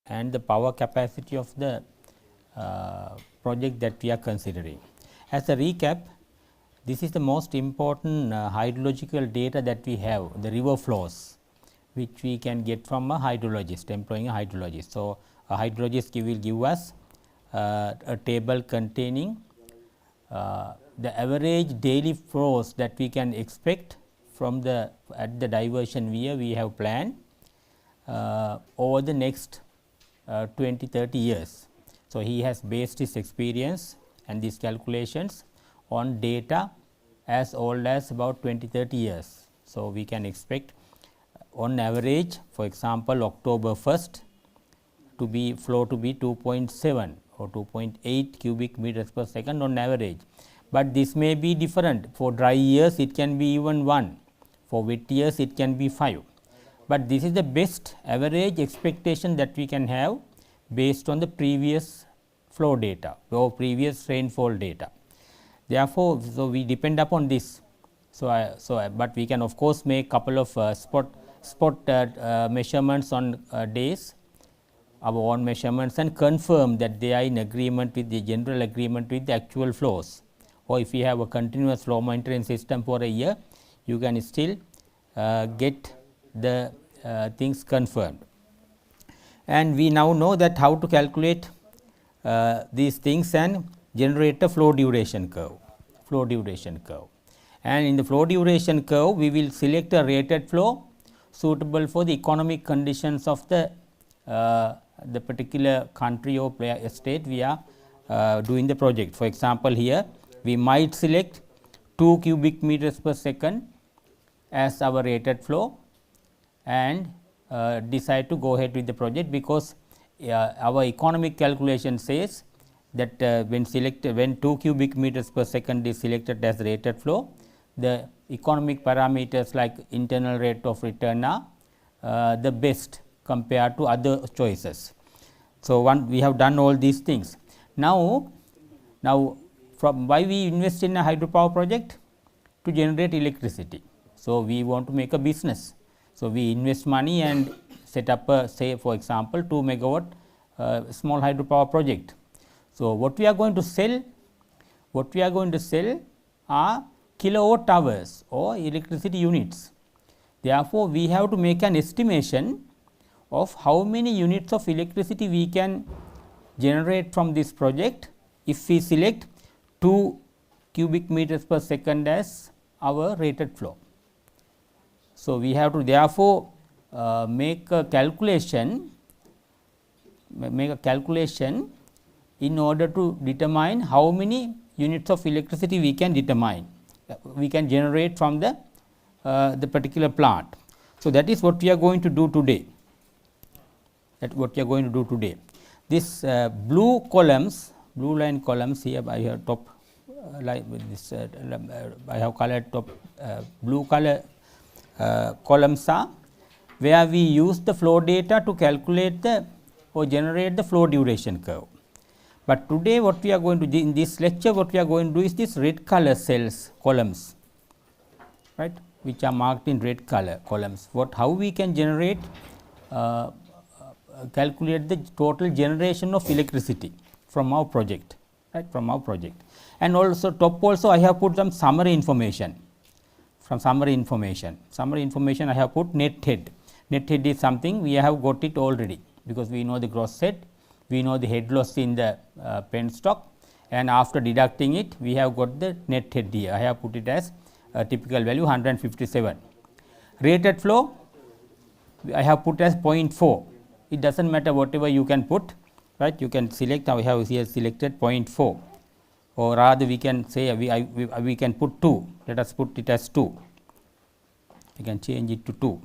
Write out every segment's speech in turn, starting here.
and the power capacity of the project that we are considering. As a recap, this is the most important hydrological data that we have, the river flows, which we can get from a hydrologist, employing a hydrologist. So, a hydrologist will give us a table containing the average daily flows that we can expect from the at the diversion we have planned over the next 20-30 years. So, he has based his experience and these calculations on data as old as about 20-30 years. So, we can expect on average, for example, October 1st to be flow to be 2.7 or 2.8 cubic meters per second on average, but this may be different. For dry years it can be even 1, for wet years it can be 5, but this is the best average expectation that we can have based on the previous flow data or previous rainfall data. Therefore, so we depend upon this. But we can of course make couple of spot measurements on days, our own measurements, and confirm that they are in agreement with the general agreement with the actual flows. Or if you have a continuous flow monitoring system for a year, you can still get the things confirmed. And we now know that how to calculate these things and generate a flow duration curve. And in the flow duration curve, we will select a rated flow suitable for the economic conditions of the particular country or state we are doing the project. For example, here we might select 2 cubic meters per second as our rated flow and decide to go ahead with the project, because our economic calculation says that when 2 cubic meters per second is selected as rated flow, the economic parameters like internal rate of return are the best compared to other choices. So, we have done all these things. Now from why we invest in a hydropower project? To generate electricity. So, we want to make a business. So, we invest money and set up a, say for example, 2 megawatt small hydropower project. So, what we are going to sell? What we are going to sell are kilowatt hours or electricity units. Therefore, we have to make an estimation of how many units of electricity we can generate from this project if we select 2 cubic meters per second as our rated flow. So, we have to therefore make a calculation in order to determine how many units of electricity we can generate from the particular plant. So, that is what we are going to do today. This blue line columns here by here top line with this I have colored top blue color columns are where we use the flow data to calculate or generate the flow duration curve. But today what we are going to do in this lecture, what we are going to do is this red color columns, right, which are marked in red color columns. How we can generate calculate the total generation of electricity from our project, right, and also top also I have put some summary information. Summary information I have put net head. Net head is something we have got it already, because we know the gross head, we know the head loss in the pen stock, and after deducting it we have got the net head here. I have put it as a typical value 157. Rated flow I have put as 0.4. It does not matter whatever you can put, right, you can select. I have here selected 0.4, or rather we can say we can put 2. Let us put it as 2. We can change it to 2.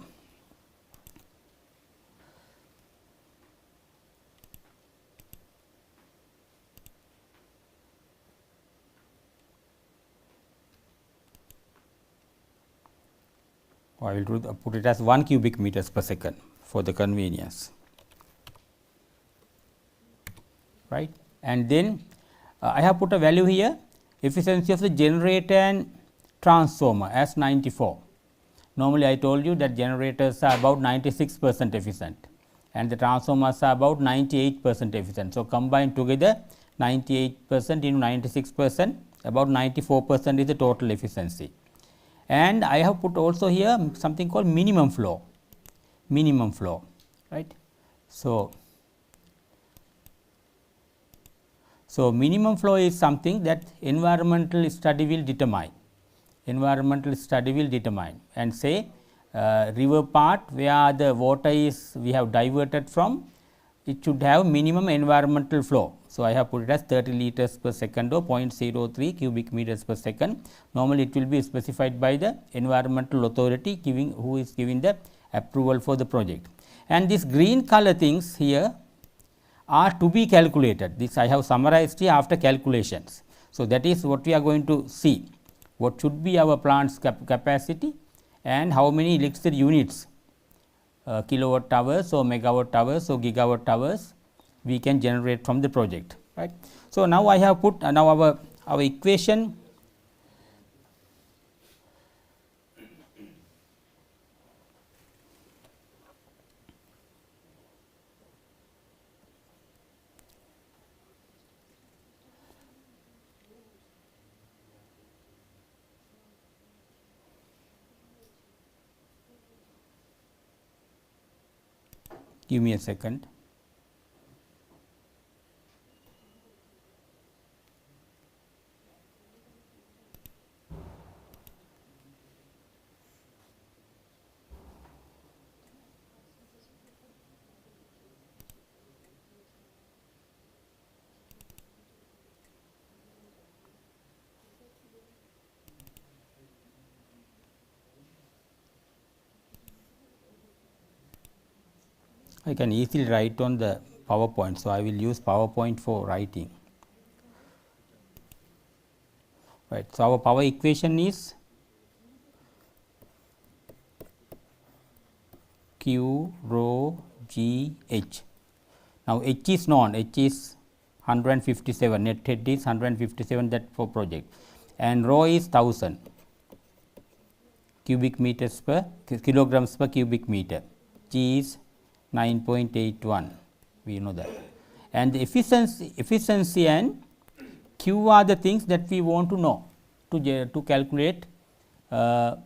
I will put it as 1 cubic meters per second for the convenience, right. And then I have put a value here, efficiency of the generator and transformer as 94. Normally I told you that generators are about 96% efficient, and the transformers are about 98% efficient. So, combined together 98% into 96%, about 94% is the total efficiency. And I have put also here something called minimum flow, right. So, minimum flow is something that environmental study will determine, and say river part where the water is we have diverted from, it should have minimum environmental flow. So, I have put it as 30 liters per second or 0.03 cubic meters per second. Normally, it will be specified by the environmental authority who is giving the approval for the project. And this green color things here are to be calculated. This I have summarized here after calculations. So, that is what we are going to see, what should be our plant's capacity and how many electricity units, kilowatt hours or megawatt hours or gigawatt hours we can generate from the project, right. So, now I have put now our equation. Give me a second. I can easily write on the PowerPoint. So, I will use PowerPoint for writing, right. So, our power equation is Q rho G H. Now, H is known, H is 157, net head is 157, that for project, and rho is 1000 cubic meters per kilograms per cubic meter, G is 9.81, we know that, and the efficiency and Q are the things that we want to know to calculate power.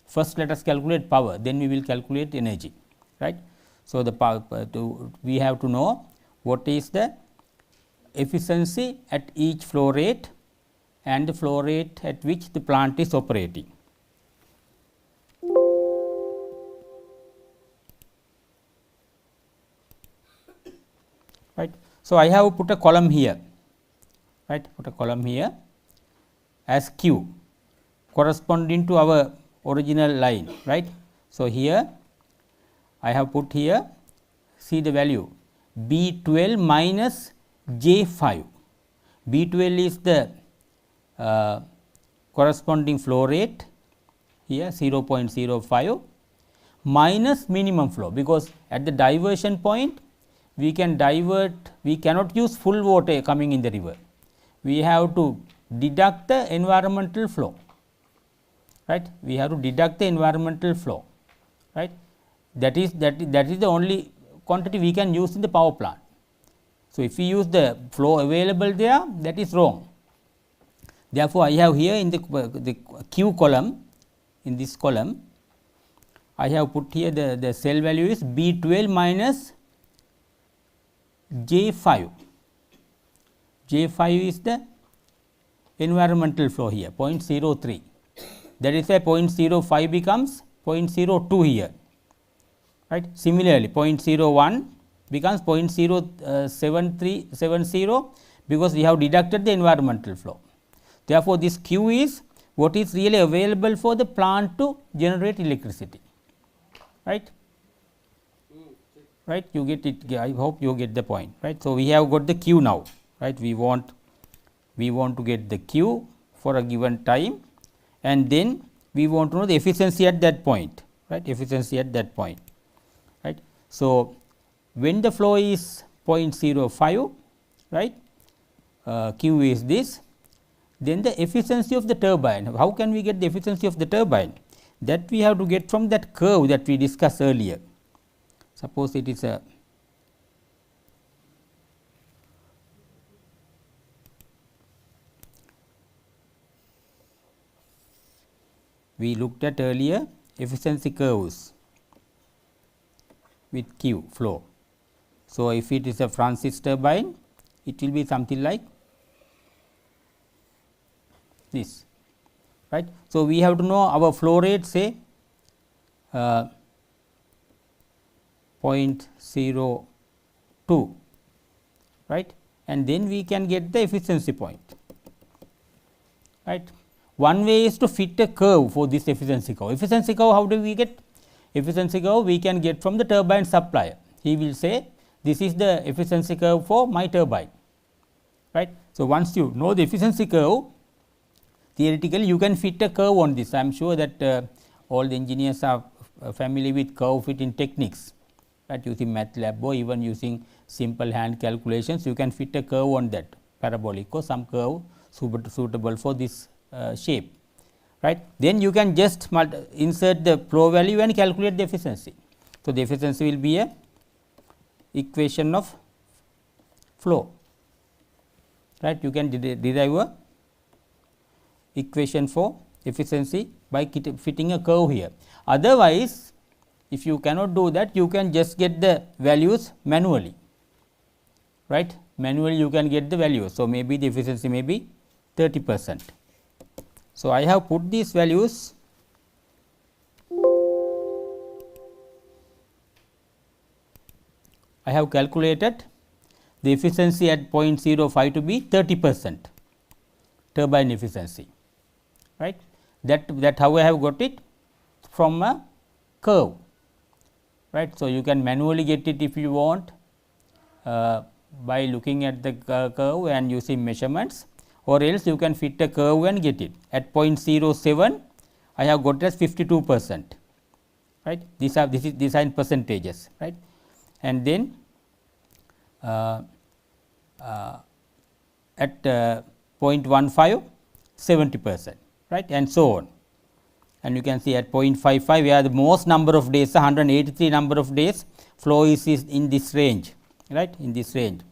First, let us calculate power, then we will calculate energy, right. So, the power we have to know what is the efficiency at each flow rate and the flow rate at which the plant is operating. Right. So, I have put a column here, right, as Q corresponding to our original line, right. So, here I have put here, see the value B 12 minus J 5, B 12 is the corresponding flow rate here 0.05 minus minimum flow, because at the diversion point we can divert, we cannot use full water coming in the river, we have to deduct the environmental flow, right, we have to deduct the environmental flow, right. That is the only quantity we can use in the power plant. So, if we use the flow available there, that is wrong. Therefore, I have here in the Q column, in this column I have put here the cell value is B 12 minus J 5, J 5 is the environmental flow here 0.03, that is why 0.05 becomes 0.02 here, right. Similarly, 0.01 becomes 0.07370 because we have deducted the environmental flow. Therefore, this Q is what is really available for the plant to generate electricity, right. Right, you get it, I hope you get the point, right. So, we have got the Q now, right, we want to get the Q for a given time, and then we want to know the efficiency at that point, right, efficiency at that point, right. So, when the flow is 0.05, right, Q is this, then the efficiency of the turbine, how can we get the efficiency of the turbine? That we have to get from that curve that we discussed earlier, suppose it is a we looked at earlier efficiency curves with Q flow. So, if it is a Francis turbine, it will be something like this, right. So, we have to know our flow rate say 0.02, right, and then we can get the efficiency point, right. One way is to fit a curve for this efficiency curve. Efficiency curve, how do we get? Efficiency curve we can get from the turbine supplier. He will say this is the efficiency curve for my turbine, right. So, once you know the efficiency curve, theoretically you can fit a curve on this. I am sure that all the engineers are familiar with curve fitting techniques, right, using MATLAB or even using simple hand calculations. You can fit a curve on that parabolic or some curve suitable for this shape, right. Then you can just insert the flow value and calculate the efficiency. So, the efficiency will be a equation of flow, right. You can derive a equation for efficiency by fitting a curve here. Otherwise, if you cannot do that, you can just get the values manually, right. Manually you can get the values. So, maybe the efficiency may be 30%. So, I have put these values I have calculated the efficiency at 0.05 to be 30% turbine efficiency, right. That how I have got it from a curve, right. So, you can manually get it if you want by looking at the curve and using measurements, or else you can fit a curve and get it. At 0.07 I have got as 52%, right. These are in percentages, right, and then at 0.15 70%, right, and so on. And you can see at 0.55 where the most number of days 183 number of days flow is in this range, right, in this range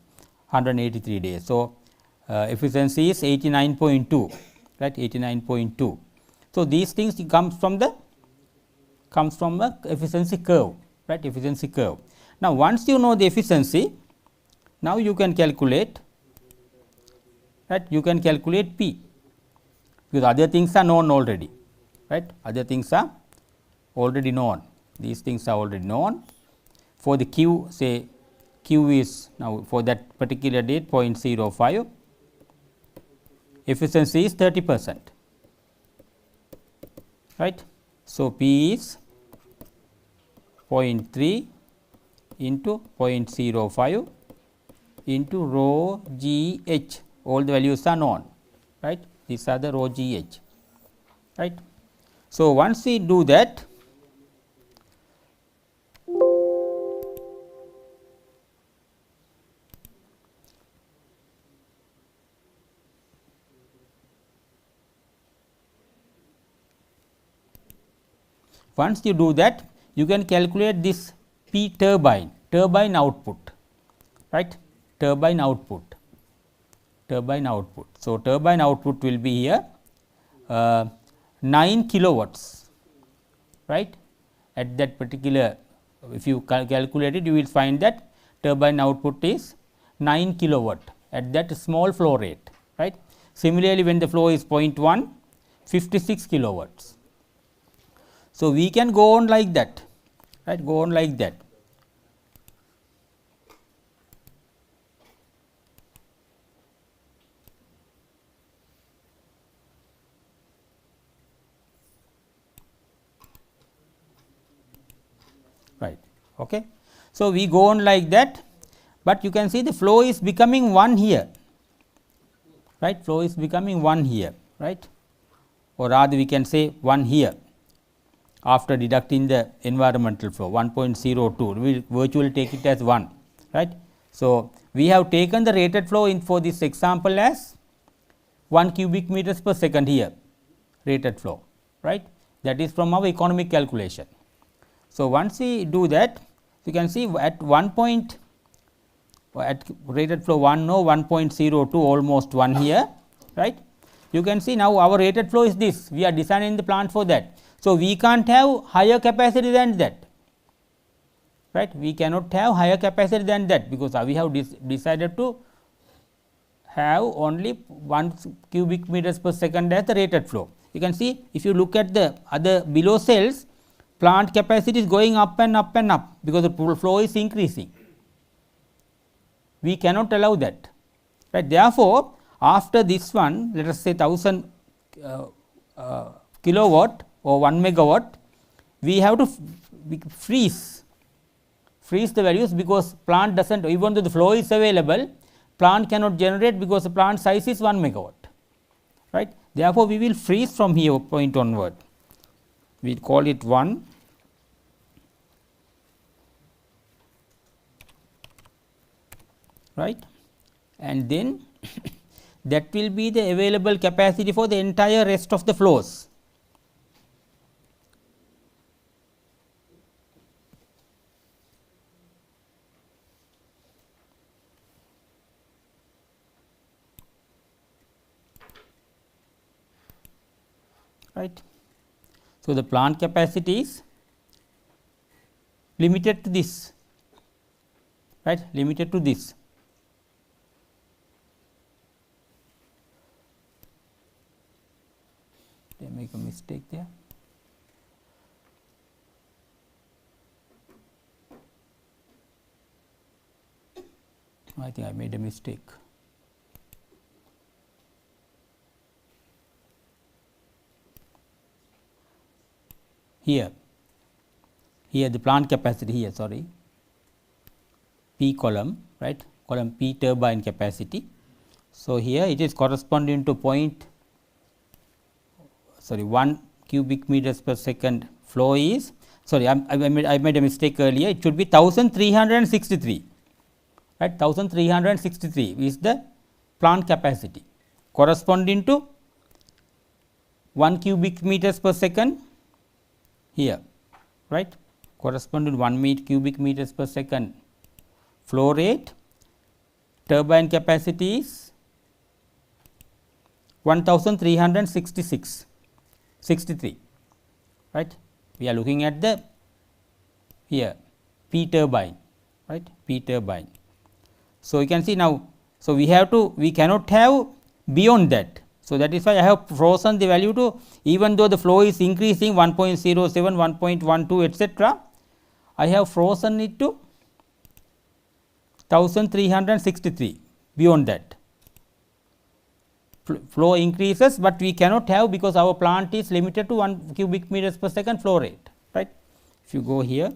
183 days. So, efficiency is 89.2, right, 89.2. So, these things comes from the efficiency curve, right, efficiency curve. Now, once you know the efficiency, now you can calculate, right, you can calculate P, because other things are known already, right, other things are already known, these things are already known. For the Q, say Q is now for that particular date 0.05, efficiency is 30%, right. So, P is 0.3 into 0.05 into rho g h, all the values are known, right, these are the rho g h, right. So, once we do that, you can calculate this P turbine output, right, turbine output. So, turbine output will be here 9 kilowatts, right, at that particular, if you calculate it, you will find that turbine output is 9 kilowatt at that small flow rate, right. Similarly, when the flow is 0.1, 56 kilowatts. So, we can go on like that, right, go on like that. Right. Okay. So, we go on like that, but you can see the flow is becoming 1 here, right, flow is becoming 1 here, right, or rather we can say 1 here after deducting the environmental flow 1.02, we will virtually take it as 1, right. So, we have taken the rated flow in for this example as 1 cubic meters per second here rated flow, right, that is from our economic calculation. So, once we do that, you can see at at rated flow 1 no 1.02 almost 1 here, right. You can see now our rated flow is this, we are designing the plant for that. So, we can't have higher capacity than that, right. We cannot have higher capacity than that, because we have decided to have only 1 cubic meters per second as the rated flow. You can see if you look at the other below cells, plant capacity is going up and up and up, because the flow is increasing. We cannot allow that, right. Therefore, after this one, let us say 1000 kilowatt or 1 megawatt, we have to freeze the values, because plant does not, even though the flow is available, plant cannot generate, because the plant size is 1 megawatt, right. Therefore, we will freeze from here point onward, we call it 1, right, and then that will be the available capacity for the entire rest of the flows. Right. So, the plant capacity is limited to this, right, limited to this. Did I make a mistake there? I think I made a mistake. Here the plant capacity here, sorry, P column, right, column P turbine capacity. So, here it is corresponding to 1 cubic meters per second flow is, sorry, I made a mistake earlier, it should be 1363, right, 1363 is the plant capacity corresponding to 1 cubic meters per second here, right, corresponding to 1 cubic meters per second flow rate. Turbine capacity is 1363, right. We are looking at the here P turbine, right, P turbine. So, you can see now, so we cannot have beyond that. So, that is why I have frozen the value to, even though the flow is increasing 1.07, 1.12 etc., I have frozen it to 1363, beyond that. Flow increases, but we cannot have, because our plant is limited to 1 cubic meters per second flow rate, right. If you go here,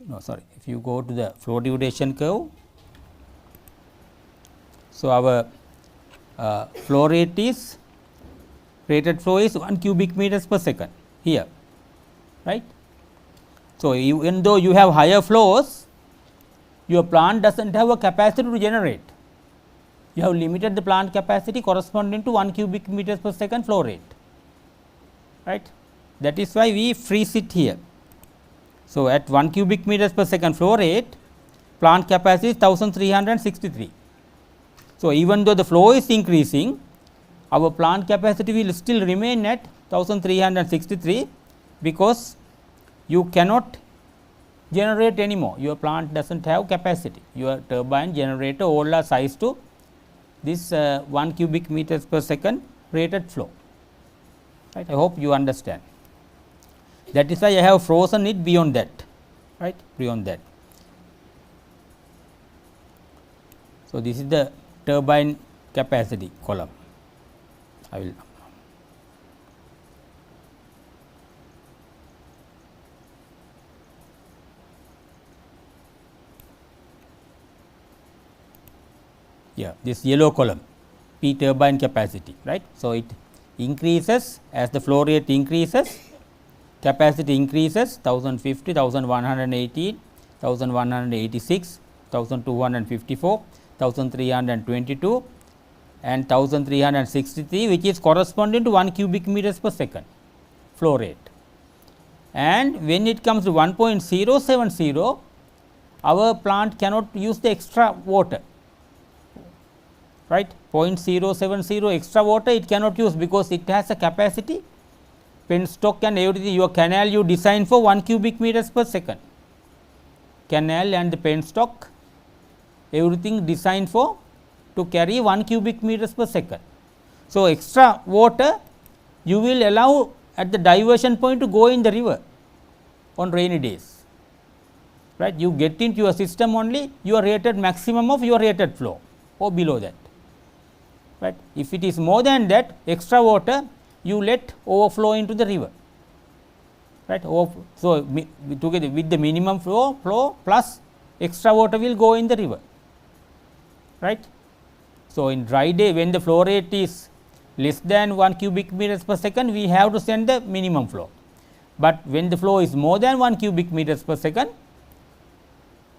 no sorry, if you go to the flow duration curve, so our flow rate is, rated flow is 1 cubic meters per second here, right. So, even though you have higher flows, your plant does not have a capacity to generate. You have limited the plant capacity corresponding to 1 cubic meters per second flow rate, right. That is why we freeze it here. So, at 1 cubic meters per second flow rate, plant capacity is 1363. So, even though the flow is increasing, our plant capacity will still remain at 1363, because you cannot generate anymore, your plant does not have capacity, your turbine generator all are sized to this 1 cubic meters per second rated flow, right. I hope you understand. That is why I have frozen it beyond that, right, beyond that. So, this is the turbine capacity column. I will this yellow column P turbine capacity, right. So, it increases as the flow rate increases, capacity increases 1050, 1118, 1186, 1254, 1322 and 1363, which is corresponding to 1 cubic meters per second flow rate. and when it comes to 1.070, our plant cannot use the extra water, right. 0.070 extra water it cannot use, because it has a capacity, penstock and everything. Your canal you design for 1 cubic meters per second, canal and the penstock everything designed for to carry 1 cubic meters per second. So, extra water you will allow at the diversion point to go in the river on rainy days, right. You get into your system only your rated maximum of your rated flow or below that, right. If it is more than that, extra water you let overflow into the river, right. So, together with the minimum flow plus extra water will go in the river, right. So, in dry day when the flow rate is less than 1 cubic meters per second, we have to send the minimum flow, but when the flow is more than 1 cubic meters per second,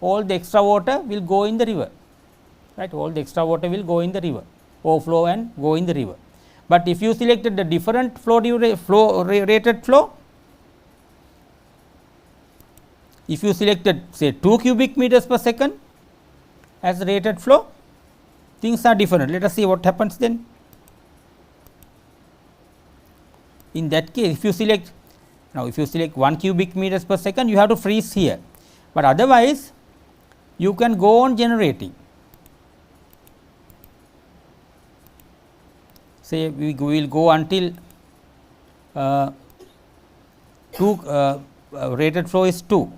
all the extra water will go in the river, right. All the extra water will go in the river, overflow and go in the river. But if you selected the different rated flow, if you selected say 2 cubic meters per second as rated flow, things are different. Let us see what happens then. In that case, if you select 1 cubic meters per second, you have to freeze here, but otherwise you can go on generating. Say we will go until 2 rated flow is 2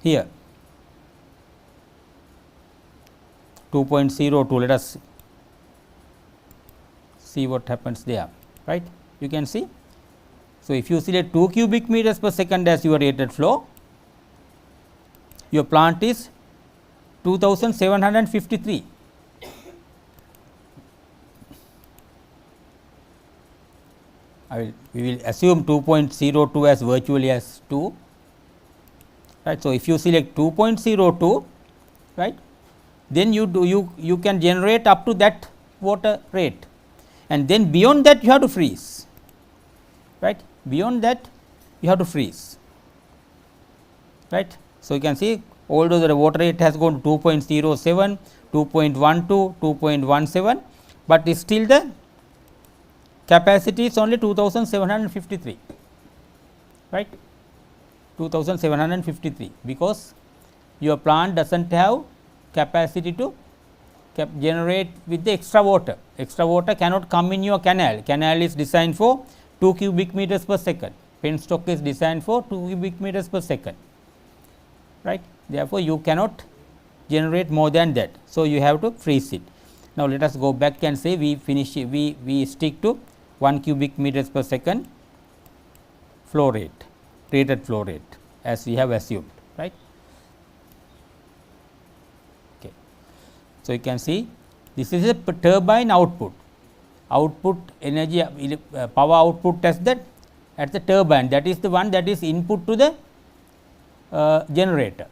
here 2.02. Let us see what happens there, right. You can see. So, if you select 2 cubic meters per second as your rated flow, your plant is 2753. We will assume 2.02 as virtually as 2, right. So, if you select 2.02, right, then you can generate up to that water rate, and then beyond that you have to freeze, right. Beyond that you have to freeze, right. So, you can see although the water rate has gone to 2.07, 2.12, 2.17, but still the capacity is only 2753, right, 2753, because your plant does not have capacity to generate with the extra water. Extra water cannot come in your canal. Canal is designed for 2 cubic meters per second, penstock is designed for 2 cubic meters per second, right. Therefore, you cannot generate more than that. So, you have to freeze it. Now, let us go back and say we finish it, we stick to 1 cubic meters per second flow rate, rated flow rate as we have assumed, right. Okay. So, you can see this is a turbine output, energy power output at the turbine, that is the one that is input to the generator,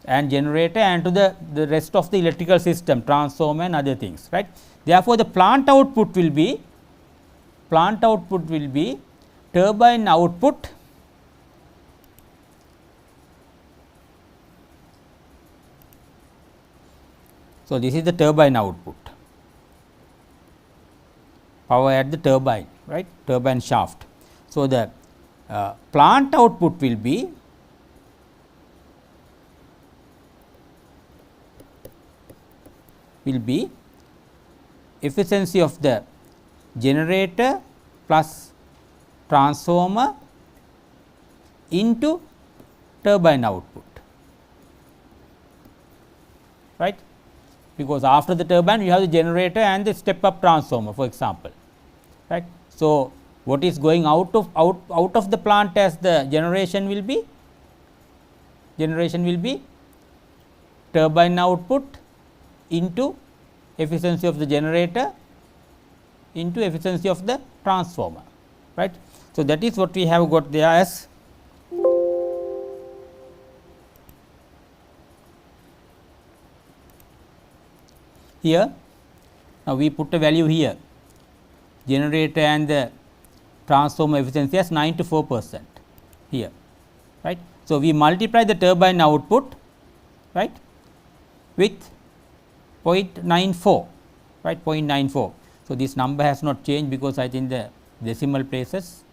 and to the rest of the electrical system, transformer and other things, right. Therefore, the plant output will be turbine output So, this is the turbine output, power at the turbine, right, turbine shaft. So, the plant output will be efficiency of the generator plus transformer into turbine output, right, because after the turbine you have the generator and the step up transformer, for example, right. So, what is going out of the plant as the generation will be turbine output into efficiency of the generator into efficiency of the transformer, right. So, that is what we have got there as here. Now, we put a value here, generator and the transformer efficiency as 94% here, right. So, we multiply the turbine output, right, with 0.94, right, 0.94. So, this number has not changed because I think the decimal places.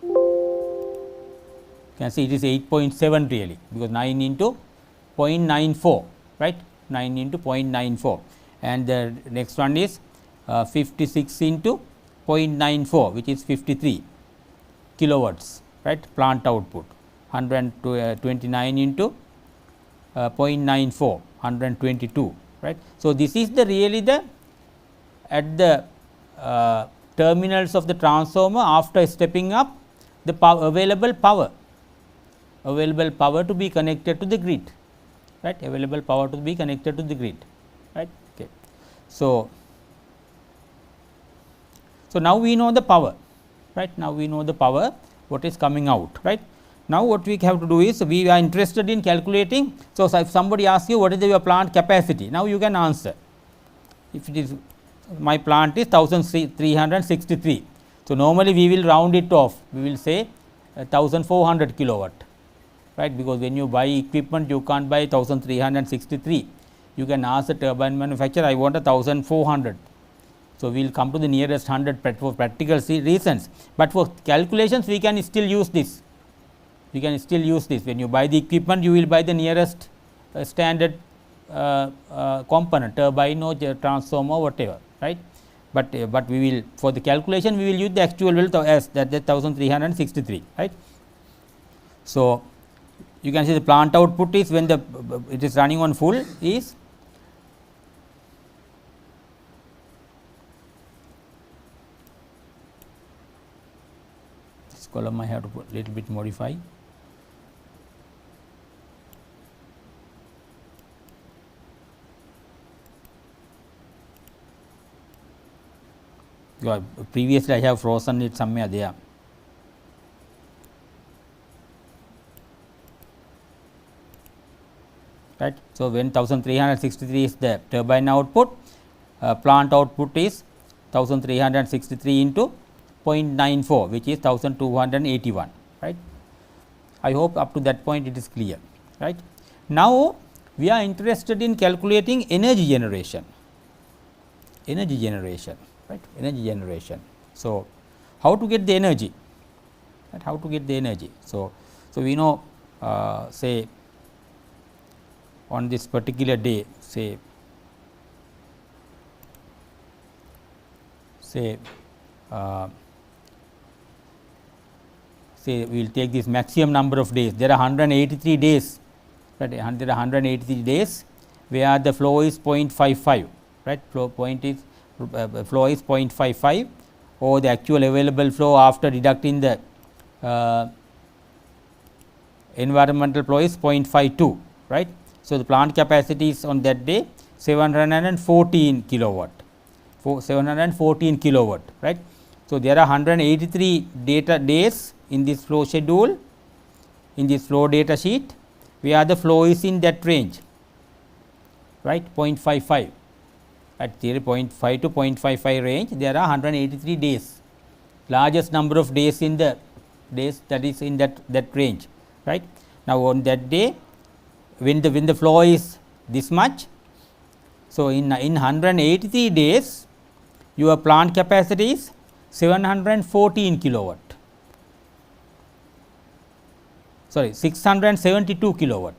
You can see it is 8.7 really, because 9 into 0.94, right, 9 into 0.94, and the next one is 56 into 0.94, which is 53 kilowatts, right, plant output. 129 into 0.94, 122, right. So, this is the really the at the terminals of the transformer after stepping up the available power to be connected to the grid, right, available power to be connected to the grid, right. Okay. So, now we know the power, right, now we know the power what is coming out, right. Now, what we have to do is we are interested in calculating. So, if somebody asks you what is your plant capacity, now you can answer. If it is my plant is 1363. So, normally we will round it off, we will say 1400 kilowatt, right, because when you buy equipment you can't buy 1363, you can ask the turbine manufacturer I want 1400. So, we will come to the nearest 100 for practical reasons, but for calculations we can still use this. We can still use this. When you buy the equipment, you will buy the nearest standard component, turbine or transformer, whatever, right. But we will, for the calculation, we will use the actual value as that 1363, right. So, you can see the plant output is when the it is running on full is this column I have to put little bit modify. Previously I have frozen it somewhere there. Right. So, when 1363 is the turbine output, plant output is 1363 into 0.94, which is 1281, right. I hope up to that point it is clear, right. Now, we are interested in calculating energy generation, right, energy generation. So, how to get the energy, right, how to get the energy. So, we know say on this particular day, say we will take this maximum number of days. There are 183 days, right, there are 183 days where the flow is 0.55, right, flow is 0.55, or the actual available flow after deducting the environmental flow is 0.52, right. So, the plant capacity is on that day 714 kilowatt, 714 kilowatt, right. So, there are 183 days in this flow schedule, in this flow data sheet, where the flow is in that range, right, 0.55. At 0.5 to 0.55 range, there are 183 days, largest number of days in the days that is in that range, right. Now, on that day, when the flow is this much, so in 183 days, your plant capacity is 714 kilowatt, sorry 672 kilowatt,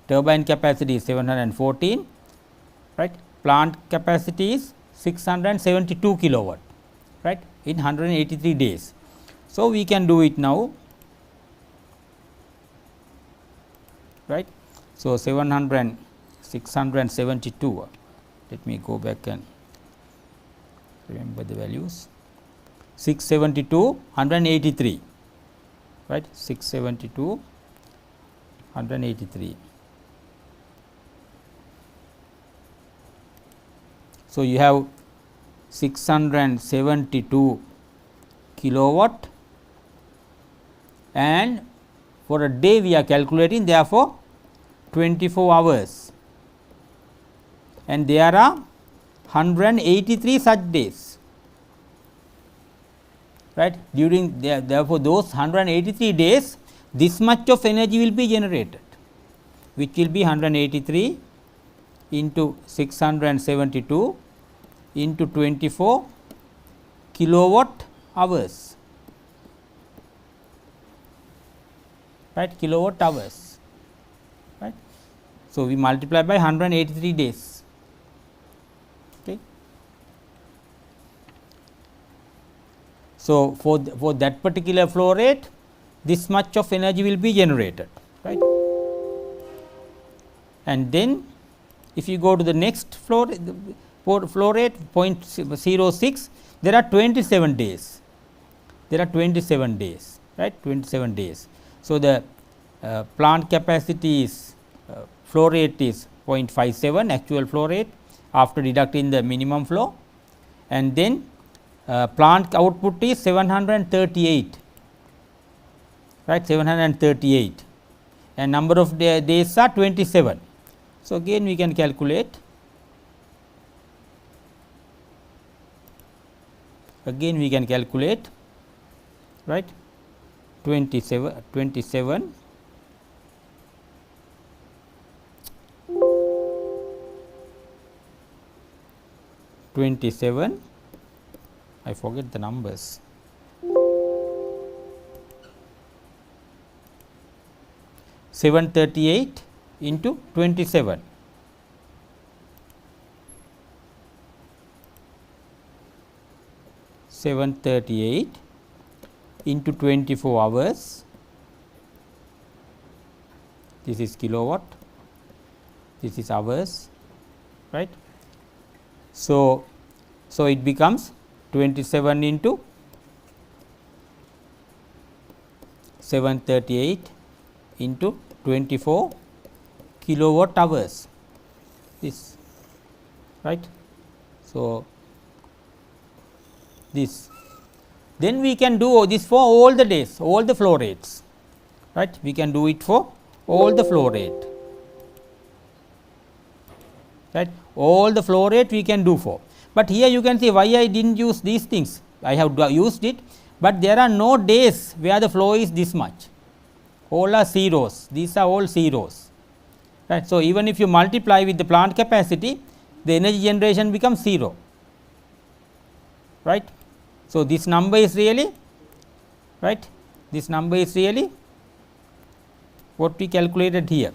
turbine capacity is 714, right. Plant capacity is 672 kilowatt, right, in 183 days. So, we can do it now, right. So, 672, let me go back and remember the values, 672, 183, right, 672, 183. So, you have 672 kilowatt, and for a day we are calculating, therefore, 24 hours, and there are 183 such days, right. During therefore, those 183 days, this much of energy will be generated, which will be 183 into 672 into 24 kilowatt hours, right, kilowatt hours, right. So, we multiply by 183 days. Okay. So, for that particular flow rate, this much of energy will be generated, right. And then if you go to the next flow rate 0.06, there are 27 days, right, 27 days. So, the plant capacity is flow rate is 0.57 actual flow rate after deducting the minimum flow, and then plant output is 738, right, 738, and number of days are 27. So, again we can calculate, right, 27 I forget the numbers, 738 into 27, into 24 hours, this is kilowatt, this is hours, right. So, it becomes 27 into 738 into 24 kilowatt hours, this, right. So, this, then we can do this for all the days, all the flow rates, right. We can do it for all the flow rate, right, all the flow rate we can do for. But here you can see why I did not use these things, I have used it, but there are no days where the flow is this much, all are zeros, these are all zeros, right. So, even if you multiply with the plant capacity, the energy generation becomes 0, right. So, this number is really, right, this number is really what we calculated here,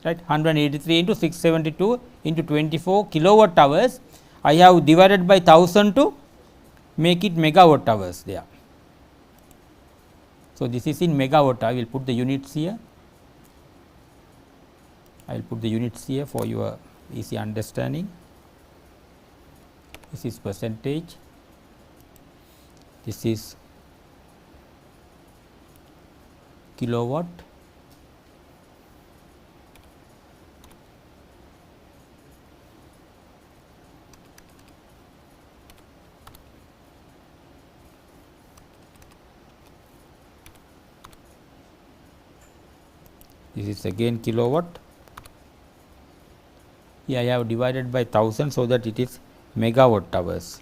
right, 183 into 672 into 24 kilowatt hours. I have divided by 1000 to make it megawatt hours there. So, this is in megawatt. I will put the units here. I will put the units here for your easy understanding. This is percentage, this is kilowatt, this is again kilowatt. Here I have divided by 1000, so that it is megawatt hours.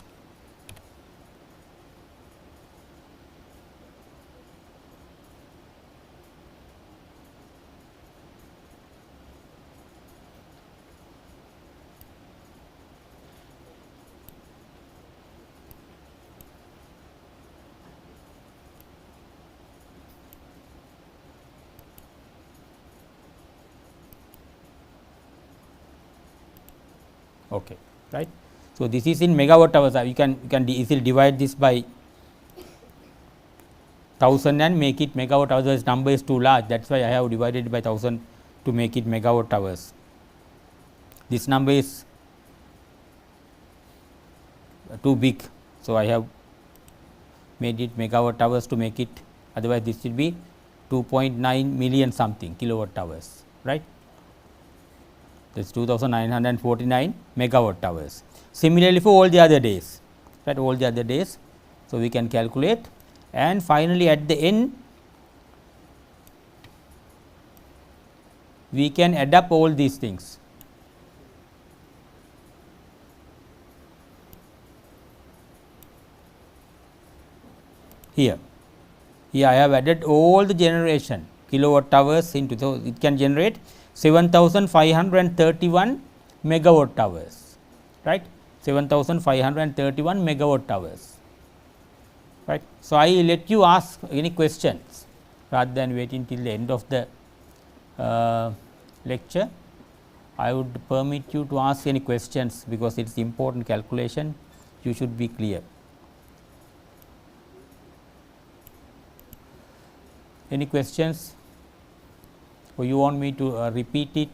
Okay, right. So, this is in megawatt hours. You can easily divide this by 1000 and make it megawatt hours. This number is too large, that is why I have divided by 1000 to make it megawatt hours. This number is too big. So, I have made it megawatt hours to make it, otherwise this will be 2.9 million something kilowatt hours, right. That is 2949 megawatt hours. Similarly, for all the other days, right, all the other days. So, we can calculate, and finally, at the end we can add up all these things. here. Here I have added all the generation kilowatt hours into, so it can generate 7531 megawatt hours, right, 7531 megawatt hours, right. So, I let you ask any questions rather than waiting till the end of the lecture. I would permit you to ask any questions, because it is important calculation, you should be clear. Any questions, or you want me to repeat it?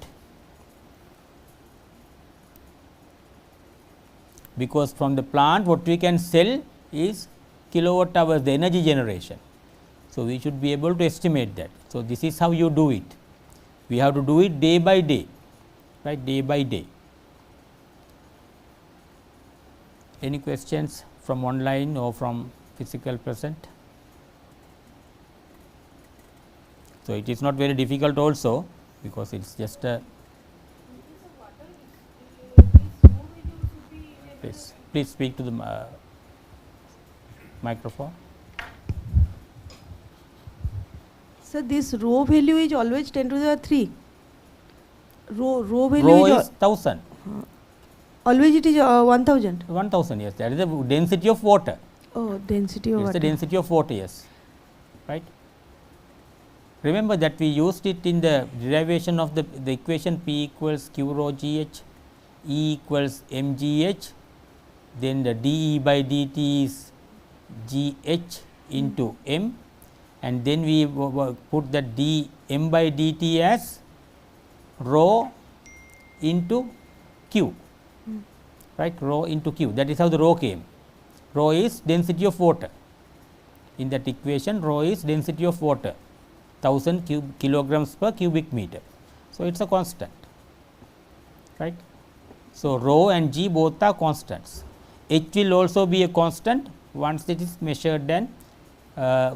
Because from the plant what we can sell is kilowatt hours, the energy generation. So, we should be able to estimate that. So, this is how you do it. We have to do it day by day, right, day by day. Any questions from online or from physical present? So, it is not very difficult also, because it is just a please speak to the microphone. So, this rho value is always 10 to the 3. Rho value Rho is is 1000. Always it is 1000. 1000, yes, that is the density of water. Oh, density of It is water. the density of water, yes, right. Remember that we used it in the derivation of the equation P equals Q rho G H, E equals m G H, then the dE by dt is G H into m, and then we put that d m by dt as rho into Q, right, rho into Q. That is how the rho came. Rho is density of water. In that equation, rho is density of water, 1000 kilograms per cubic meter. So, it is a constant, right. So, rho and G both are constants. H will also be a constant once it is measured and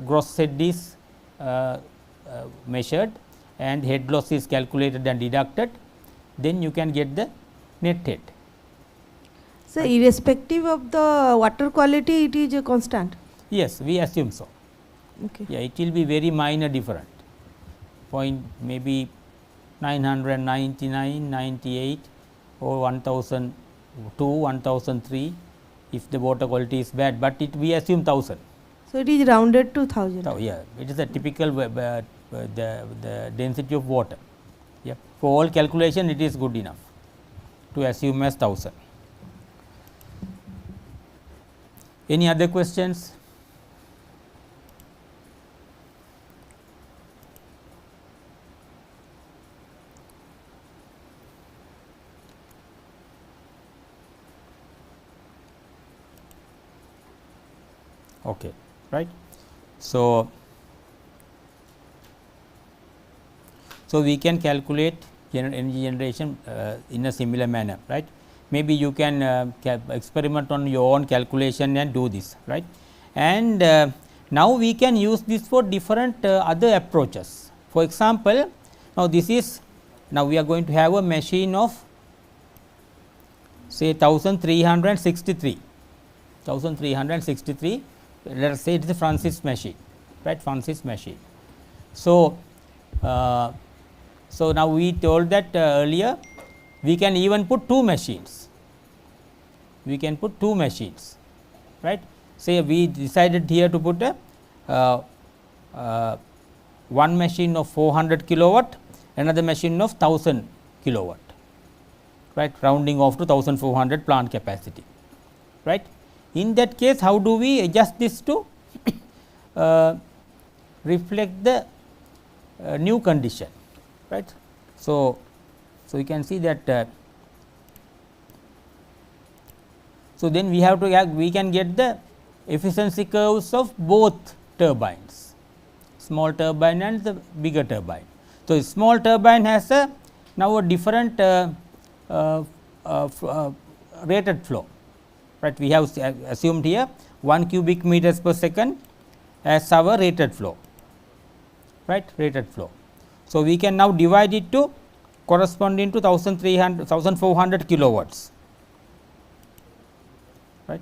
gross head is measured and head loss is calculated and deducted, then you can get the net head. So, irrespective of the water quality, it is a constant? Yes, we assume so. Okay. Yeah, it will be very minor different, point maybe 999, 98 or 1002, 1003 if the water quality is bad, but it we assume 1000. So, it is rounded to 1000. So, yeah, it is a typical the density of water. Yeah, for all calculation it is good enough to assume as 1000. Any other questions? Okay, right. So, we can calculate energy generation in a similar manner, right. Maybe you can experiment on your own calculation and do this, right. And now we can use this for different other approaches. For example, now this is, now we are going to have a machine of say 1363, let us say it is a Francis machine, right, Francis machine. So, so now we told that earlier we can even put two machines, right. Say we decided here to put a one machine of 400 kilowatt, another machine of 1000 kilowatt, right, rounding off to 1400 plant capacity, right. In that case, how do we adjust this to reflect the new condition, right. So, you can see that so then we have to we can get the efficiency curves of both turbines, small turbine and the bigger turbine. So, small turbine has a now a different rated flow, right. We have assumed here 1 cubic meters per second as our rated flow, right, rated flow. So, we can now divide it to corresponding to 1400 kilowatts, right.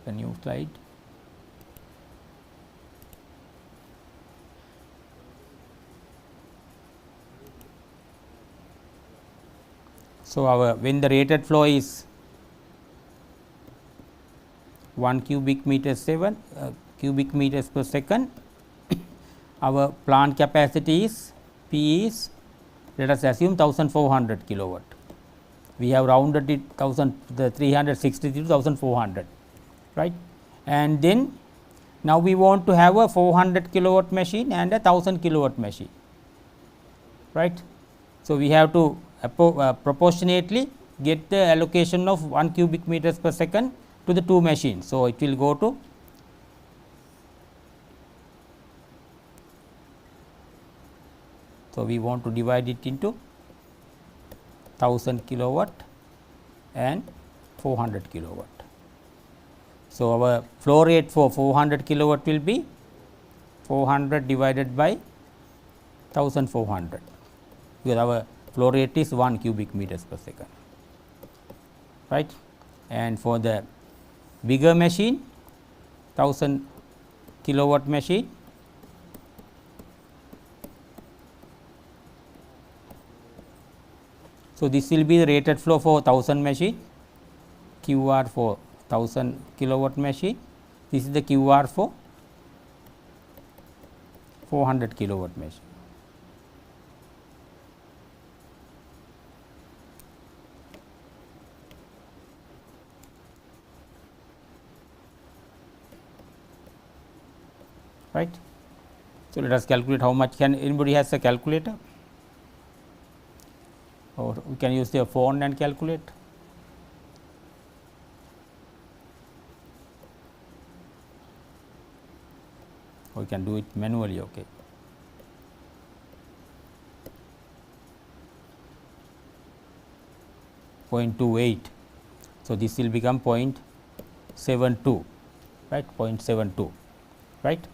A new slide. So, our when the rated flow is 1 cubic meters per second, our plant capacity is P is, let us assume 1400 kilowatt. We have rounded it 360 to 1400, right. And then now we want to have a 400 kilowatt machine and a 1000 kilowatt machine, right. So, we have to proportionately get the allocation of 1 cubic meters per second to the two machines. So, it will go to we want to divide it into 1000 kilowatt and 400 kilowatt. So, our flow rate for 400 kilowatt will be 400 divided by 1400, because our flow rate is 1 cubic meters per second, right. And for the bigger machine, 1000 kilowatt machine, so this will be the rated flow for 1000 machine, QR for 1000 kilowatt machine, this is the QR for 400 kilowatt machine. Right. So, let us calculate how much. Can anybody has a calculator, or we can use their phone and calculate. Or we can do it manually. Okay. .28. So, this will become 0.72, right, 0.72, right.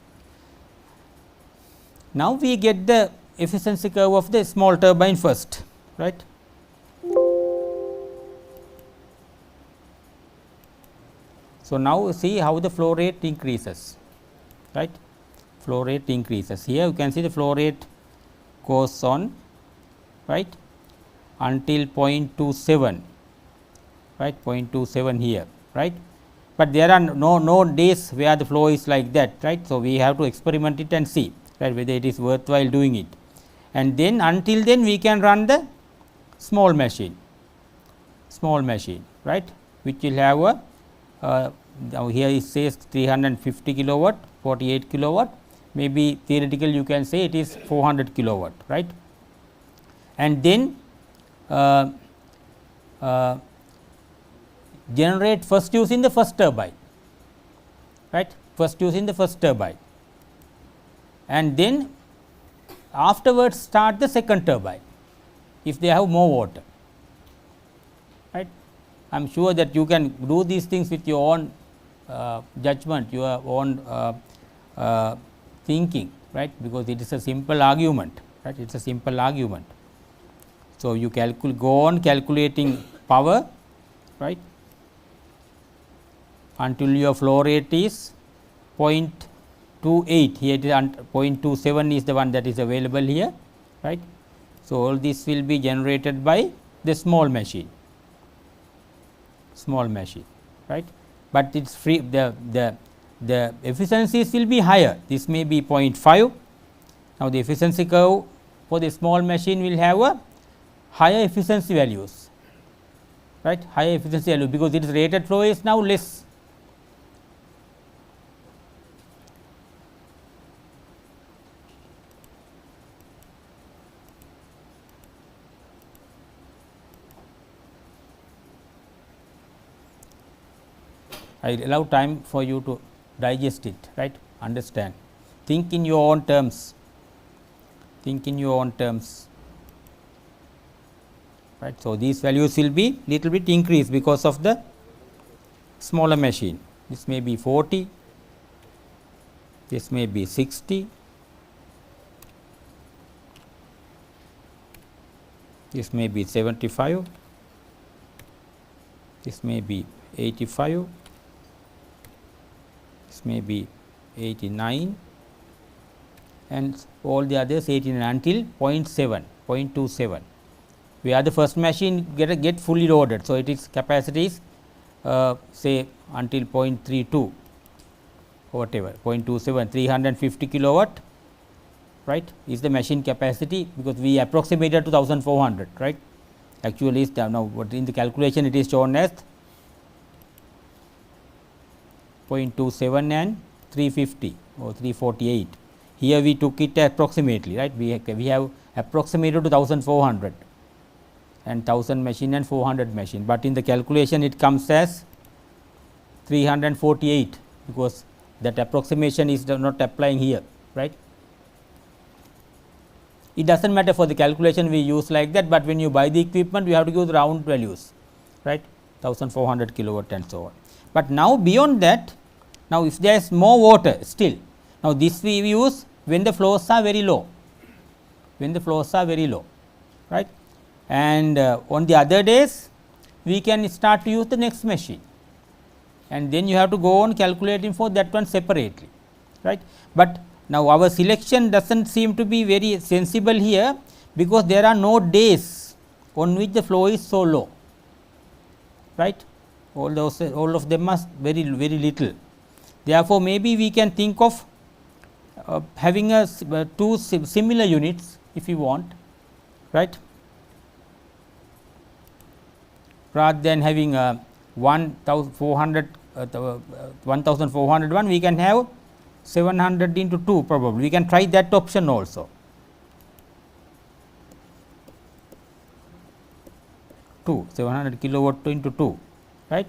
Now, we get the efficiency curve of the small turbine first, right. So, now see how the flow rate increases, right, flow rate increases. Here you can see the flow rate goes on, right, until 0.27, right, 0.27 here, right. But there are no days where the flow is like that, right. So, we have to experiment it and see, right, whether it is worthwhile doing it, and then until then we can run the small machine, right, which will have a now here it says 350 kilowatt, 48 kilowatt, maybe theoretical you can say it is 400 kilowatt, right. And then generate first using the first turbine, right, first using the first turbine, and then afterwards start the second turbine if they have more water, right. I am sure that you can do these things with your own judgment, your own thinking, right, because it is a simple argument, right, it is a simple argument. So, you go on calculating power, right, until your flow rate is 0.28, here it is 0.27 is the one that is available here, right. So, all this will be generated by the small machine, right, but it is free, the efficiencies will be higher, this may be 0.5. Now, the efficiency curve for the small machine will have a higher efficiency values, right, higher efficiency value, because its rated flow is now less. I allow time for you to digest it, right, understand, think in your own terms, right. So, these values will be little bit increased because of the smaller machine, this may be 40, this may be 60, this may be 75, this may be 85, this may be 89, and all the others 89 until 0.7, 0.27, where the first machine get fully loaded. So, its capacity is say until 0.32 or whatever 0.27 350 kilowatt, right, is the machine capacity, because we approximated to 1400, right. Actually is now, but in the calculation it is shown as 0.27 and 350 or 348. Here we took it approximately, right. We have approximated to 1400 and 1000 machine and 400 machine, but in the calculation it comes as 348, because that approximation is not applying here, right. It does not matter for the calculation, we use like that, but when you buy the equipment we have to give the round values, right, 1400 kilowatt and so on. But now beyond that, now if there is more water still, now this we use when the flows are very low, right, and on the other days we can start to use the next machine, and then you have to go on calculating for that one separately, right. But now our selection does not seem to be very sensible here, because there are no days on which the flow is so low, right. All of them are very little. Therefore, maybe we can think of having two similar units if you want, right, rather than having 1401, we can have 700 into 2 probably. We can try that option also. 700 kilowatt into 2, right.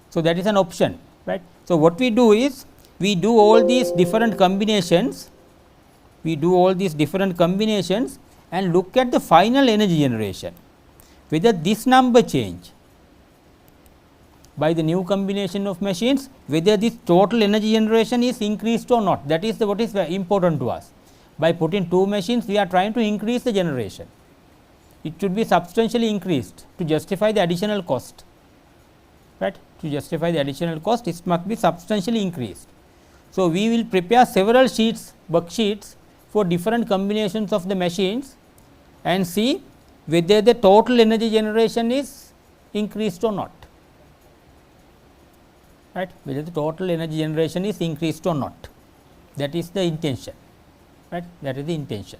So, that is an option, right. So, what we do is we do all these different combinations, and look at the final energy generation, whether this number change by the new combination of machines, whether this total energy generation is increased or not. That is what is very important to us. By putting 2 machines, we are trying to increase the generation. It should be substantially increased to justify the additional cost, right. To justify the additional cost, it must be substantially increased. So, we will prepare several sheets, worksheets for different combinations of the machines and see whether the total energy generation is increased or not, right, whether the total energy generation is increased or not. That is the intention, right, that is the intention.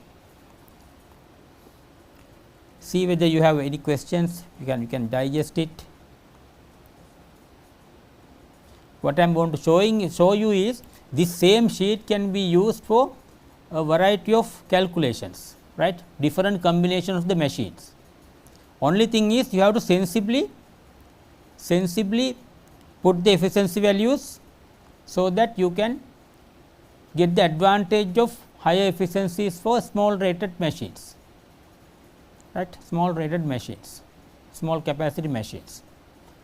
See whether you have any questions, you can digest it. What I am going to show you is this same sheet can be used for a variety of calculations, right, different combinations of the machines. Only thing is you have to sensibly put the efficiency values, so that you can get the advantage of higher efficiencies for small rated machines, right, small capacity machines.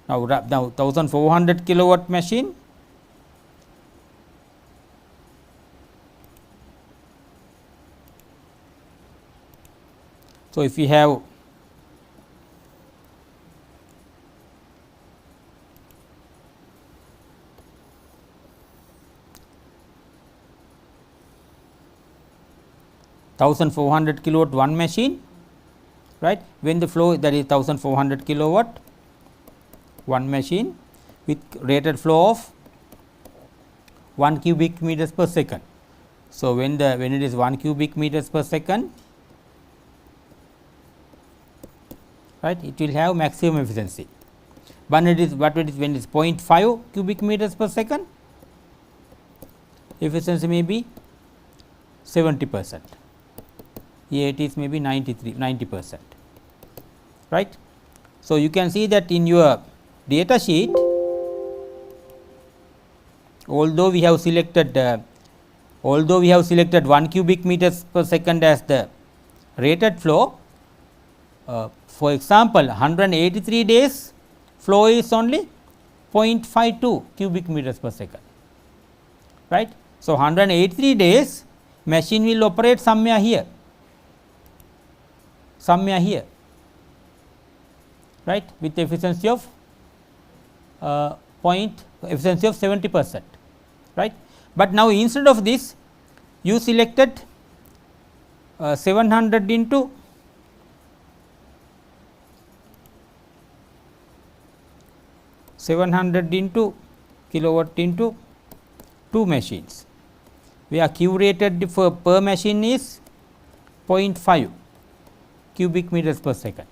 Now 1400 kilowatt machine, so if we have 1400 kilowatt one machine, right, when the flow, that is 1400 kilowatt one machine with rated flow of 1 cubic meters per second. So, when it is 1 cubic meters per second, right, it will have maximum efficiency. When it is when it is 0.5 cubic meters per second, efficiency may be 70%, here it is maybe 90%, right. So, you can see that in your data sheet, although we have selected 1 cubic meters per second as the rated flow, for example, 183 days flow is only 0.52 cubic meters per second, right. So, 183 days machine will operate somewhere here, right, with efficiency of 70%, right. But now instead of this, you selected 700 into 700 into kilowatt into 2 machines, where Q rated for per machine is 0.5 cubic meters per second.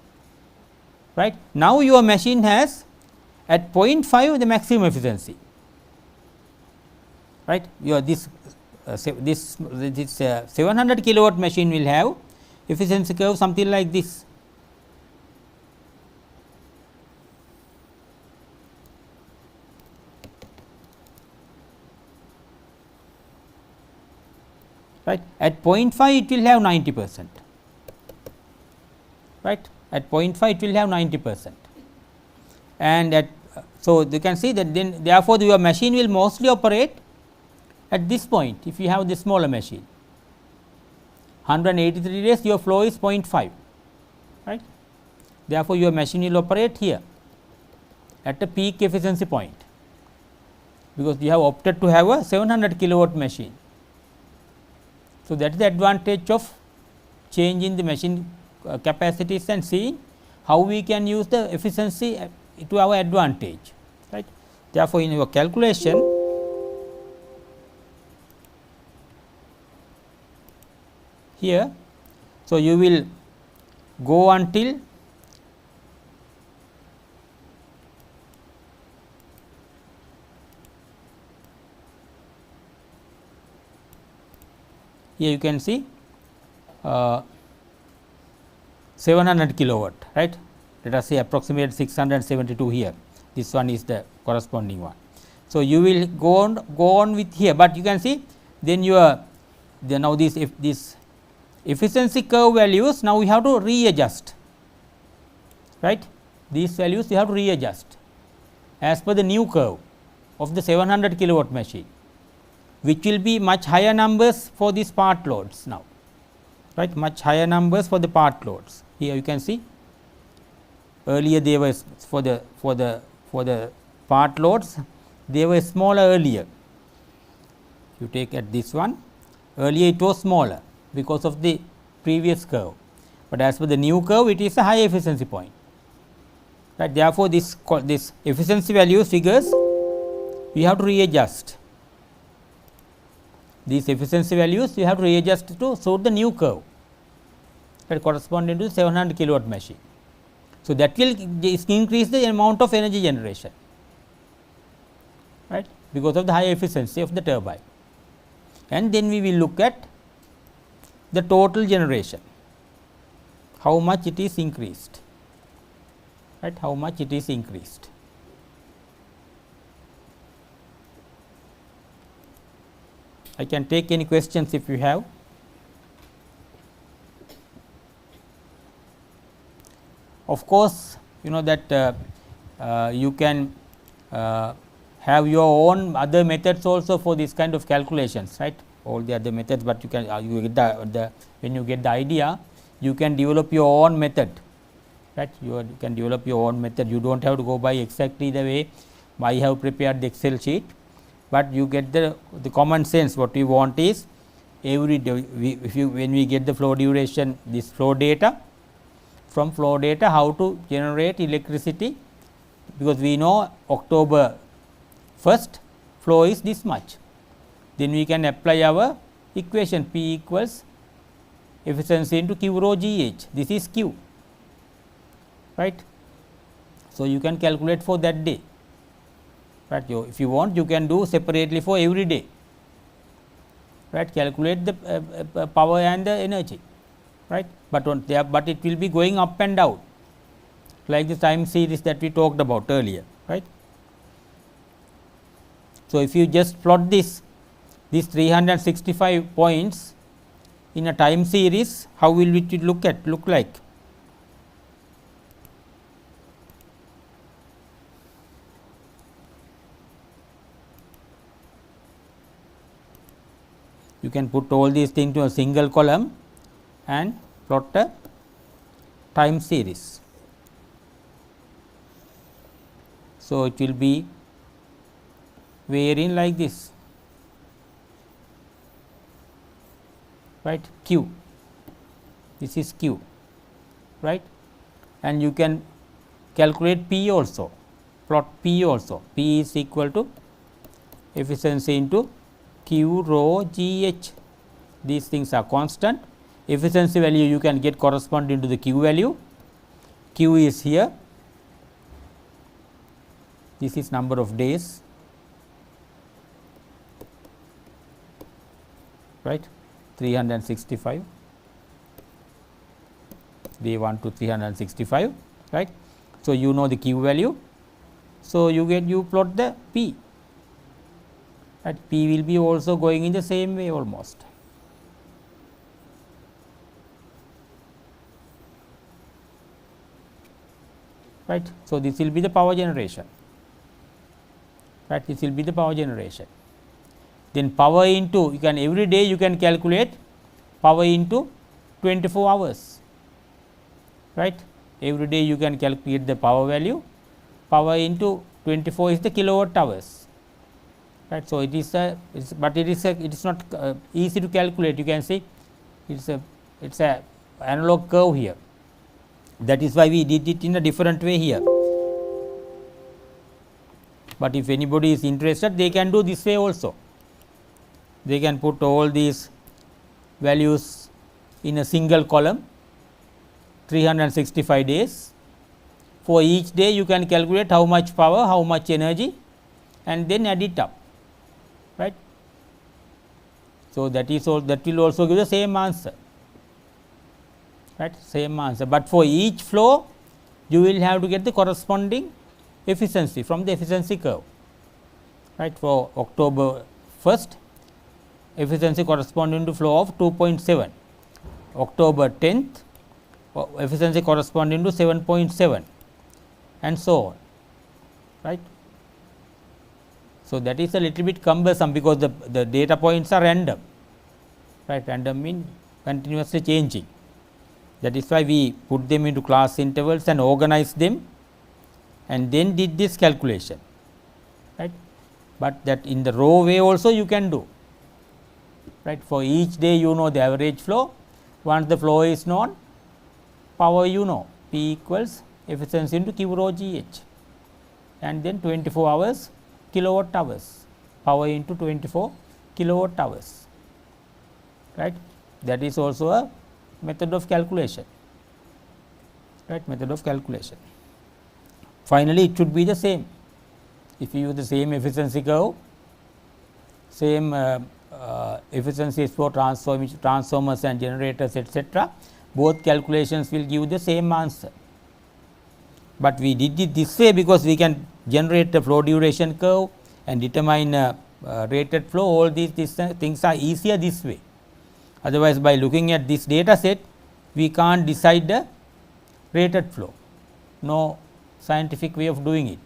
Right. Now, your machine has at 0.5 the maximum efficiency. Right. Your this 700 kilowatt machine will have efficiency curve something like this. Right. At 0.5 it will have 90%. Right. At 0.5 it will have 90%, and at so you can see that then therefore, your machine will mostly operate at this point. If you have the smaller machine, 183 days your flow is 0.5, right. Therefore, your machine will operate here at a peak efficiency point, because you have opted to have a 700 kilowatt machine. So, that is the advantage of changing the machine capacities and seeing how we can use the efficiency to our advantage, right. Therefore, in your calculation here, so you will go until here you can see 700 kilowatt, right. Let us say approximate 672 here, this one is the corresponding one. So, you will go on with here, but you can see then your now this efficiency curve values, now we have to readjust, right. These values you have to readjust as per the new curve of the 700 kilowatt machine, which will be much higher numbers for these part loads now, right, much higher numbers for the part loads. Here you can see earlier they were for the part loads, they were smaller earlier. You take at this one, earlier it was smaller because of the previous curve, but as per the new curve it is a high efficiency point, right. Therefore, this efficiency value figures we have to readjust. These efficiency values you have to readjust to suit the new curve that corresponding to 700 kilowatt machine. So, that will increase the amount of energy generation, right, because of the high efficiency of the turbine. And then we will look at the total generation, how much it is increased, right, how much it is increased. I can take any questions if you have. Of course, you know that you can have your own other methods also for this kind of calculations, right, all the other methods, but you can you get the when you get the idea, you can develop your own method, right. You can develop your own method. You do not have to go by exactly the way I have prepared the Excel sheet, but you get the common sense. What we want is every day when we get the flow duration, this flow data, from flow data how to generate electricity, because we know October 1st flow is this much. Then we can apply our equation P equals efficiency into Q rho G H. This is Q, right. So, you can calculate for that day, right. If you want, you can do separately for every day, right, calculate the power and the energy, right, but it will be going up and down like the time series that we talked about earlier, right. So, if you just plot these 365 points in a time series, how will it look like? You can put all these things to a single column and plot a time series. So, it will be varying like this, right, Q, this is Q, right, and you can calculate P also. plot P also. P is equal to efficiency into Q rho G H. These things are constant. Efficiency value you can get corresponding to the Q value. Q is here. This is number of days, right, 365, day 1 to 365, right. So, you know the Q value. So, you plot the P, right. P will be also going in the same way almost. Right. So, this will be the power generation, right, this will be the power generation. Then power into, you can every day you can calculate power into 24 hours, right. Every day you can calculate the power value, power into 24 is the kilowatt hours, right. So, it is a, but it is not easy to calculate. You can see it is a analog curve here. That is why we did it in a different way here. But if anybody is interested, they can do this way also. They can put all these values in a single column, 365 days. For each day you can calculate how much power, how much energy, and then add it up, right. So, that is all, that will also give the same answer, right, same answer. But for each flow you will have to get the corresponding efficiency from the efficiency curve, right. For October 1st, efficiency corresponding to flow of 2.7, October 10th, efficiency corresponding to 7.7, and so on, right. So, that is a little bit cumbersome because the data points are random, right. Random means continuously changing. That is why we put them into class intervals and organize them and then did this calculation, right. But that in the row way also you can do, right. For each day you know the average flow. Once the flow is known, power you know, P equals efficiency into Q rho G H, and then 24 hours kilowatt hours, power into 24 kilowatt hours, right. That is also a method of calculation, right, method of calculation. Finally, it should be the same. If you use the same efficiency curve, same efficiencies for transformers and generators, etc., both calculations will give the same answer. But we did it this way because we can generate the flow duration curve and determine rated flow. All these things are easier this way. Otherwise, by looking at this data set, we can't decide the rated flow. No scientific way of doing it.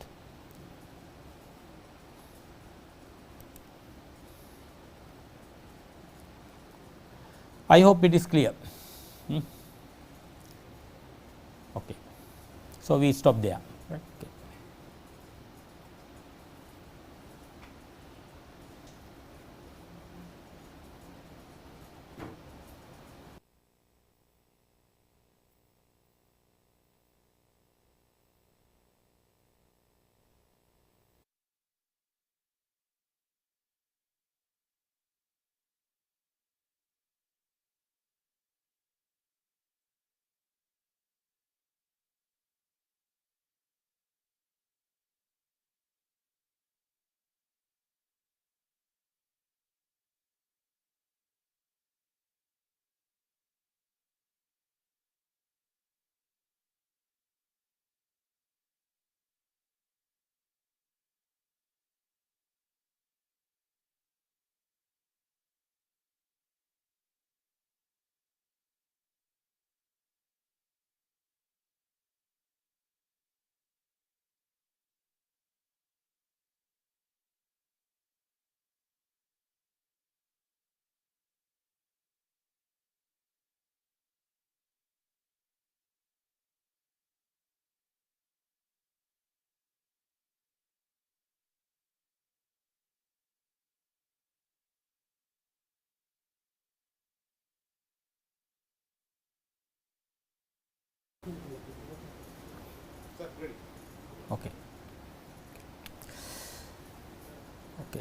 I hope it is clear. Okay. So, we stop there. Right. Okay.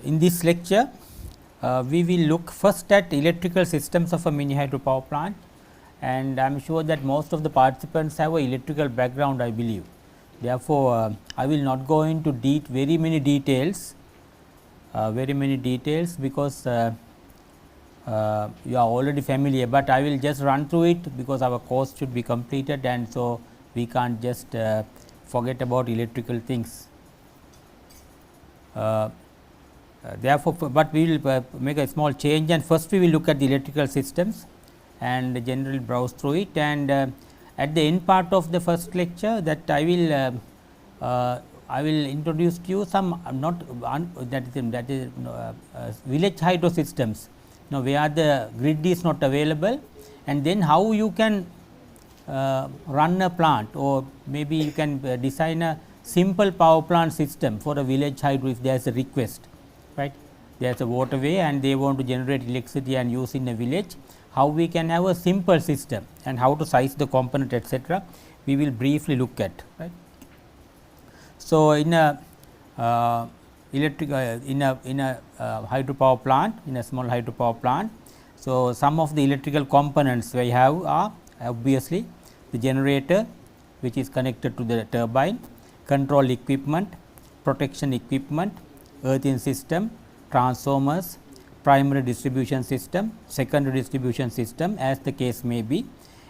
In this lecture, we will look first at electrical systems of a mini hydropower plant, and I am sure that most of the participants have a electrical background, I believe. Therefore, I will not go into very many details because you are already familiar, but I will just run through it because our course should be completed, and so we can't just forget about electrical things. Therefore, but we will make a small change, and first we will look at the electrical systems and generally browse through it, and at the end part of the first lecture that I will introduce to you some that is village hydro systems, where the grid is not available, and then how you can run a plant, or maybe you can design a simple power plant system for a village hydro if there is a request, right. There is a waterway and they want to generate electricity and use in a village, how we can have a simple system and how to size the component, etc. we will briefly look at, right. So, in a hydropower plant, in a small hydropower plant, so some of the electrical components we have are obviously the generator, which is connected to the turbine, control equipment, protection equipment, earthing system, transformers, primary distribution system, secondary distribution system as the case may be,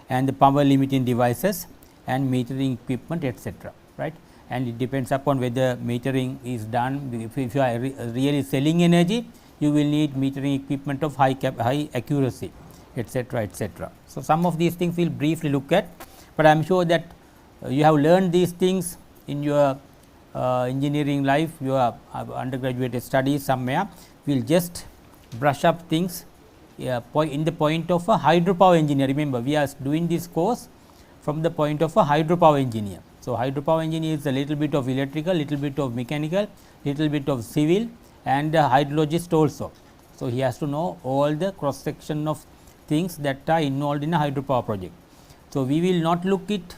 and the power limiting devices and metering equipment, etc. right. And it depends upon whether metering is done. If you are really selling energy, you will need metering equipment of high accuracy, etc., etc. So, some of these things we will briefly look at, but I am sure that you have learned these things in your engineering life, your undergraduate studies somewhere. We will just brush up things in the point of a hydropower engineer. Remember, we are doing this course from the point of a hydropower engineer. So, hydropower engineer is a little bit of electrical, little bit of mechanical, little bit of civil, and a hydrologist also. So, he has to know all the cross section of things that are involved in a hydropower project. So, we will not look it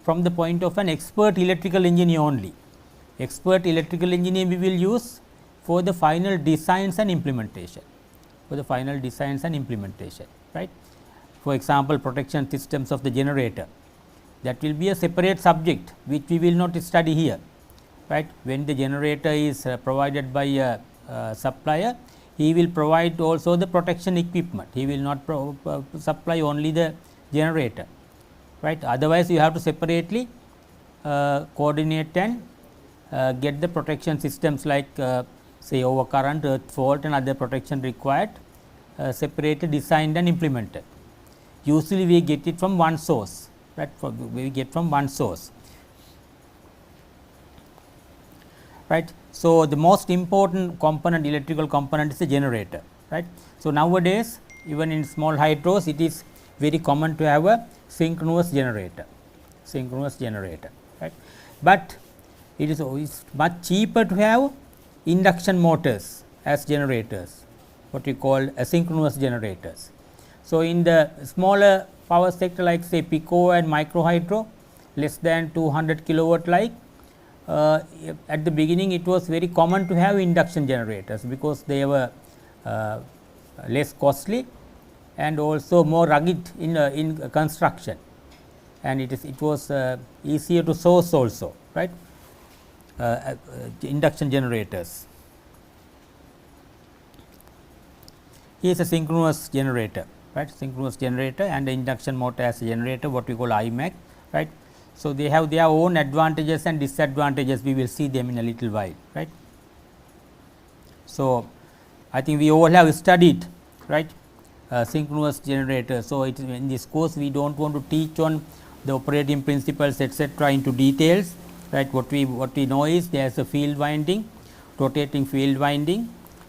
from the point of an expert electrical engineer only. Expert electrical engineer we will use for the final designs and implementation, right. For example, protection systems of the generator, that will be a separate subject which we will not study here, right. When the generator is provided by a supplier, he will provide also the protection equipment, he will not supply only the generator, right. Otherwise, you have to separately coordinate and get the protection systems like say overcurrent, earth fault and other protection required separately designed and implemented. Usually, we get it from one source, right. We get from one source, right. So, the most important component, electrical component, is the generator, right. So, nowadays even in small hydros, it is very common to have a synchronous generator, right. But it is much cheaper to have induction motors as generators, what we call asynchronous generators. So, in the smaller power sector like say pico and micro hydro, less than 200 kilowatt like, at the beginning it was very common to have induction generators, because they were less costly and also more rugged in construction, and it was easier to source also, right. Induction generators. Here is a synchronous generator, right, synchronous generator and the induction motor as a generator, what we call IMAC, right. So, they have their own advantages and disadvantages, we will see them in a little while, right. So, I think we all have studied, right, synchronous generator. So, it is in this course we do not want to teach on the operating principles, etc., into details, right. What we know is there is a field winding, rotating field winding,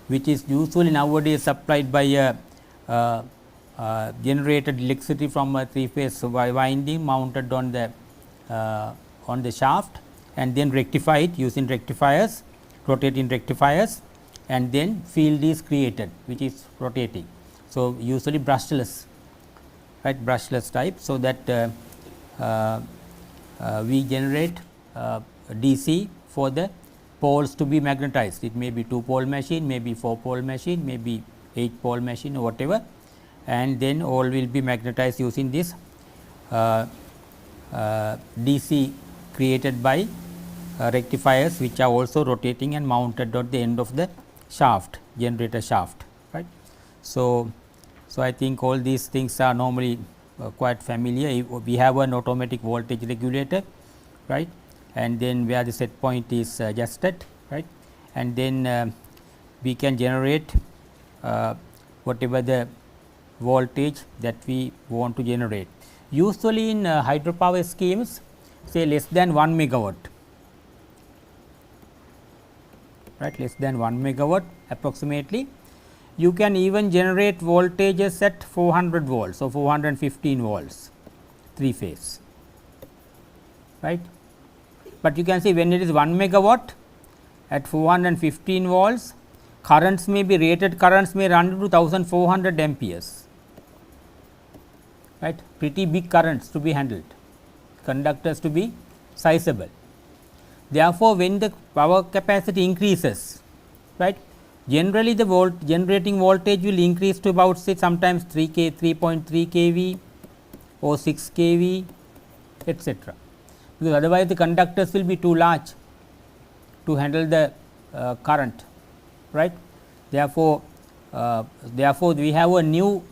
which is usually nowadays supplied by a generated electricity from a 3-phase winding mounted on the shaft, and then rectified using rectifiers, rotating rectifiers, and then field is created which is rotating. So, usually brushless, right, brushless type. So, that we generate DC for the poles to be magnetized. It may be 2-pole machine, maybe 4-pole machine, maybe 8-pole machine or whatever, and then all will be magnetized using this DC created by rectifiers, which are also rotating and mounted at the end of the shaft, generator shaft, right. So I think all these things are normally quite familiar. We have an automatic voltage regulator, right, and then where the set point is adjusted, right, and then we can generate whatever the voltage that we want to generate. Usually in hydropower schemes, say less than 1 megawatt, right, less than 1 megawatt approximately. You can even generate voltages at 400 volts or 415 volts 3 phase, right. But you can see when it is 1 megawatt at 415 volts, currents may be rated currents may run to 1400 amperes, right, pretty big currents to be handled, conductors to be sizable. Therefore, when the power capacity increases, right, generally the generating voltage will increase to about say sometimes 3.3 kV or 6 kV, etc., because otherwise the conductors will be too large to handle the current, right. Therefore, we have a new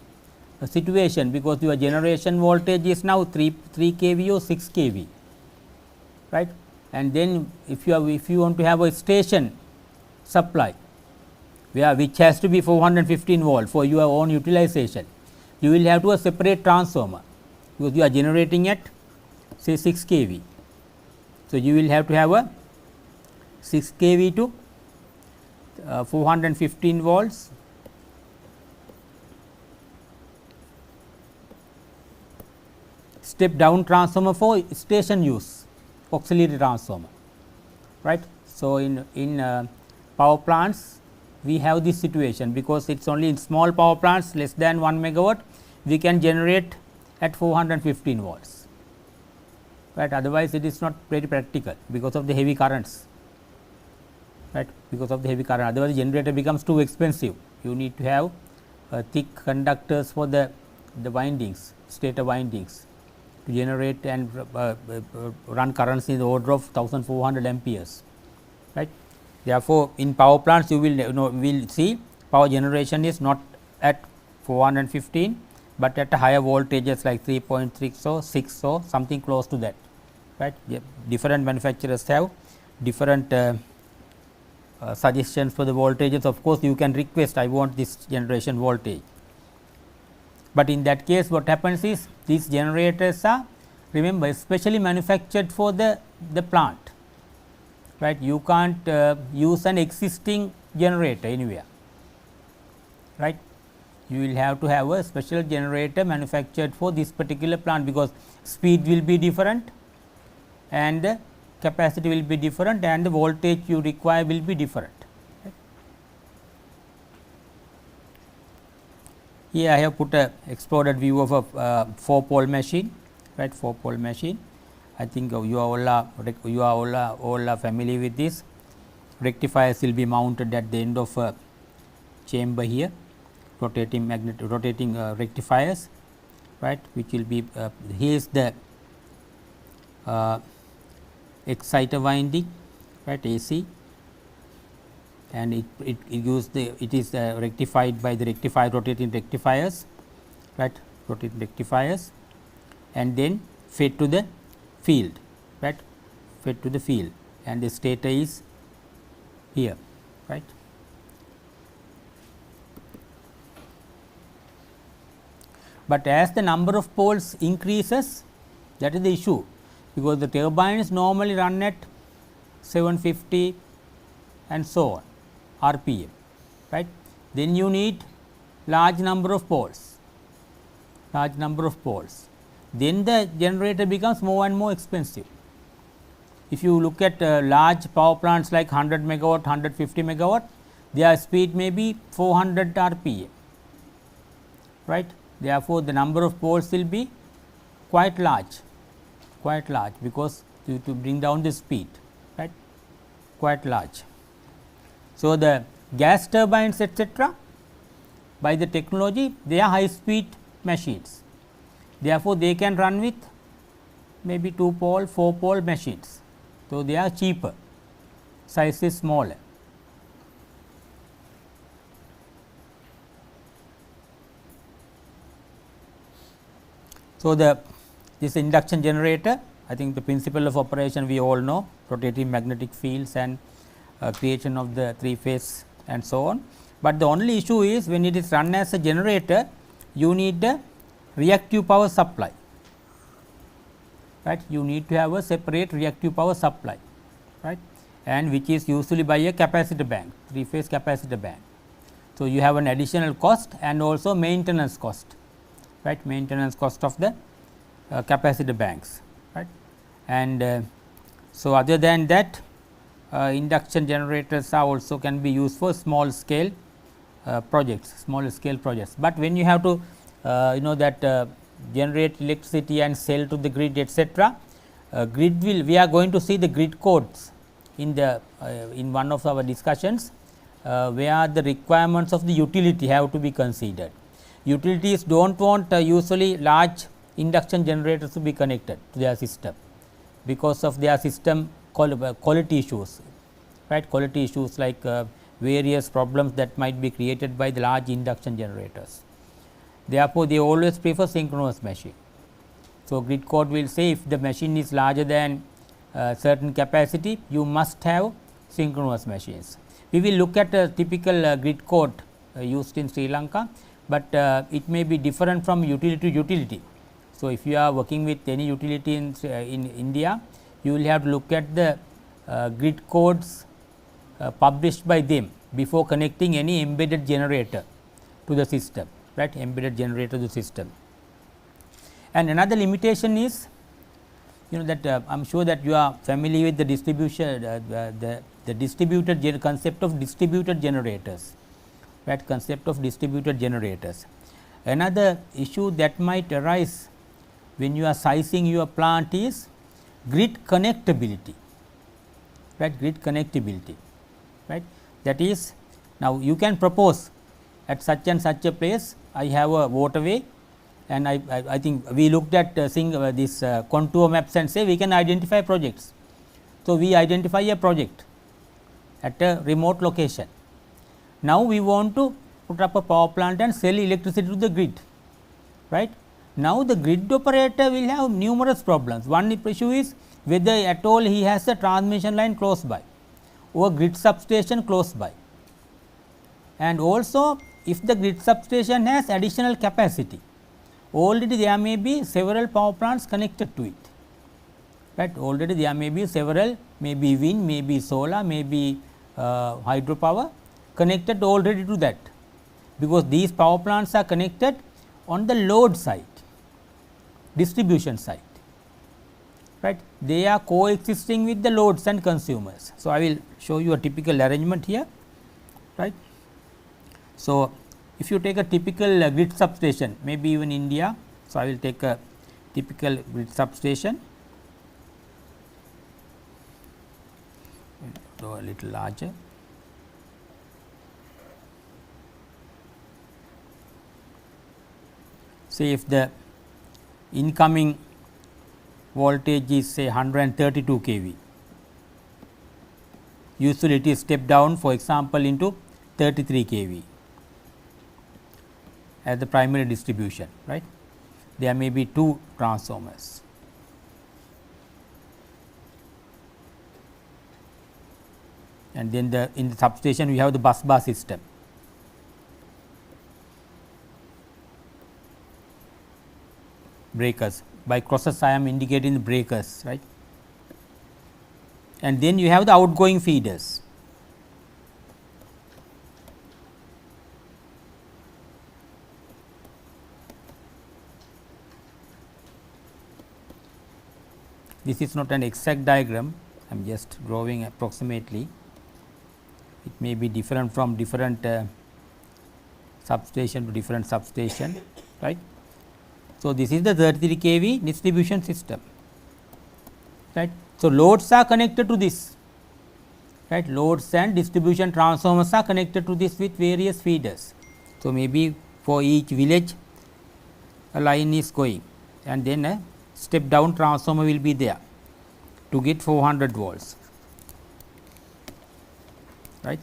situation, because your generation voltage is now 3 kV or 6 kV, right, and then if you want to have a station supply which has to be 415 volt for your own utilization, you will have to a separate transformer, because you are generating at say 6 kV. So, you will have to have a 6 kV to 415 volts step down transformer for station use, auxiliary transformer, right. So, in power plants we have this situation, because it is only in small power plants less than 1 megawatt we can generate at 415 volts, right. Otherwise, it is not very practical because of the heavy currents, right, because of the heavy current. Otherwise, the generator becomes too expensive. You need to have thick conductors for the windings, stator windings, to generate and run currents in the order of 1400 amperes, right. Therefore, in power plants you will see power generation is not at 415, but at a higher voltages like 3.6 or 6 or something close to that, right. Different manufacturers have different suggestions for the voltages. Of course, you can request I want this generation voltage, but in that case what happens is these generators are, remember, especially manufactured for the plant, right. You can't use an existing generator anywhere, right. You will have to have a special generator manufactured for this particular plant, because speed will be different and the capacity will be different and the voltage you require will be different, right. Here I have put a exploded view of a 4-pole machine, right, 4-pole machine. I think you all are familiar with this. Rectifiers will be mounted at the end of a chamber here, rotating rectifiers, right, which will be here is the exciter winding, right, AC, and it is rectified by the rotating rectifiers, right, rotating rectifiers, and then fed to the field, right, fed to the field, and the stator is here, right. But as the number of poles increases, that is the issue, because the turbines normally run at 750 and so on RPM, right. Then you need large number of poles, then the generator becomes more and more expensive. If you look at large power plants like 100 megawatt, 150 megawatt, their speed may be 400 RPM, right. Therefore, the number of poles will be quite large, because to bring down the speed, right. quite large. So, the gas turbines etcetera, by the technology they are high speed machines. Therefore, they can run with maybe 2 pole 4 pole machines. So, they are cheaper, size is smaller. So, this induction generator, I think the principle of operation we all know, rotating magnetic fields and creation of the 3 phase and so on. But the only issue is when it is run as a generator, you need a reactive power supply, right. You need to have a separate reactive power supply, right, and which is usually by a capacitor bank, 3 phase capacitor bank. So, you have an additional cost and also maintenance cost, right, maintenance cost of the capacitor banks, right. And so, other than that induction generators are also can be used for small scale projects, small scale projects. But when you have to that generate electricity and sell to the grid etcetera, grid will, we are going to see the grid codes in the in one of our discussions, where the requirements of the utility have to be considered. Utilities do not want usually large induction generators to be connected to their system, because of their system quality issues, right, quality issues like various problems that might be created by the large induction generators. Therefore, they always prefer synchronous machine. So, grid code will say if the machine is larger than certain capacity, you must have synchronous machines. We will look at a typical grid code used in Sri Lanka, but it may be different from utility to utility. So, if you are working with any utility in India, you will have to look at the grid codes published by them before connecting any embedded generator to the system, right, embedded generator to the system. And another limitation is, that I am sure that you are familiar with the distribution, the distributed concept of distributed generators, right, concept of distributed generators. Another issue that might arise when you are sizing your plant is grid connectability, right, grid connectability, right. That is, now you can propose at such and such a place I have a waterway, and I think we looked at this contour maps and say we can identify projects. So, we identify a project at a remote location. Now, we want to put up a power plant and sell electricity to the grid, right. Now, the grid operator will have numerous problems. One issue is whether at all he has a transmission line close by or grid substation close by, and also if the grid substation has additional capacity, already there may be several power plants connected to it, right. Already there may be several, maybe wind, maybe solar, maybe hydropower connected already to that, because these power plants are connected on the load side, distribution side, right. They are coexisting with the loads and consumers. So, I will show you a typical arrangement here, right. So, if you take a typical grid substation, maybe even India. So, I will take a typical grid substation, so a little larger. Say if the incoming voltage is say 132 kV, usually it is stepped down for example into 33 kV as the primary distribution, right. There may be 2 transformers, and then in the substation we have the bus bar system. Breakers, by crosses I am indicating the breakers, right. And then you have the outgoing feeders. This is not an exact diagram, I am just drawing approximately. It may be different from different substation to different substation, right. So, this is the 33 kV distribution system, right. So, loads are connected to this, right. Loads and distribution transformers are connected to this with various feeders. So, maybe for each village a line is going and then a step down transformer will be there to get 400 volts, right,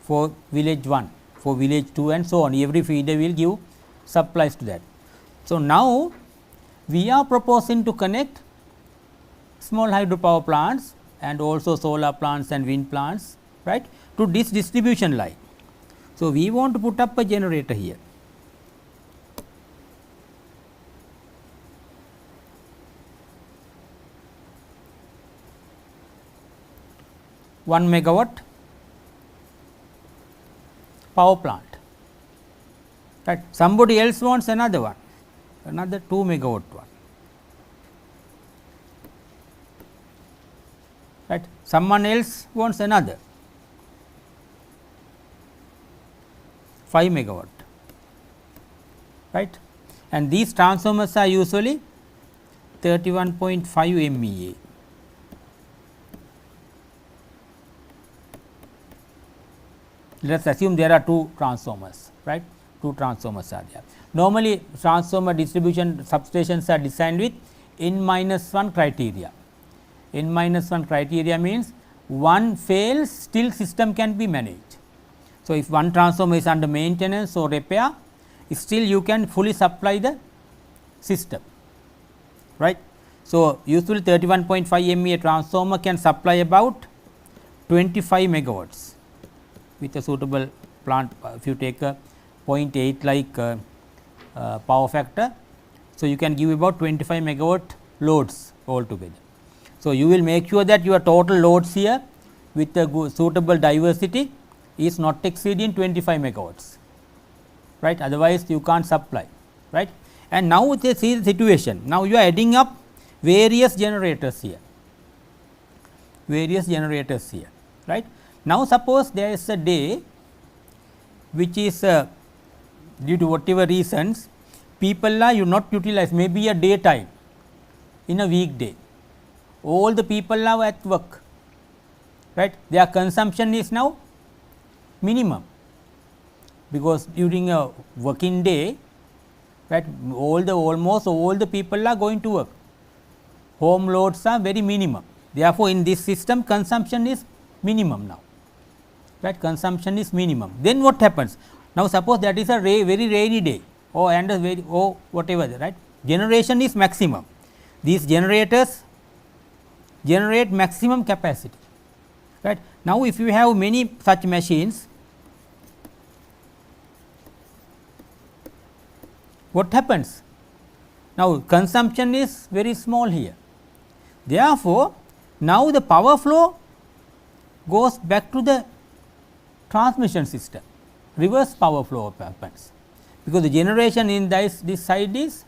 for village 1, for village 2 and so on. Every feeder will give supplies to that. So, now we are proposing to connect small hydropower plants and also solar plants and wind plants, right, to this distribution line. So, we want to put up a generator here. One megawatt power plant, right. Somebody else wants another one, another 2 megawatt one, right. Someone else wants another 5 megawatt, right. And these transformers are usually 31.5 MVA. Let us assume there are 2 transformers, right, 2 transformers are there. Normally, transformer distribution substations are designed with n-1 criteria. N-1 criteria means one fails, still system can be managed. So, if one transformer is under maintenance or repair, still you can fully supply the system, right. So, usually 31.5 MVA transformer can supply about 25 megawatts with a suitable plant. If you take a 0.8 like power factor, so you can give about 25 megawatt loads altogether. So, you will make sure that your total loads here with a suitable diversity is not exceeding 25 megawatts, right, otherwise you can't supply, right. And now, see the situation, now you are adding up various generators here, right. Now, suppose there is a day which is due to whatever reasons people are not utilized, maybe a daytime in a weekday, all the people are at work, right, their consumption is now minimum, because during a working day, right, almost all the people are going to work, home loads are very minimum. Therefore, in this system consumption is minimum now, right, consumption is minimum. Then what happens? Now, suppose that is a very rainy day or whatever, right, generation is maximum. These generators generate maximum capacity, right. Now, if you have many such machines, what happens? Now, consumption is very small here. Therefore, now the power flow goes back to the transmission system, reverse power flow happens, because the generation in this side is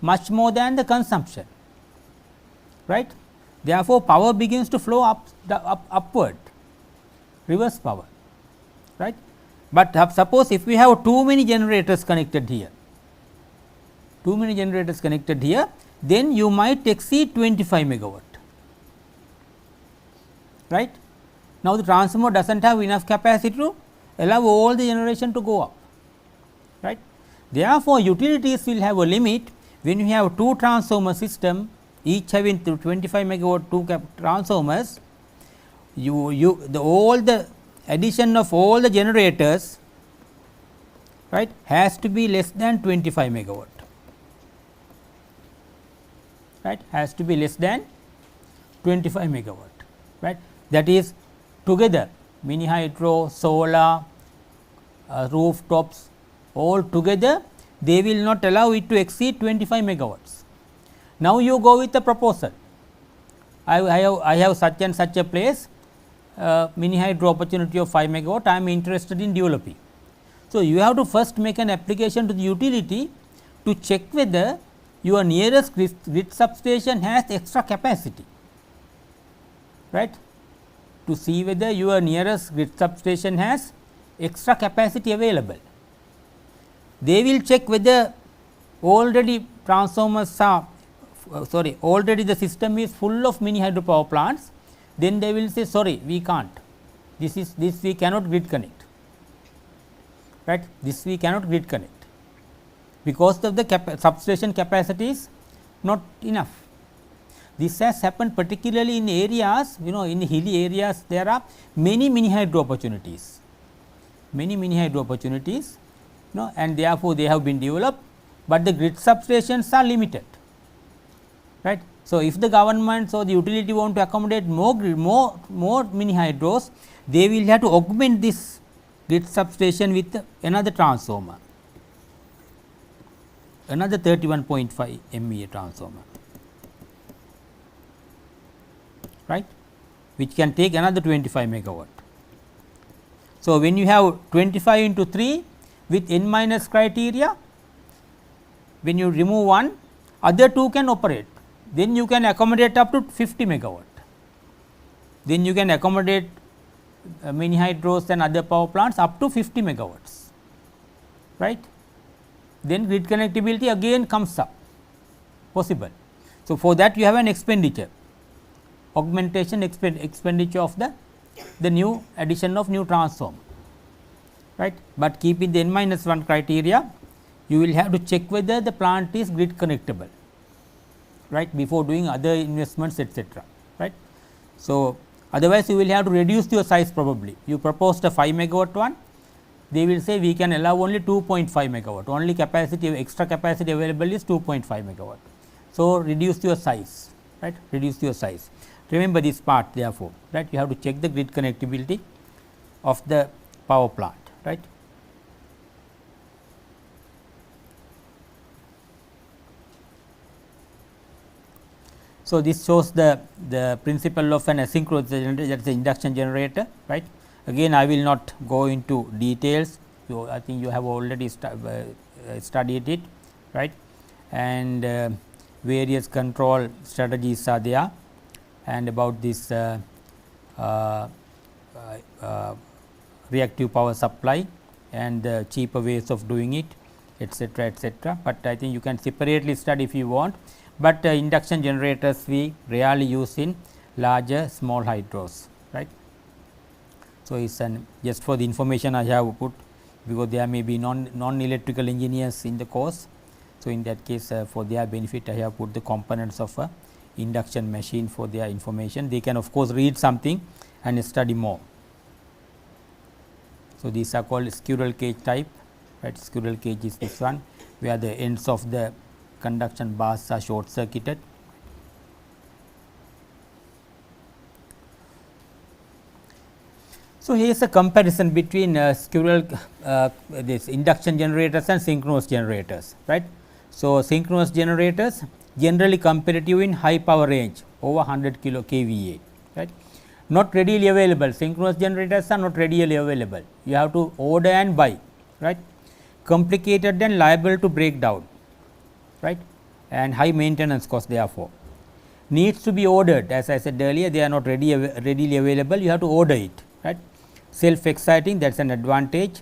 much more than the consumption, right. Therefore, power begins to flow upward, reverse power, right. But suppose if we have too many generators connected here, then you might exceed 25 megawatt, right. Now, the transformer does not have enough capacity to allow all the generation to go up, right. Therefore, utilities will have a limit when you have 2 transformer system, each having 25 megawatt 2 transformers. All the addition of all the generators, right, has to be less than 25 megawatt, right, has to be less than 25 megawatt, right. That is together mini hydro, solar, rooftops, all together they will not allow it to exceed 25 megawatts. Now, you go with a proposal, I have such and such a place, mini hydro opportunity of 5 megawatt, I am interested in developing. So, you have to first make an application to the utility to check whether your nearest grid substation has extra capacity, right, to see whether your nearest grid substation has extra capacity available. They will check whether already transformers are already the system is full of mini hydropower plants, then they will say sorry, we can't, this we cannot grid connect, right, this we cannot grid connect, because of the substation capacity is not enough. This has happened particularly in areas, in hilly areas there are many mini hydro opportunities, and therefore, they have been developed, but the grid substations are limited, right. So, if the government or the utility want to accommodate more mini hydros, they will have to augment this grid substation with another transformer, another 31.5 MVA transformer, right, which can take another 25 megawatt. So, when you have 25 into 3 with n minus criteria, when you remove one, other two can operate, then you can accommodate up to 50 megawatt. Then you can accommodate mini hydros and other power plants up to 50 megawatts, right. Then grid connectivity again comes up possible. So, for that you have an expenditure, augmentation expenditure of the new addition of new transformer, right. But keeping the n minus 1 criteria, you will have to check whether the plant is grid connectable, right, before doing other investments, etc., right. So, otherwise you will have to reduce your size probably. You proposed a 5 megawatt one, they will say we can allow only 2.5 megawatt, only capacity, extra capacity available is 2.5 megawatt. So, reduce your size, right, reduce your size. Remember this part therefore, right, you have to check the grid connectivity of the power plant, right. So, this shows the principle of an asynchronous generator, that is the induction generator, right. Again I will not go into details, I think you have already studied it, right, and various control strategies are there, and about this reactive power supply and the cheaper ways of doing it, etc., etc., but I think you can separately study if you want. But induction generators we rarely use in larger small hydros, right. So, it is just for the information I have put, because there may be non electrical engineers in the course. So, in that case for their benefit I have put the components of a induction machine for their information. They can of course read something and study more. So, these are called squirrel cage type, right. Squirrel cage is this one, where the ends of the conduction bars are short circuited. So, here is a comparison between this induction generators and synchronous generators, right. So, synchronous generators generally competitive in high power range over 100 kVA, right. Not readily available, synchronous generators are not readily available, you have to order and buy, right. Complicated and liable to break down, right, and high maintenance cost therefore. Needs to be ordered, as I said earlier, they are not readily available, you have to order it, right. Self exciting, that is an advantage,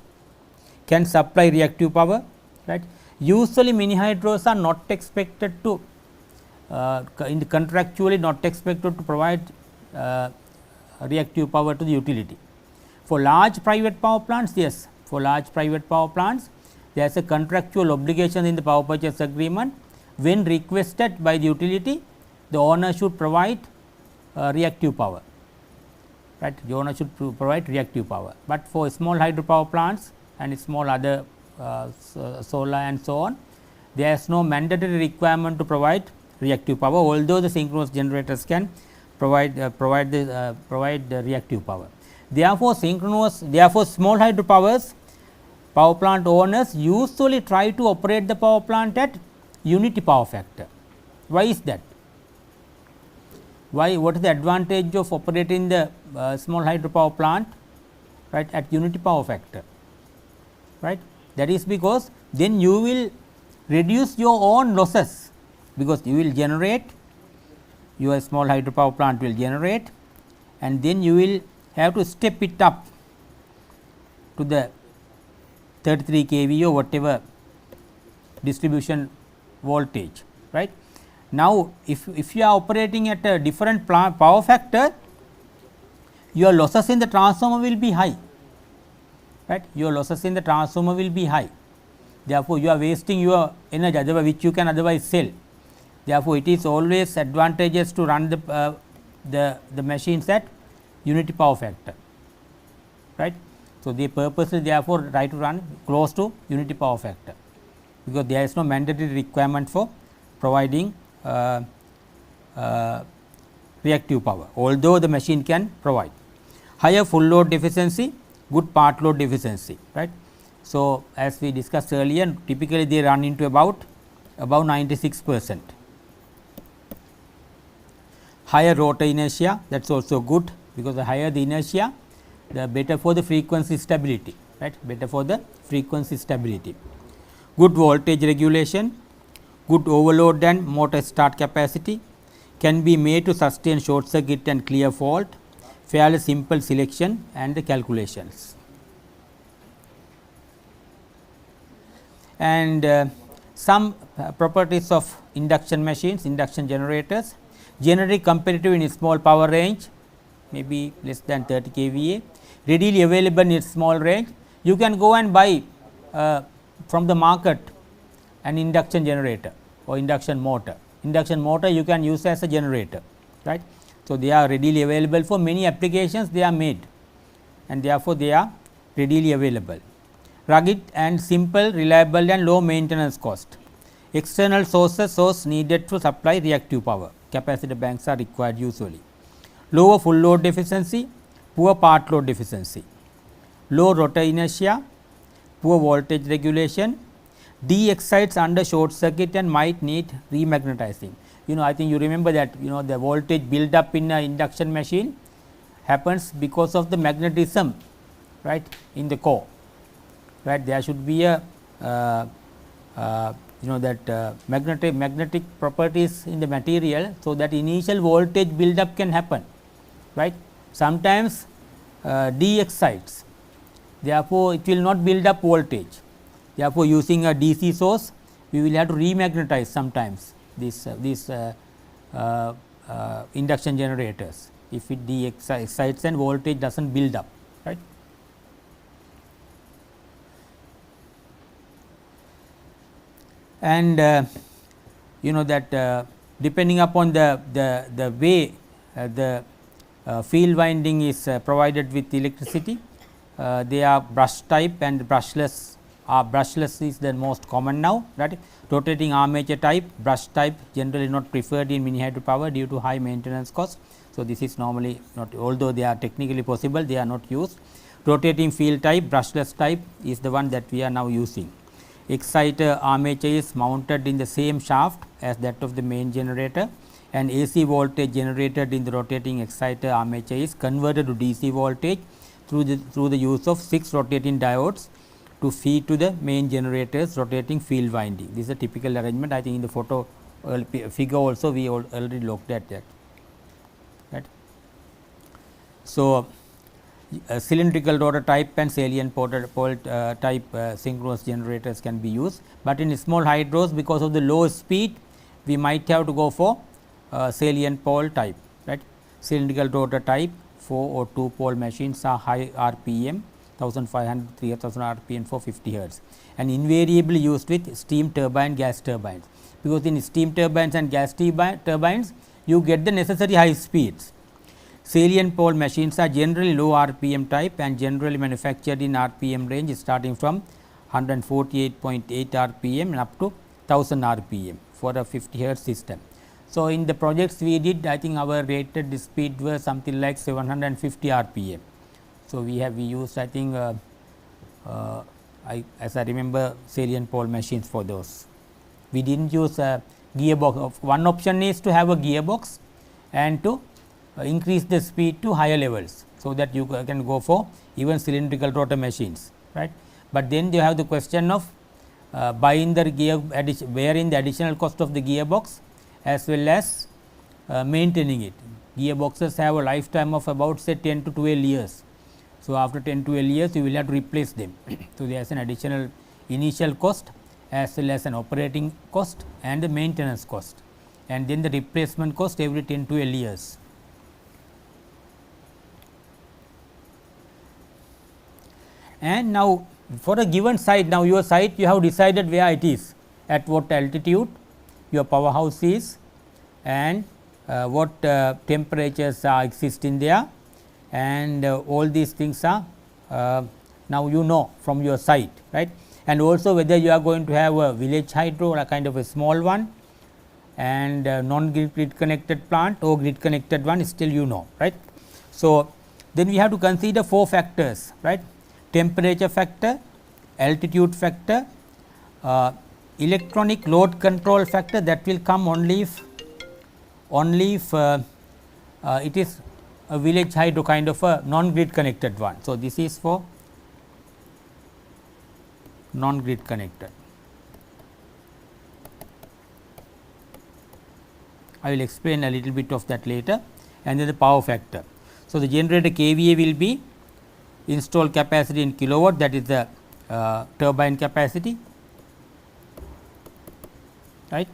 can supply reactive power, right. Usually mini hydros are not expected to contractually not expected to provide reactive power to the utility. For large private power plants, yes, for large private power plants there is a contractual obligation in the power purchase agreement, when requested by the utility the owner should provide reactive power, right, the owner should provide reactive power. But for small hydropower plants and small other solar and so on, there is no mandatory requirement to provide reactive power, although the synchronous generators can provide the reactive power. Therefore, small hydropowers power plant owners usually try to operate the power plant at unity power factor. Why is that? Why? What is the advantage of operating the small hydropower plant, right, at unity power factor, right? That is because then you will reduce your own losses, because you will generate, your small hydropower plant will generate, and then you will have to step it up to the 33 kV or whatever distribution voltage, right. Now, if you are operating at a different power factor, your losses in the transformer will be high, right. Your losses in the transformer will be high. Therefore, you are wasting your energy otherwise which you can otherwise sell. Therefore, it is always advantageous to run the machines at unity power factor, right. So, they purposely therefore try to run close to unity power factor, because there is no mandatory requirement for providing reactive power, although the machine can provide higher full load efficiency, good part load efficiency, right. So, as we discussed earlier, typically they run into about 96%. Higher rotor inertia, that is also good, because the higher the inertia, the better for the frequency stability, right, better for the frequency stability. Good voltage regulation, good overload and motor start capacity, can be made to sustain short circuit and clear fault, fairly simple selection and the calculations. And some properties of induction machines, induction generators, generally competitive in small power range, maybe less than 30 kVA, readily available in small range. You can go and buy from the market an induction generator or induction motor. Induction motor you can use as a generator, right. So, they are readily available for many applications, they are made, and therefore, they are readily available. Rugged and simple, reliable and low maintenance cost. External source needed to supply reactive power. Capacitor banks are required usually. Lower full load efficiency, poor part load efficiency. Low rotor inertia, poor voltage regulation, de-excites under short circuit and might need remagnetizing. I think you remember that the voltage build up in an induction machine happens because of the magnetism, right, in the core. Right, there should be a magnetic properties in the material, so that initial voltage build up can happen, right. Sometimes de-excites, therefore, it will not build up voltage. Therefore, using a DC source, we will have to remagnetize sometimes these induction generators, if it de-excites and voltage does not build up, right. And that depending upon the way the field winding is provided with electricity, they are brush type and brushless. Brushless is the most common now, right. Rotating armature type, brush type generally not preferred in mini hydro power due to high maintenance cost. So, this is normally not, although they are technically possible, they are not used. Rotating field type, brushless type is the one that we are now using. Exciter armature is mounted in the same shaft as that of the main generator, and AC voltage generated in the rotating exciter armature is converted to DC voltage through the use of 6 rotating diodes to feed to the main generator's rotating field winding. This is a typical arrangement. I think in the photo figure also we already looked at that, right. So, cylindrical rotor type and salient pole type synchronous generators can be used, but in small hydros, because of the low speed, we might have to go for salient pole type, right. Cylindrical rotor type 4 or 2 pole machines are high RPM, 1500 3000 RPM for 50 hertz, and invariably used with steam turbine, gas turbines, because in steam turbines and gas turbines you get the necessary high speeds. Salient pole machines are generally low RPM type and generally manufactured in RPM range starting from 148.8 RPM and up to 1000 RPM for a 50 hertz system. So, in the projects we did, I think our rated speed was something like 750 RPM. So, we used, I think as I remember, salient pole machines for those. We did not use a gearbox. One option is to have a gearbox and to increase the speed to higher levels, so that you can go for even cylindrical rotor machines, right. But then you have the question of buying the gear, bearing the additional cost of the gearbox as well as maintaining it. Gearboxes have a lifetime of about say 10 to 12 years. So, after 10 to 12 years you will have to replace them. So, there is an additional initial cost as well as an operating cost and the maintenance cost, and then the replacement cost every 10 to 12 years. and now for a given site, now your site you have decided where it is, at what altitude your powerhouse is, and what temperatures are existing there, and all these things are now you know from your site, right. And also whether you are going to have a village hydro or a kind of a small one, and non grid connected plant or grid connected one, still you know, right. So, then we have to consider 4 factors, right. Temperature factor, altitude factor, electronic load control factor, that will come only if it is a village hydro kind of a non grid connected one. So, this is for non grid connected. I will explain a little bit of that later, and then the power factor. So, the generator KVA will be installed capacity in kilowatt, that is the turbine capacity, right,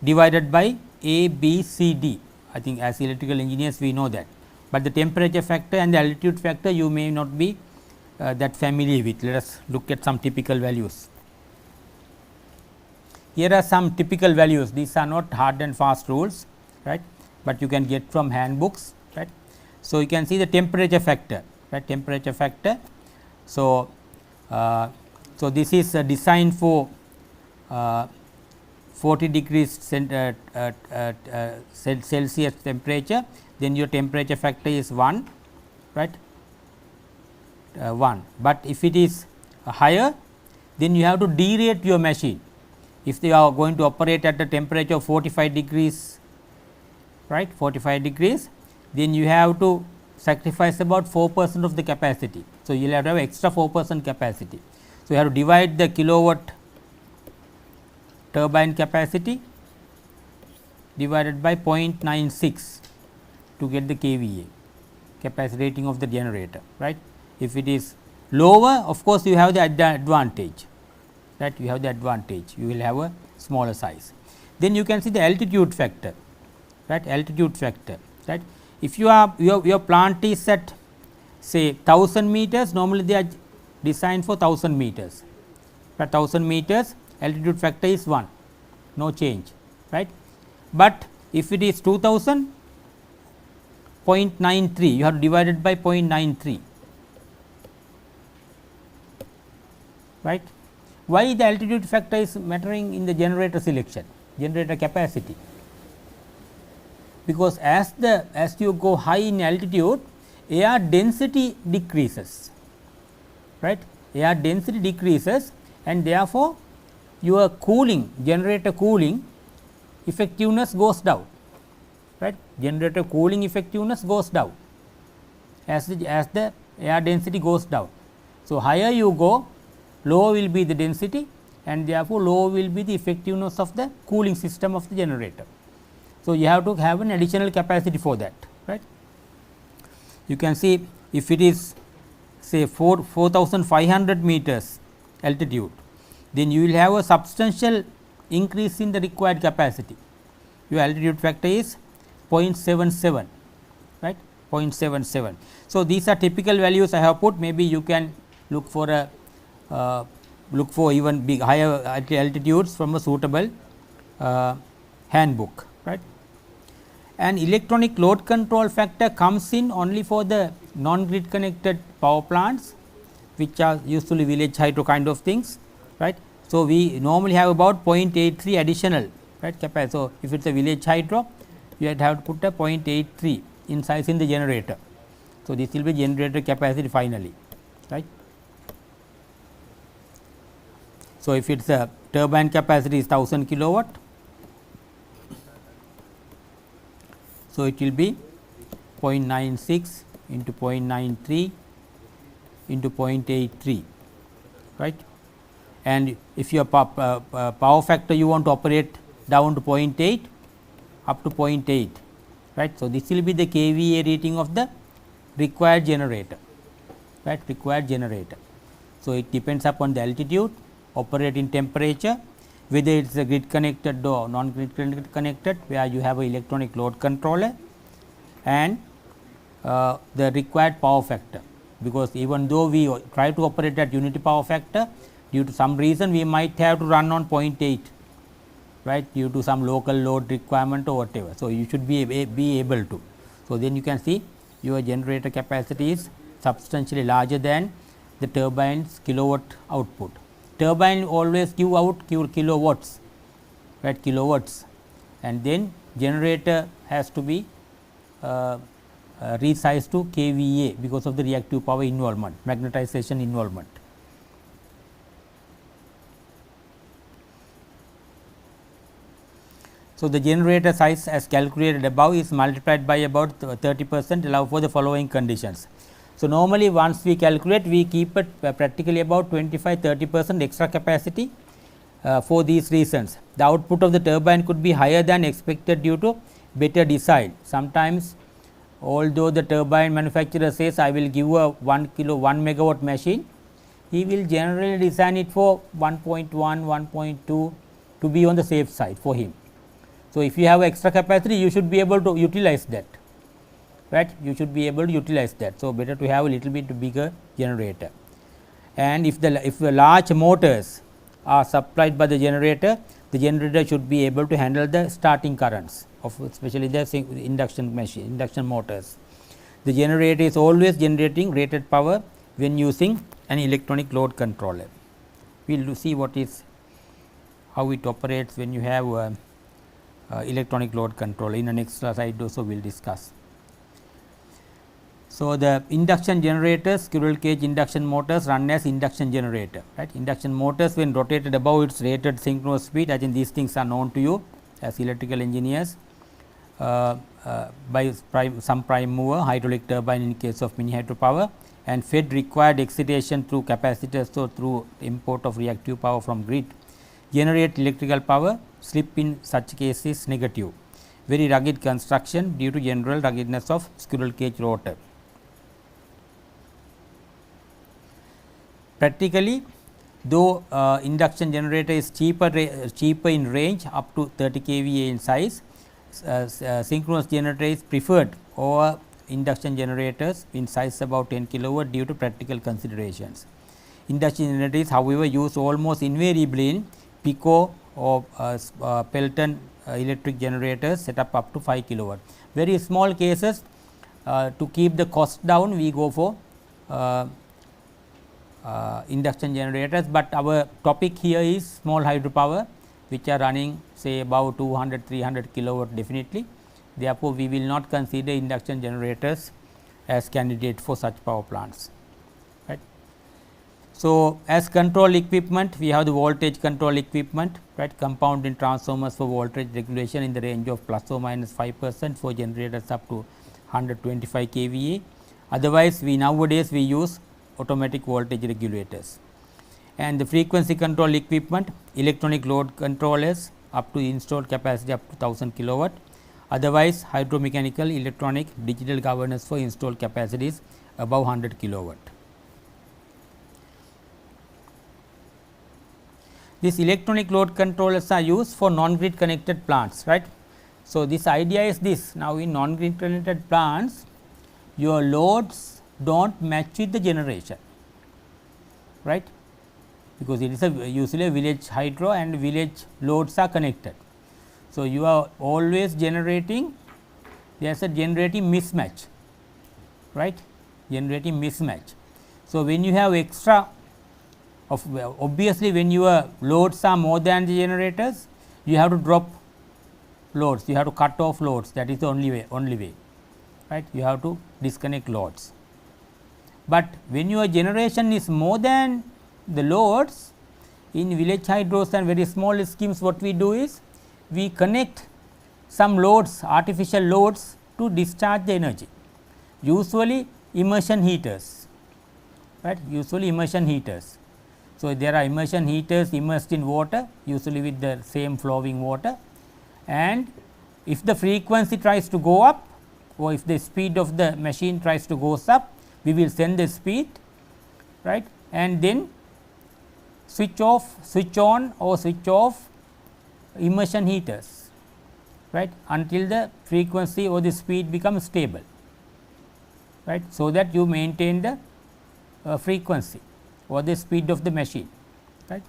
divided by A, B, C, D. I think as electrical engineers we know that, but the temperature factor and the altitude factor you may not be that familiar with. Let us look at some typical values. Here are some typical values. These are not hard and fast rules, right, but you can get from handbooks, right. So, you can see the temperature factor, right, temperature factor. So, this is designed for 40 degrees Celsius temperature, then your temperature factor is 1, right, 1. But if it is higher, then you have to derate your machine. If they are going to operate at a temperature of 45 degrees, right, 45 degrees, then you have to sacrifice about 4% of the capacity. So, you will have to have extra 4% capacity. So, you have to divide the kilowatt turbine capacity divided by 0.96 to get the KVA, capacity rating of the generator, right. If it is lower, of course, you have the advantage, right, you have the advantage, you will have a smaller size. Then you can see the altitude factor, right, altitude factor, right. If you are your plant is at say 1000 meters, normally they are designed for 1000 meters, but 1000 meters altitude factor is 1, no change, right. But if it is 2000, 0.93, you have divided by 0.93, right. Why the altitude factor is mattering in the generator selection, generator capacity? Because as you go high in altitude, air density decreases, right, air density decreases, and therefore, your cooling, generator cooling effectiveness goes down, right, generator cooling effectiveness goes down as the air density goes down. So, higher you go, lower will be the density, and therefore, lower will be the effectiveness of the cooling system of the generator. So, you have to have an additional capacity for that, right. You can see if it is say 4500 meters altitude, then you will have a substantial increase in the required capacity. Your altitude factor is 0.77, right, 0.77. So, these are typical values I have put. Maybe you can look for a look for even big higher altitudes from a suitable handbook, right. And electronic load control factor comes in only for the non grid connected power plants, which are usually village hydro kind of things, right. So, we normally have about 0.83 additional, right, capacity. So, if it is a village hydro, you have to put a 0.83 in size in the generator. So, this will be generator capacity finally, right. So, if it is a turbine capacity is 1000 kilowatt, so it will be 0.96 into 0.93 into 0.83, right. And if your power factor you want to operate down to 0.8 up to 0.8, right. So, this will be the KVA rating of the required generator, right, required generator. So, it depends upon the altitude, operating temperature, whether it is a grid connected or non grid connected, where you have a electronic load controller, and the required power factor, because even though we try to operate at unity power factor, due to some reason we might have to run on 0.8, right, due to some local load requirement or whatever. So, you should be able to. So, then you can see your generator capacity is substantially larger than the turbine's kilowatt output. Turbine always give out kilowatts, right, kilowatts, and then generator has to be resized to kVA because of the reactive power involvement, magnetization involvement. So, the generator size as calculated above is multiplied by about 30% allow for the following conditions. So, normally once we calculate, we keep it practically about 25-30% extra capacity for these reasons. The output of the turbine could be higher than expected due to better design. Sometimes, although the turbine manufacturer says I will give a 1 megawatt machine, he will generally design it for 1.1, 1.2 to be on the safe side for him. So, if you have extra capacity, you should be able to utilize that, right, you should be able to utilize that. So, better to have a little bit bigger generator, and if the large motors are supplied by the generator should be able to handle the starting currents of especially the induction motors. The generator is always generating rated power when using an electronic load controller. We will see how it operates when you have electronic load controller. In the next slide also we will discuss. So, the induction generators, squirrel cage induction motors run as induction generator, right. Induction motors when rotated above its rated synchronous speed, I think these things are known to you as electrical engineers, by some prime mover, hydraulic turbine in case of mini hydropower, and fed required excitation through capacitors or through import of reactive power from grid, generate electrical power. Slip in such case is negative. Very rugged construction due to general ruggedness of squirrel cage rotor. Practically, though induction generator is cheaper in range up to 30 kVA in size, synchronous generator is preferred over induction generators in size about 10 kilowatt due to practical considerations. Induction generators, however, used almost invariably in Pico or Pelton electric generators set up to 5 kilowatt. Very small cases, to keep the cost down, we go for induction generators, but our topic here is small hydropower which are running say about 200-300 kilowatt definitely. Therefore, we will not consider induction generators as candidate for such power plants, right. So, as control equipment, we have the voltage control equipment, right, compounding transformers for voltage regulation in the range of plus or minus 5% for generators up to 125 kVA. Otherwise, nowadays we use automatic voltage regulators, and the frequency control equipment, electronic load controllers up to installed capacity up to 1000 kilowatt. Otherwise, hydromechanical, electronic, digital governors for installed capacities above 100 kilowatt. These electronic load controllers are used for non-grid connected plants, right. So, this idea is this: now in non-grid connected plants, your loads do not match with the generation, right, because it is usually a village hydro and village loads are connected. So, you are always generating, there is a generating mismatch, right, generating mismatch. So, when you have extra of, obviously when your loads are more than the generators, you have to drop loads, you have to cut off loads, that is the only way, right, you have to disconnect loads. But when your generation is more than the loads, in village hydros and very small schemes, what we do is we connect some loads, artificial loads to discharge the energy, usually immersion heaters, right, usually immersion heaters. So, there are immersion heaters immersed in water, usually with the same flowing water, and if the frequency tries to go up or if the speed of the machine tries to goes up, we will send the speed, right, and then switch on or switch off immersion heaters, right, until the frequency or the speed becomes stable, right. So, that you maintain the frequency or the speed of the machine, right.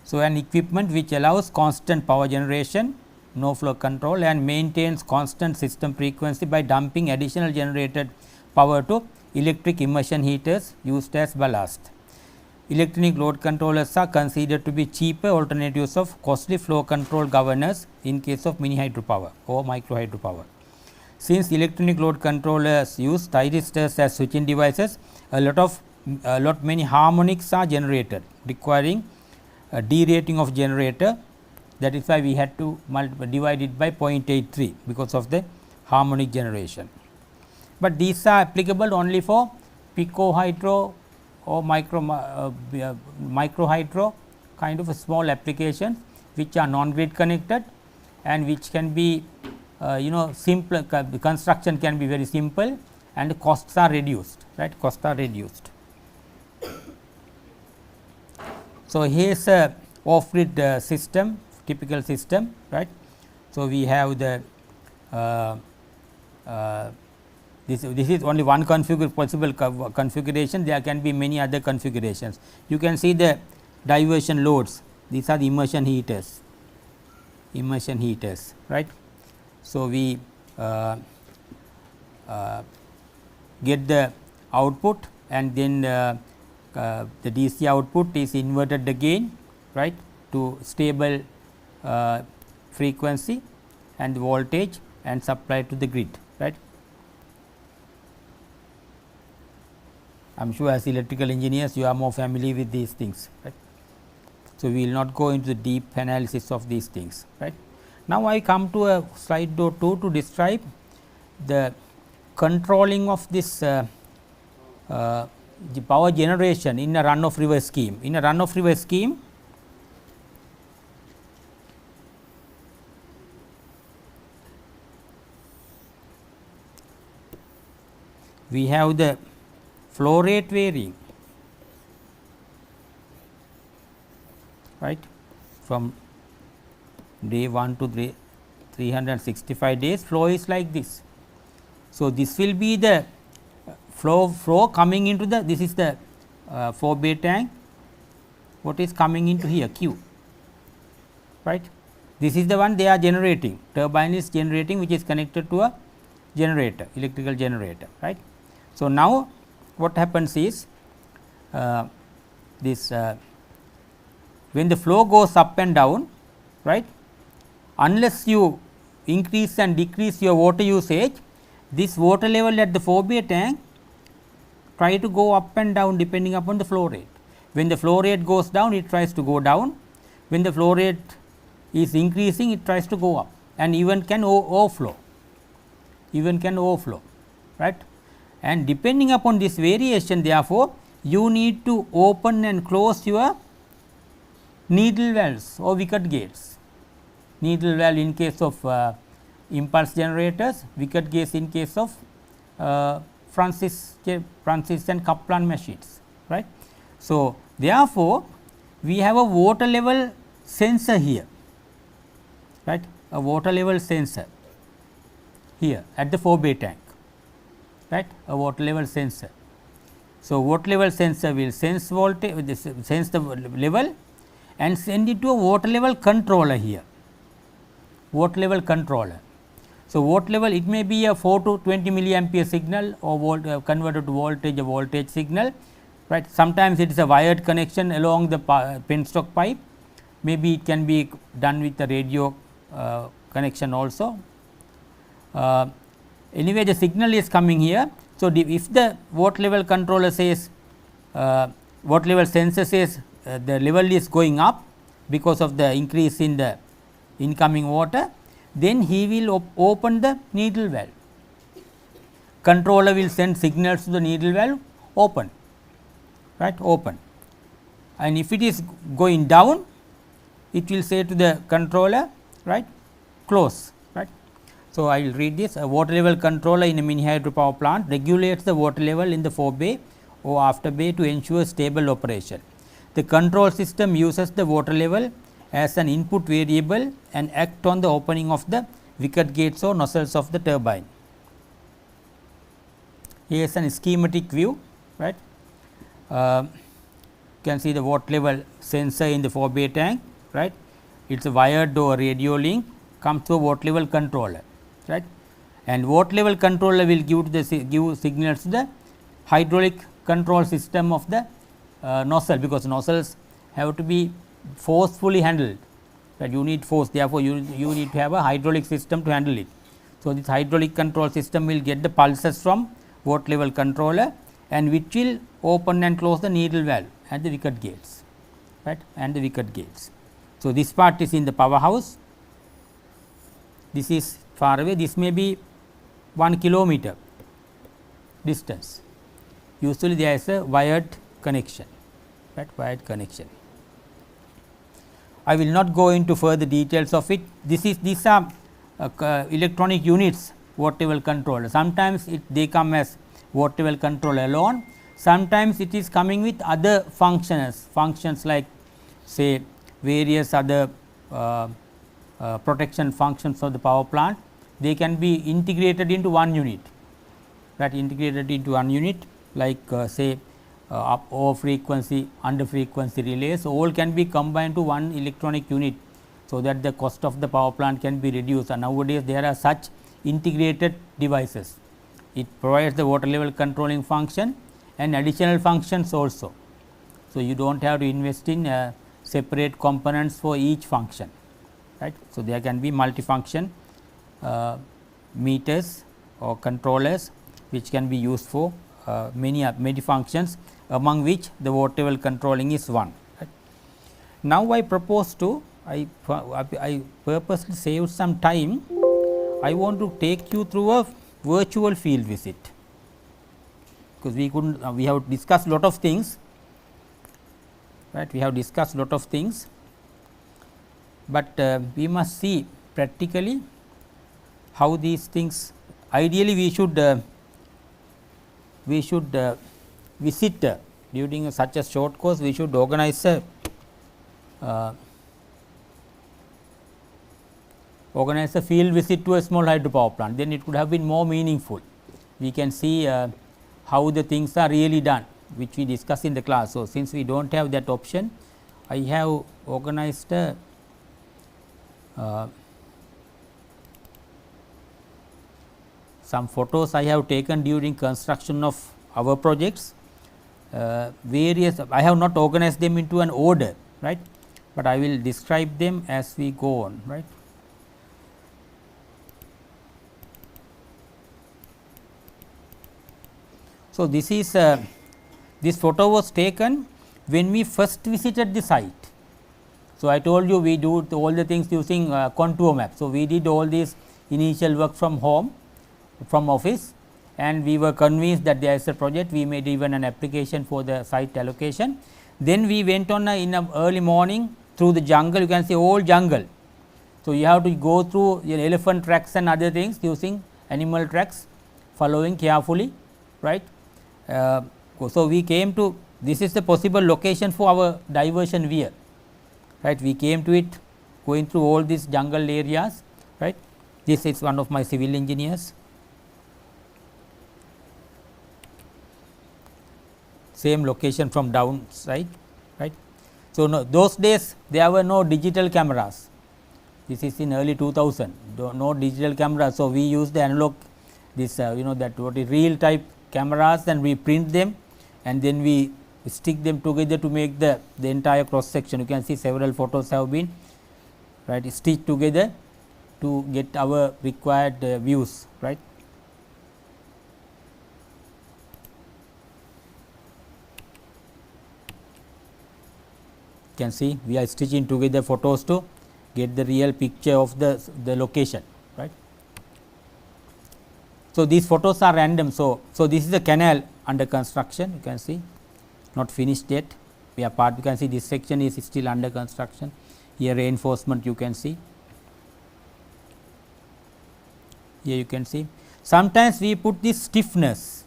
So, an equipment which allows constant power generation, no flow control and maintains constant system frequency by dumping additional generated power to electric immersion heaters used as ballast. Electronic load controllers are considered to be cheaper alternatives of costly flow control governors in case of mini hydropower or micro hydropower. Since electronic load controllers use thyristors as switching devices, many harmonics are generated requiring a derating of generator. That is why we had to divide it by 0.83 because of the harmonic generation. But these are applicable only for pico hydro or micro hydro kind of a small application which are non grid connected and which can be simple, construction can be very simple and costs are reduced, right, costs are reduced. So, here is a off grid system, typical system, right. So, we have the this is only one possible configuration, there can be many other configurations. You can see the diversion loads, these are the immersion heaters, right. So, we get the output and then the DC output is inverted again, right, to stable frequency and voltage and supplied to the grid, right. I am sure as electrical engineers you are more familiar with these things, right. So, we will not go into the deep analysis of these things, right. Now, I come to a slide 2 to describe the controlling of this the power generation in a run of river scheme. In a run of river scheme, we have the flow rate varying, right, from day 1 to 365 days flow is like this. So, this will be the flow coming into the, this is the forebay tank, what is coming into here Q, right. This is the one they are generating, turbine is generating which is connected to a generator, electrical generator, right. So, now what happens is this when the flow goes up and down, right, unless you increase and decrease your water usage, this water level at the forebay tank try to go up and down depending upon the flow rate. When the flow rate goes down, it tries to go down, when the flow rate is increasing, it tries to go up and even can overflow, right. And depending upon this variation, therefore, you need to open and close your needle valves or wicket gates. Needle valve in case of impulse generators, wicket gates in case of Francis and Kaplan machines, right. So, therefore, we have a water level sensor here, right, a water level sensor here at the forebay tank, right, a water level sensor. So, water level sensor will sense voltage, sense the level and send it to a water level controller here, water level controller. So, water level, it may be a 4 to 20 milliampere signal or converted to voltage, a voltage signal, right. Sometimes it is a wired connection along the penstock pipe, maybe it can be done with a radio connection also. Anyway, the signal is coming here. So, if the water level controller says water level sensor says the level is going up because of the increase in the incoming water, then he will open the needle valve. Controller will send signals to the needle valve, open, right, open, and if it is going down, it will say to the controller, right, close, right. So, I will read this. A water level controller in a mini hydropower plant regulates the water level in the forebay or afterbay to ensure stable operation. The control system uses the water level as an input variable and act on the opening of the wicket gates or nozzles of the turbine. Here is an schematic view, right. You can see the water level sensor in the forebay tank, right. It is a wired or radio link comes to a water level controller, right, and water level controller will give signals to the hydraulic control system of the nozzle, because nozzles have to be forcefully handled, that you need force, therefore, you need to have a hydraulic system to handle it. So, this hydraulic control system will get the pulses from water level controller, and which will open and close the needle valve and the wicket gates, right, and the wicket gates. So, this part is in the powerhouse, this is far away, this may be 1 kilometer distance. Usually, there is a wired connection, right, wired connection. I will not go into further details of it. These are electronic units, water level controller. Sometimes they come as water level controller alone, sometimes it is coming with other functions like say various other protection functions of the power plant. They can be integrated into one unit, right, integrated into one unit like say up over frequency, under frequency relays, all can be combined to one electronic unit. So, that the cost of the power plant can be reduced, and nowadays there are such integrated devices. It provides the water level controlling function and additional functions also. So, you do not have to invest in separate components for each function, right. So, there can be multifunction meters or controllers which can be used for many functions, among which the water level controlling is one. Right. Now, I propose to I purposely saved some time. I want to take you through a virtual field visit, because we have discussed lot of things, right, we have discussed lot of things, but we must see practically how these things. Ideally, we should visit during such a short course, we should organize a field visit to a small hydropower plant, then it could have been more meaningful. We can see how the things are really done, which we discuss in the class. So, since we do not have that option, I have organized some photos I have taken during construction of our projects. Various, I have not organized them into an order, right, but I will describe them as we go on, right. So, this is this photo was taken when we first visited the site. So, I told you we do all the things using contour map. So, we did all this initial work from home, from office, and we were convinced that there is a project. We made even an application for the site allocation. Then we went on in a early morning through the jungle. You can see all jungle. So, you have to go through elephant tracks and other things using animal tracks, following carefully, right. So, we came to this is the possible location for our diversion weir, right. We came to it going through all these jungle areas, right. This is one of my civil engineers. Same location from downside, right. So, those days there were no digital cameras. This is in early 2000, no digital cameras. So, we use the analog this that what is real type cameras, and we print them and then we stick them together to make the entire cross section. You can see several photos have been stitched together to get our required views, right. You can see we are stitching together photos to get the real picture of the location, right. So, these photos are random. So, this is the canal under construction, you can see not finished yet. We are part, you can see this section is still under construction. Here reinforcement you can see, here you can see. Sometimes we put this stiffness,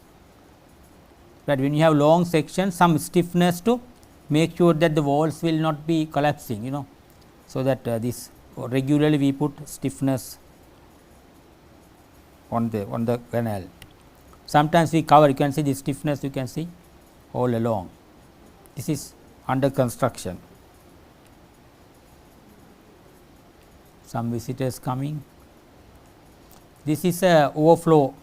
but when you have long sections, some stiffness to make sure that the walls will not be collapsing, so that this regularly we put stiffness on the canal. Sometimes we cover, you can see the stiffness, you can see all along. This is under construction. Some visitors coming. This is a overflow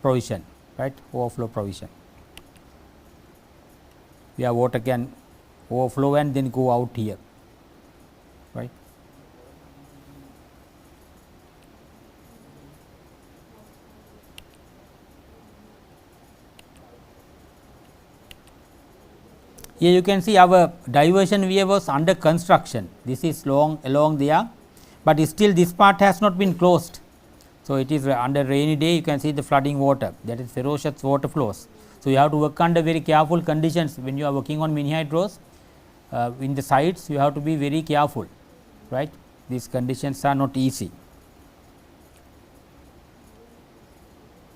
provision, right, overflow provision. Where water can overflow and then go out here, right. Here you can see our diversion weir was under construction. This is long along there, but still this part has not been closed. So, it is under rainy day, you can see the flooding water, that is ferocious water flows. So, you have to work under very careful conditions when you are working on mini hydros. In the sites you have to be very careful, right. These conditions are not easy.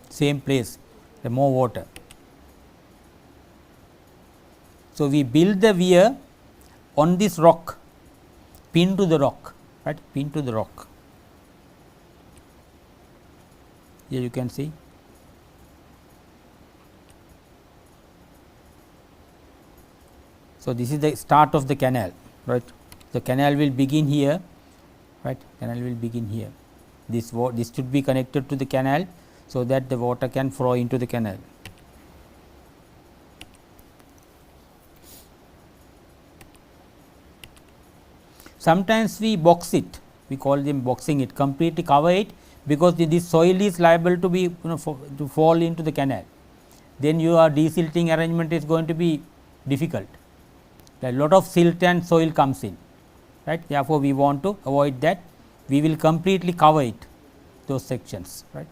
Same place, the more water. So, we build the weir on this rock, pin to the rock, right, pin to the rock. Here you can see. So, this is the start of the canal, right. The canal will begin here, right, canal will begin here. This should be connected to the canal, so that the water can flow into the canal. Sometimes we box it, we call them boxing it, completely cover it, because this soil is liable to be to fall into the canal. Then your desilting arrangement is going to be difficult. A lot of silt and soil comes in, right. Therefore, we want to avoid that. We will completely cover it, those sections, right.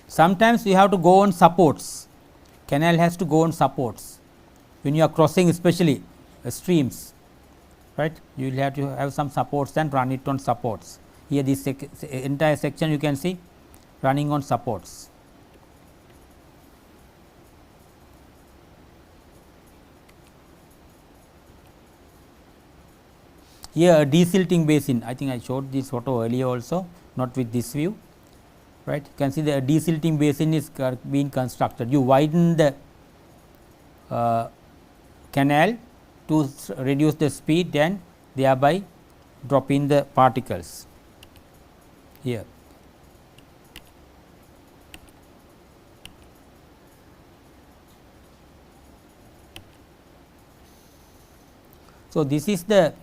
Sometimes we have to go on supports, canal has to go on supports when you are crossing, especially streams, right. You will have to have some supports and run it on supports. Here this entire section you can see running on supports. Here a desilting basin, I think I showed this photo earlier also, not with this view, right. You can see the desilting basin is being constructed. You widen the canal to reduce the speed and thereby drop in the particles here. So, this is the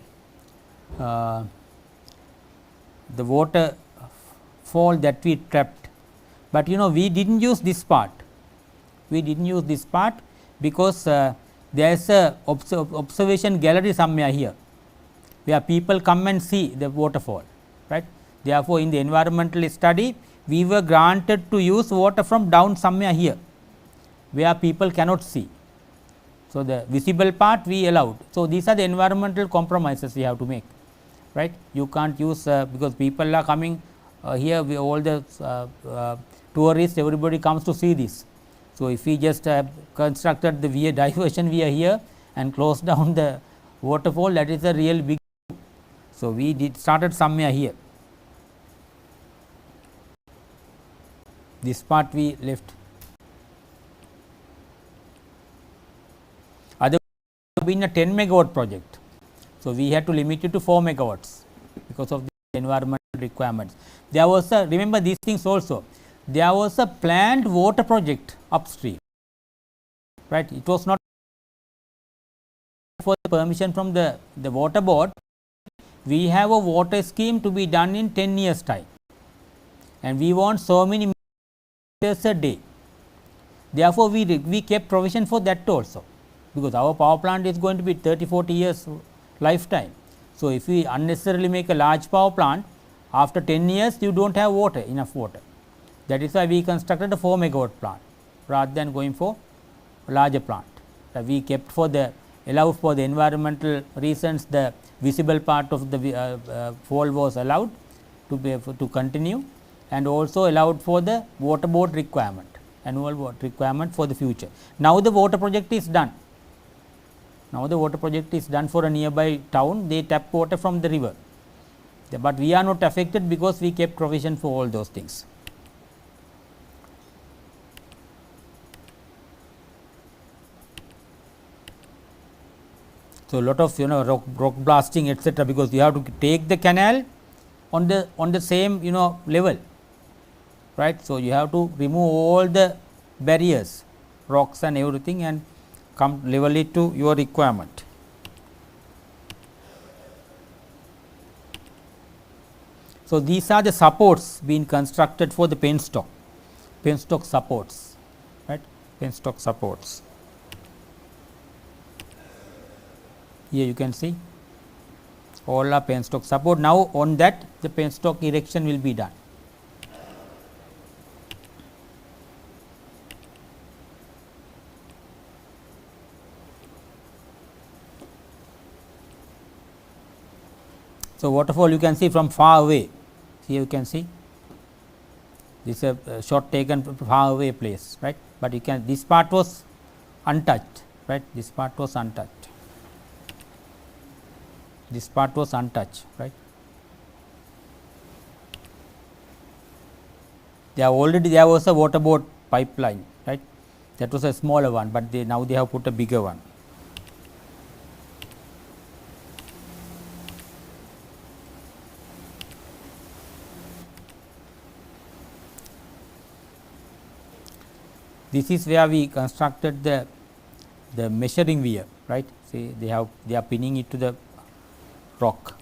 water fall that we trapped, but we did not use this part. We did not use this part because there is a observation gallery somewhere here, where people come and see the waterfall, right. Therefore, in the environmental study we were granted to use water from down somewhere here, where people cannot see. So, the visible part we allowed. So, these are the environmental compromises we have to make, right. You can't use because people are coming here, all the tourists, everybody comes to see this. So, if we just constructed the diversion weir here and closed down the waterfall, that is a real big. So, we started somewhere here. This part we left. Otherwise, it would have been a 10 megawatt project. So, we had to limit it to 4 megawatts because of the environmental requirements. There was a, remember these things also, there was a planned water project upstream, right. It was not for the permission from the water board. We have a water scheme to be done in 10 years time, and we want so many meters a day. Therefore, we kept provision for that also, because our power plant is going to be 30-40 years lifetime. So, if we unnecessarily make a large power plant, after 10 years you do not have water, enough water. That is why we constructed a 4 megawatt plant rather than going for a larger plant. We kept for the allowed for the environmental reasons, the visible part of the fall was allowed to continue, and also allowed for the water board requirement, annual water requirement for the future. Now, the water project is done. Now, the water project is done for a nearby town, they tap water from the river, but we are not affected because we kept provision for all those things. So, lot of rock blasting etcetera, because you have to take the canal on the same level, right. So, you have to remove all the barriers, rocks and everything, and come level it to your requirement. So, these are the supports being constructed for the penstock supports, right, penstock supports. Here you can see all are penstock support. Now, on that the penstock erection will be done. So, waterfall you can see from far away. Here you can see this is a shot taken from far away place, right, but you can, this part was untouched, right, this part was untouched. This part was untouched, right. There was a waterboard pipeline, right, that was a smaller one, but now they have put a bigger one. This is where we constructed the measuring weir, right. See, they are pinning it to the rock.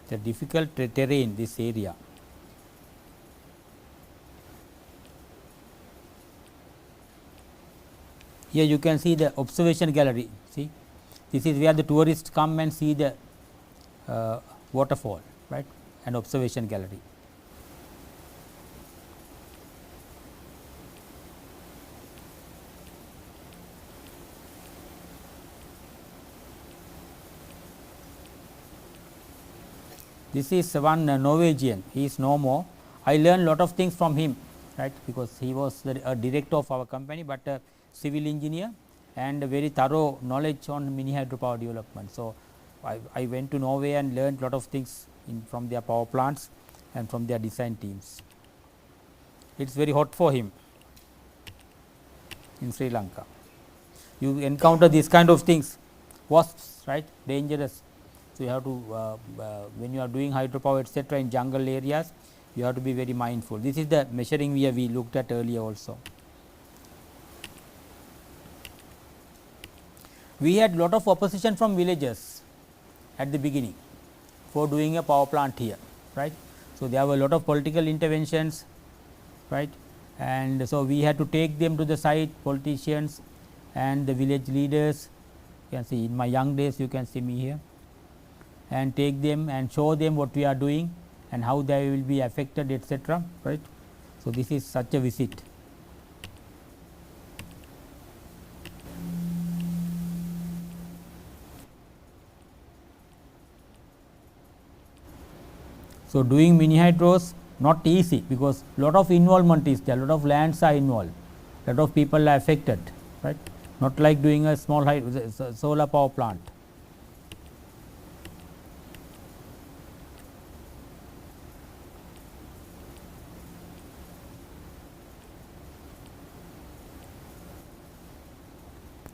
The difficult terrain, this area. Here you can see the observation gallery. See, this is where the tourists come and see the waterfall, right, and observation gallery. This is one Norwegian, he is no more. I learned lot of things from him, right, because he was a director of our company, but civil engineer and a very thorough knowledge on mini hydropower development. So, I went to Norway and learned lot of things from their power plants and from their design teams. It is very hot for him in Sri Lanka. You encounter these kind of things, wasps, right, dangerous. So, you have to when you are doing hydropower etcetera in jungle areas, you have to be very mindful. This is the measuring weir we looked at earlier also. We had lot of opposition from villagers at the beginning for doing a power plant here, right. So, there were a lot of political interventions, right, and so we had to take them to the site, politicians and the village leaders. You can see in my young days, you can see me here, and take them and show them what we are doing and how they will be affected etcetera, right. So, this is such a visit. So, doing mini hydros not easy, because lot of involvement is there, lot of lands are involved, lot of people are affected, right, not like doing a small solar power plant.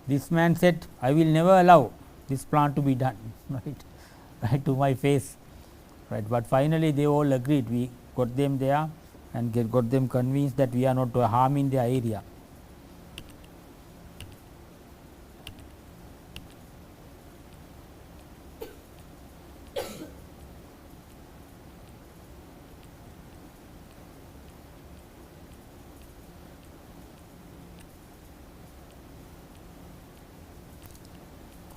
This man said, I will never allow this plant to be done, right to my face, right, but finally they all agreed. We got them there and got them convinced that we are not harming their area.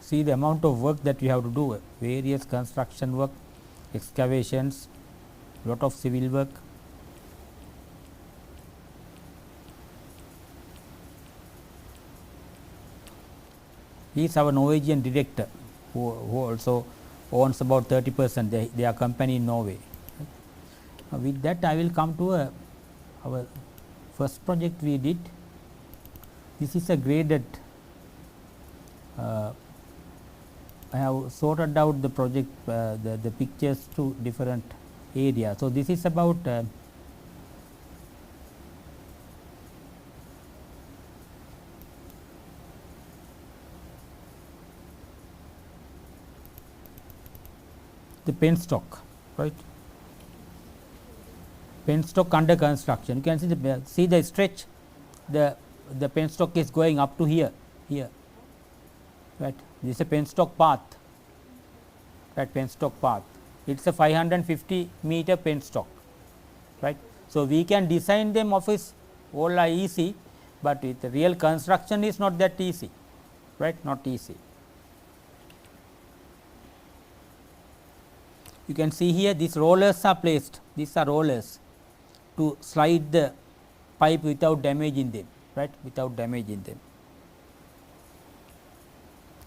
See the amount of work that we have to do, various construction work, excavations, lot of civil work. He is our Norwegian director, who also owns about 30%, they are company in Norway. With that I will come to our first project we did. This is a graded, I have sorted out the project, the pictures to different areas. So, this is about the penstock, right. Penstock under construction. You can see the stretch, the penstock is going up to here, right. This is a penstock path, right, penstock path. It is a 550 meter penstock, right. So, we can design them office all are easy, but with the real construction is not that easy, right, not easy. You can see here these rollers are placed, these are rollers to slide the pipe without damaging them, right, without damaging them.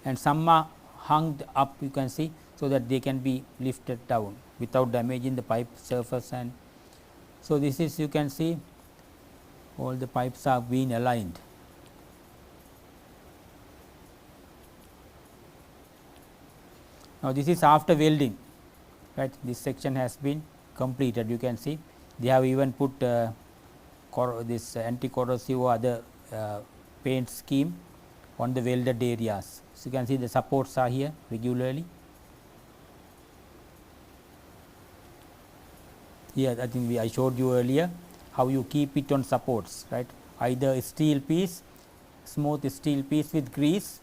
And some are hung up, you can see, so that they can be lifted down without damaging the pipe surface. And so, this is, you can see all the pipes are being aligned. Now, this is after welding, right. This section has been completed, you can see they have even put this anti-corrosive or other paint scheme on the welded areas. So, you can see the supports are here regularly. Here I think I showed you earlier how you keep it on supports, right, either a steel piece, smooth steel piece with grease,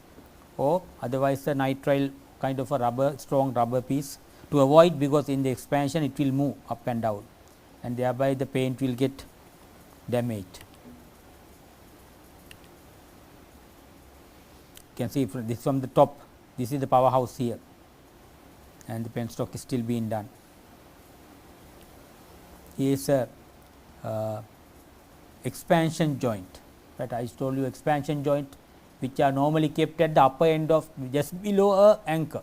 or otherwise a nitrile kind of a rubber, strong rubber piece, to avoid, because in the expansion it will move up and down and thereby the paint will get damaged. You can see this from the top, this is the powerhouse here and the penstock is still being done. Here is a expansion joint, right. I told you expansion joint which are normally kept at the upper end of just below a anchor,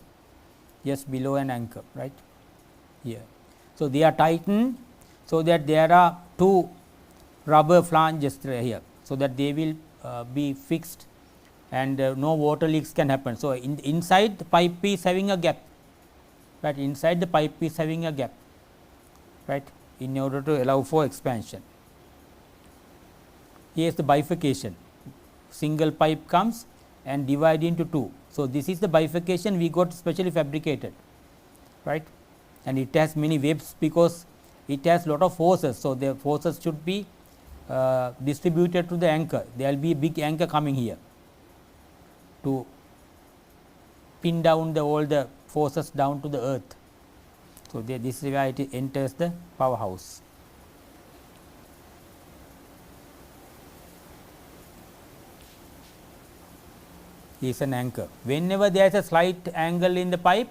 just below an anchor, right here. So, they are tightened so that there are two rubber flanges here, so that they will be fixed and no water leaks can happen. So, inside the pipe is having a gap, right, inside the pipe is having a gap, right, in order to allow for expansion. Here is the bifurcation, single pipe comes and divide into two. So, this is the bifurcation we got specially fabricated, right, and it has many webs because it has lot of forces. So, the forces should be distributed to the anchor. There will be a big anchor coming here to pin down all the forces down to the earth. So, this is where it enters the powerhouse. Is an anchor. Whenever there is a slight angle in the pipe,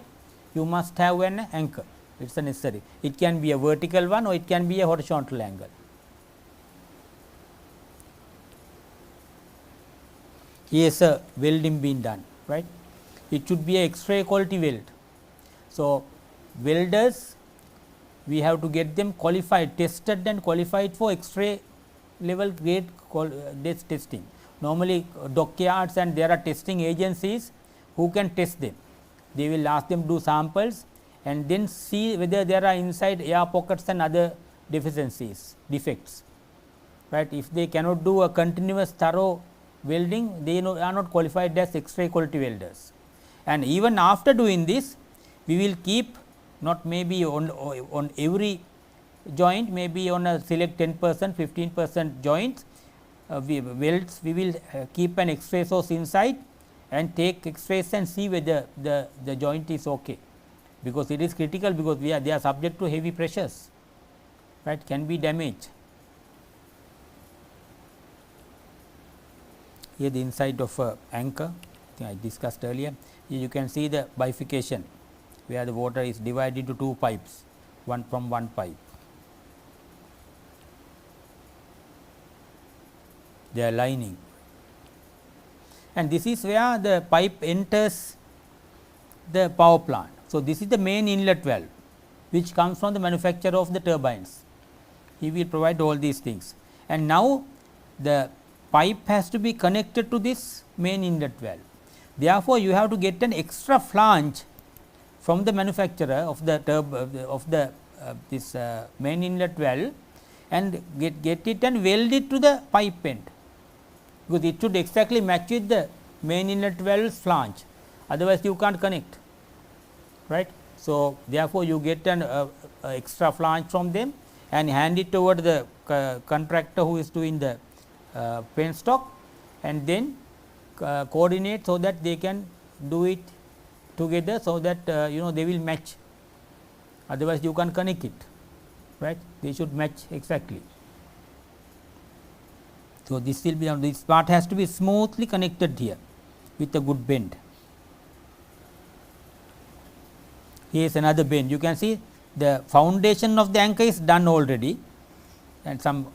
you must have an anchor, it is necessary. It can be a vertical one or it can be a horizontal angle. Here is a welding being done, right. It should be a X-ray quality weld. So, welders, we have to get them qualified, tested and qualified for X-ray level grade testing. Normally dockyards and there are testing agencies who can test them. They will ask them to do samples and then see whether there are inside air pockets and other deficiencies, defects, right. If they cannot do a continuous thorough welding, they are not qualified as X-ray quality welders. And even after doing this, we will keep, not maybe on every joint, maybe on a select 10%, 15% joints, welds, we will keep an X-ray source inside and take X-rays and see whether the joint is okay, because it is critical, because they are subject to heavy pressures, right, can be damaged. Here the inside of a anchor, I think I discussed earlier. Here you can see the bifurcation where the water is divided into two pipes, one from one pipe. They are lining, and this is where the pipe enters the power plant. So, this is the main inlet valve which comes from the manufacturer of the turbines. He will provide all these things, and now the pipe has to be connected to this main inlet valve. Therefore, you have to get an extra flange from the manufacturer of the this main inlet valve and get it and weld it to the pipe end, because it should exactly match with the main inlet valve's flange, otherwise you can't connect, right. So, therefore, you get an extra flange from them and hand it over to the contractor who is doing the penstock, and then coordinate so that they can do it together, so that they will match, otherwise you can't connect it, right. They should match exactly. So, this will be this part has to be smoothly connected here with a good bend. Here is another bend. You can see the foundation of the anchor is done already, and some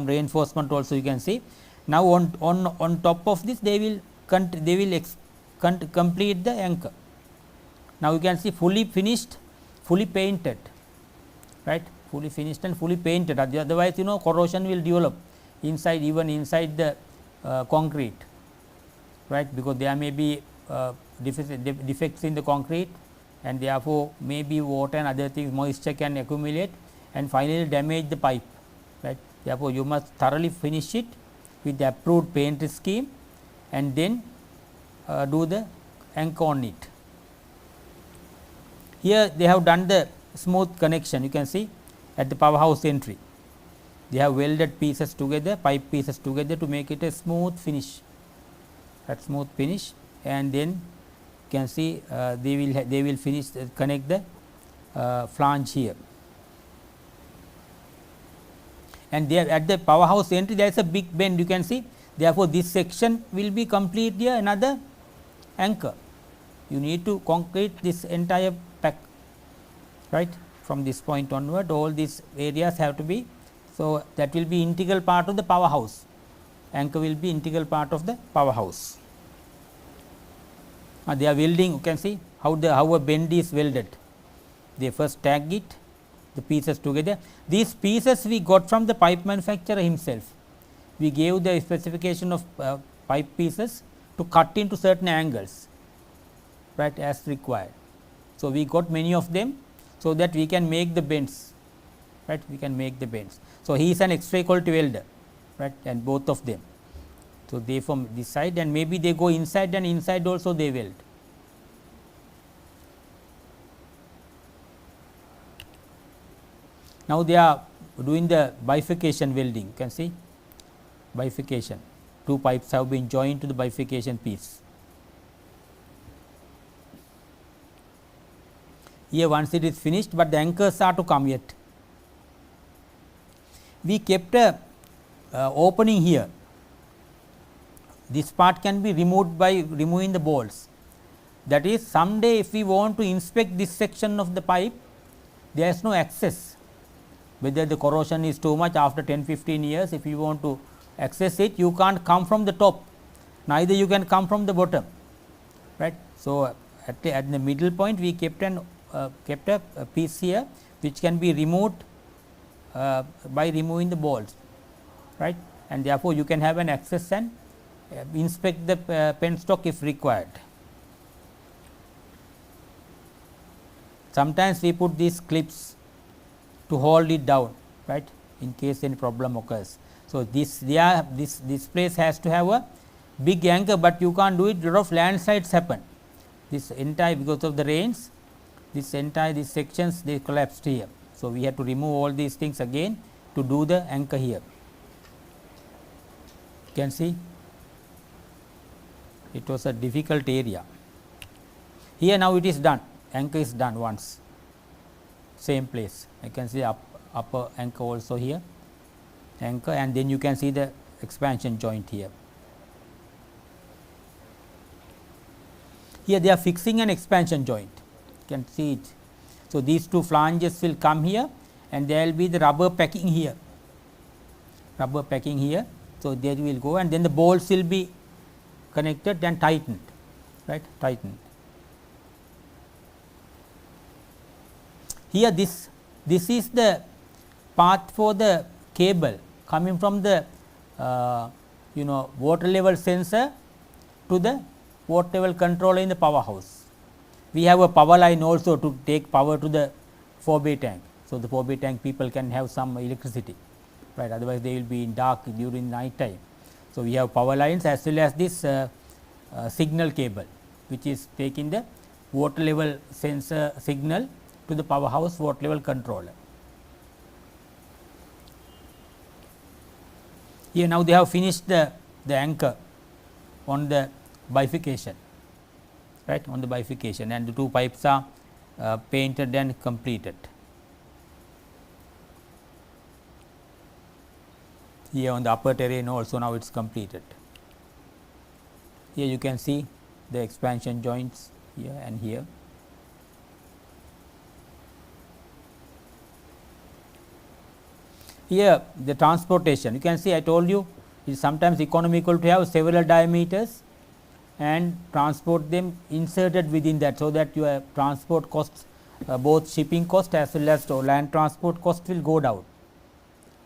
reinforcement also you can see. Now, on top of this they will complete the anchor. Now, you can see fully finished, fully painted, right, fully finished and fully painted, otherwise corrosion will develop inside, even inside the concrete, right, because there may be defects in the concrete, and therefore, may be water and other things, moisture can accumulate and finally damage the pipe, right. Therefore, you must thoroughly finish it with the approved paint scheme and then do the anchor on it. Here they have done the smooth connection, you can see at the powerhouse entry. They have welded pieces together, pipe pieces together to make it a smooth finish, that smooth finish, and then you can see they will finish connect the flange here. And there at the powerhouse entry there is a big bend, you can see. Therefore, this section will be complete here another anchor. You need to concrete this entire pack, right. From this point onward, all these areas have to be. So, that will be integral part of the powerhouse. Anchor will be integral part of the powerhouse. They are welding, you can see how a bend is welded. They first tag it, the pieces together. These pieces we got from the pipe manufacturer himself. We gave the specification of pipe pieces to cut into certain angles, right, as required. So, we got many of them, so that we can make the bends, right, we can make the bends. So, he is an extra quality welder, right, and both of them. So, they from this side and maybe they go inside, and inside also they weld. Now, they are doing the bifurcation welding, you can see bifurcation. Two pipes have been joined to the bifurcation piece. Here once it is finished, but the anchors are to come yet. We kept a opening here. This part can be removed by removing the bolts. That is, someday if we want to inspect this section of the pipe, there is no access. Whether the corrosion is too much after 10-15 years, if you want to access it, you can't come from the top, neither you can come from the bottom, right. So, at the middle point we kept a piece here which can be removed by removing the bolts, right, and therefore, you can have an access and inspect the penstock if required. Sometimes we put these clips to hold it down, right, in case any problem occurs. So, this place has to have a big anchor, but you can't do it, lot of landslides happen. This entire, because of the rains, these sections they collapsed here. So, we have to remove all these things again to do the anchor here. You can see it was a difficult area. Here now it is done, anchor is done once, same place. I can see upper anchor also here, anchor, and then you can see the expansion joint here. Here they are fixing an expansion joint, you can see it. So, these two flanges will come here and there will be the rubber packing here, So, there will go and then the bolts will be connected and tightened, right, tightened. Here this is the path for the cable coming from the water level sensor to the water level controller in the powerhouse. We have a power line also to take power to the forebay tank. So, the forebay tank people can have some electricity, right, otherwise they will be in dark during night time. So, we have power lines as well as this signal cable, which is taking the water level sensor signal to the powerhouse water level controller. Here now they have finished the anchor on the bifurcation, right, on the bifurcation, and the two pipes are painted and completed. Here on the upper terrain also now it is completed. Here you can see the expansion joints here and here. Here the transportation, you can see I told you it is sometimes economical to have several diameters and transport them inserted within that. So, that your transport costs, both shipping cost as well as land transport cost will go down.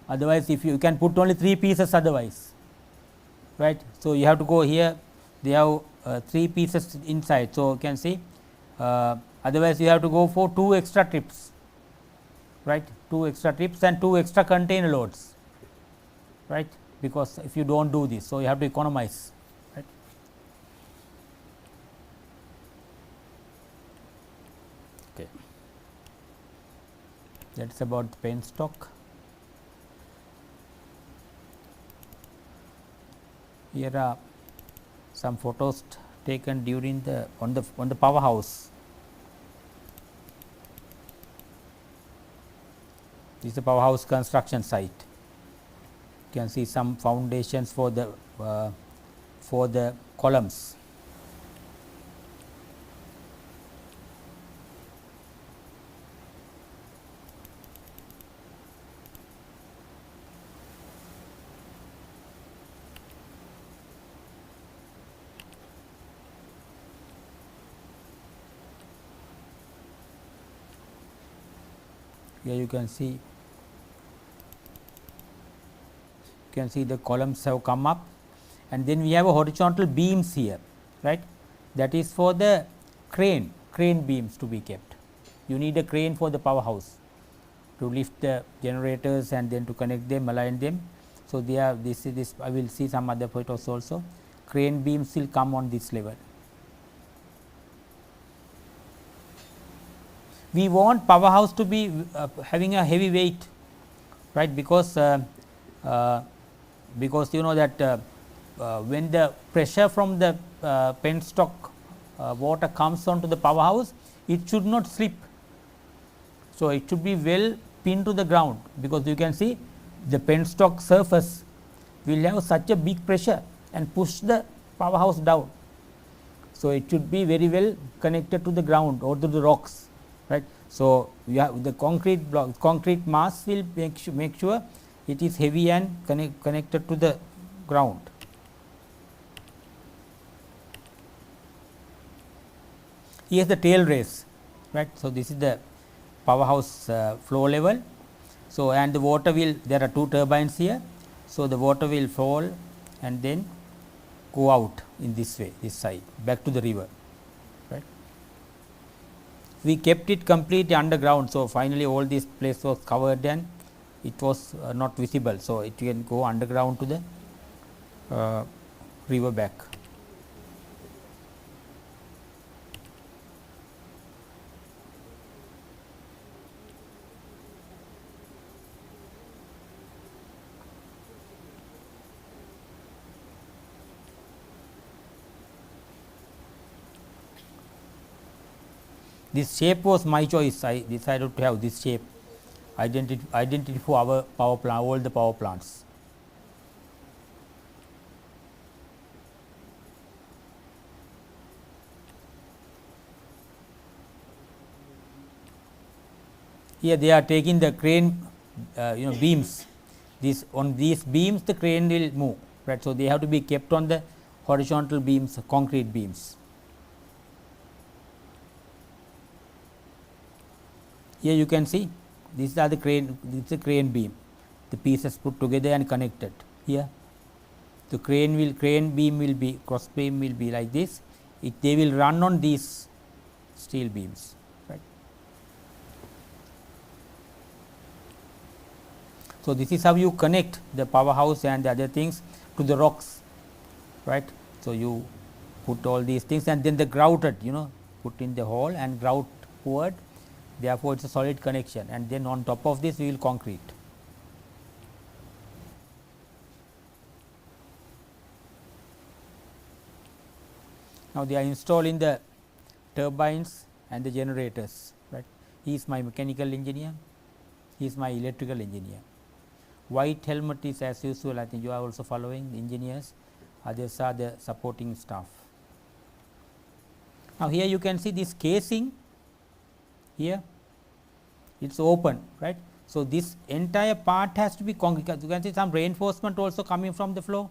Otherwise, if you can put only 3 pieces otherwise, right. So, you have to go here, they have 3 pieces inside. So, you can see otherwise you have to go for 2 extra trips, right, 2 extra trips and 2 extra container loads, right, because if you do not do this. So, you have to economize, right. Okay. That is about the penstock. Here are some photos taken during the on the powerhouse. This is the powerhouse construction site. You can see some foundations for the columns. Here you can see the columns have come up, and then we have a horizontal beams here, right, that is for the crane beams to be kept. You need a crane for the powerhouse to lift the generators and then to connect them, align them. So, they are this I will see some other photos also. Crane beams will come on this level. We want powerhouse to be having a heavy weight, right, because you know that when the pressure from the penstock water comes onto the powerhouse, it should not slip. So, it should be well pinned to the ground, because you can see the penstock surface will have such a big pressure and push the powerhouse down. So, it should be very well connected to the ground or to the rocks, right. So, you have the concrete block, concrete mass will make sure it is heavy and connected to the ground. Here is the tail race, right. So, this is the powerhouse flow level. So, and the water will, there are 2 turbines here. So, the water will fall and then go out in this way, this side back to the river, right. We kept it completely underground. So, finally, all this place was covered and it was not visible. So, it can go underground to the river back. This shape was my choice. I decided to have this shape identity for our power plant, all the power plants. Here they are taking the crane beams. On these beams the crane will move, right. So, they have to be kept on the horizontal beams, concrete beams. Here you can see these are the crane, this is a crane beam, the pieces put together and connected here. The crane beam will be, cross beam will be like this, they will run on these steel beams, right. So, this is how you connect the powerhouse and the other things to the rocks, right. So, you put all these things and then the grouted, put in the hole and grout poured, therefore, it is a solid connection, and then on top of this we will concrete. Now, they are installing the turbines and the generators, right. He is my mechanical engineer, he is my electrical engineer. White helmet is as usual, I think you are also following the engineers, others are the supporting staff. Now, here you can see this casing here, it is open, right. So, this entire part has to be concrete, you can see some reinforcement also coming from the floor,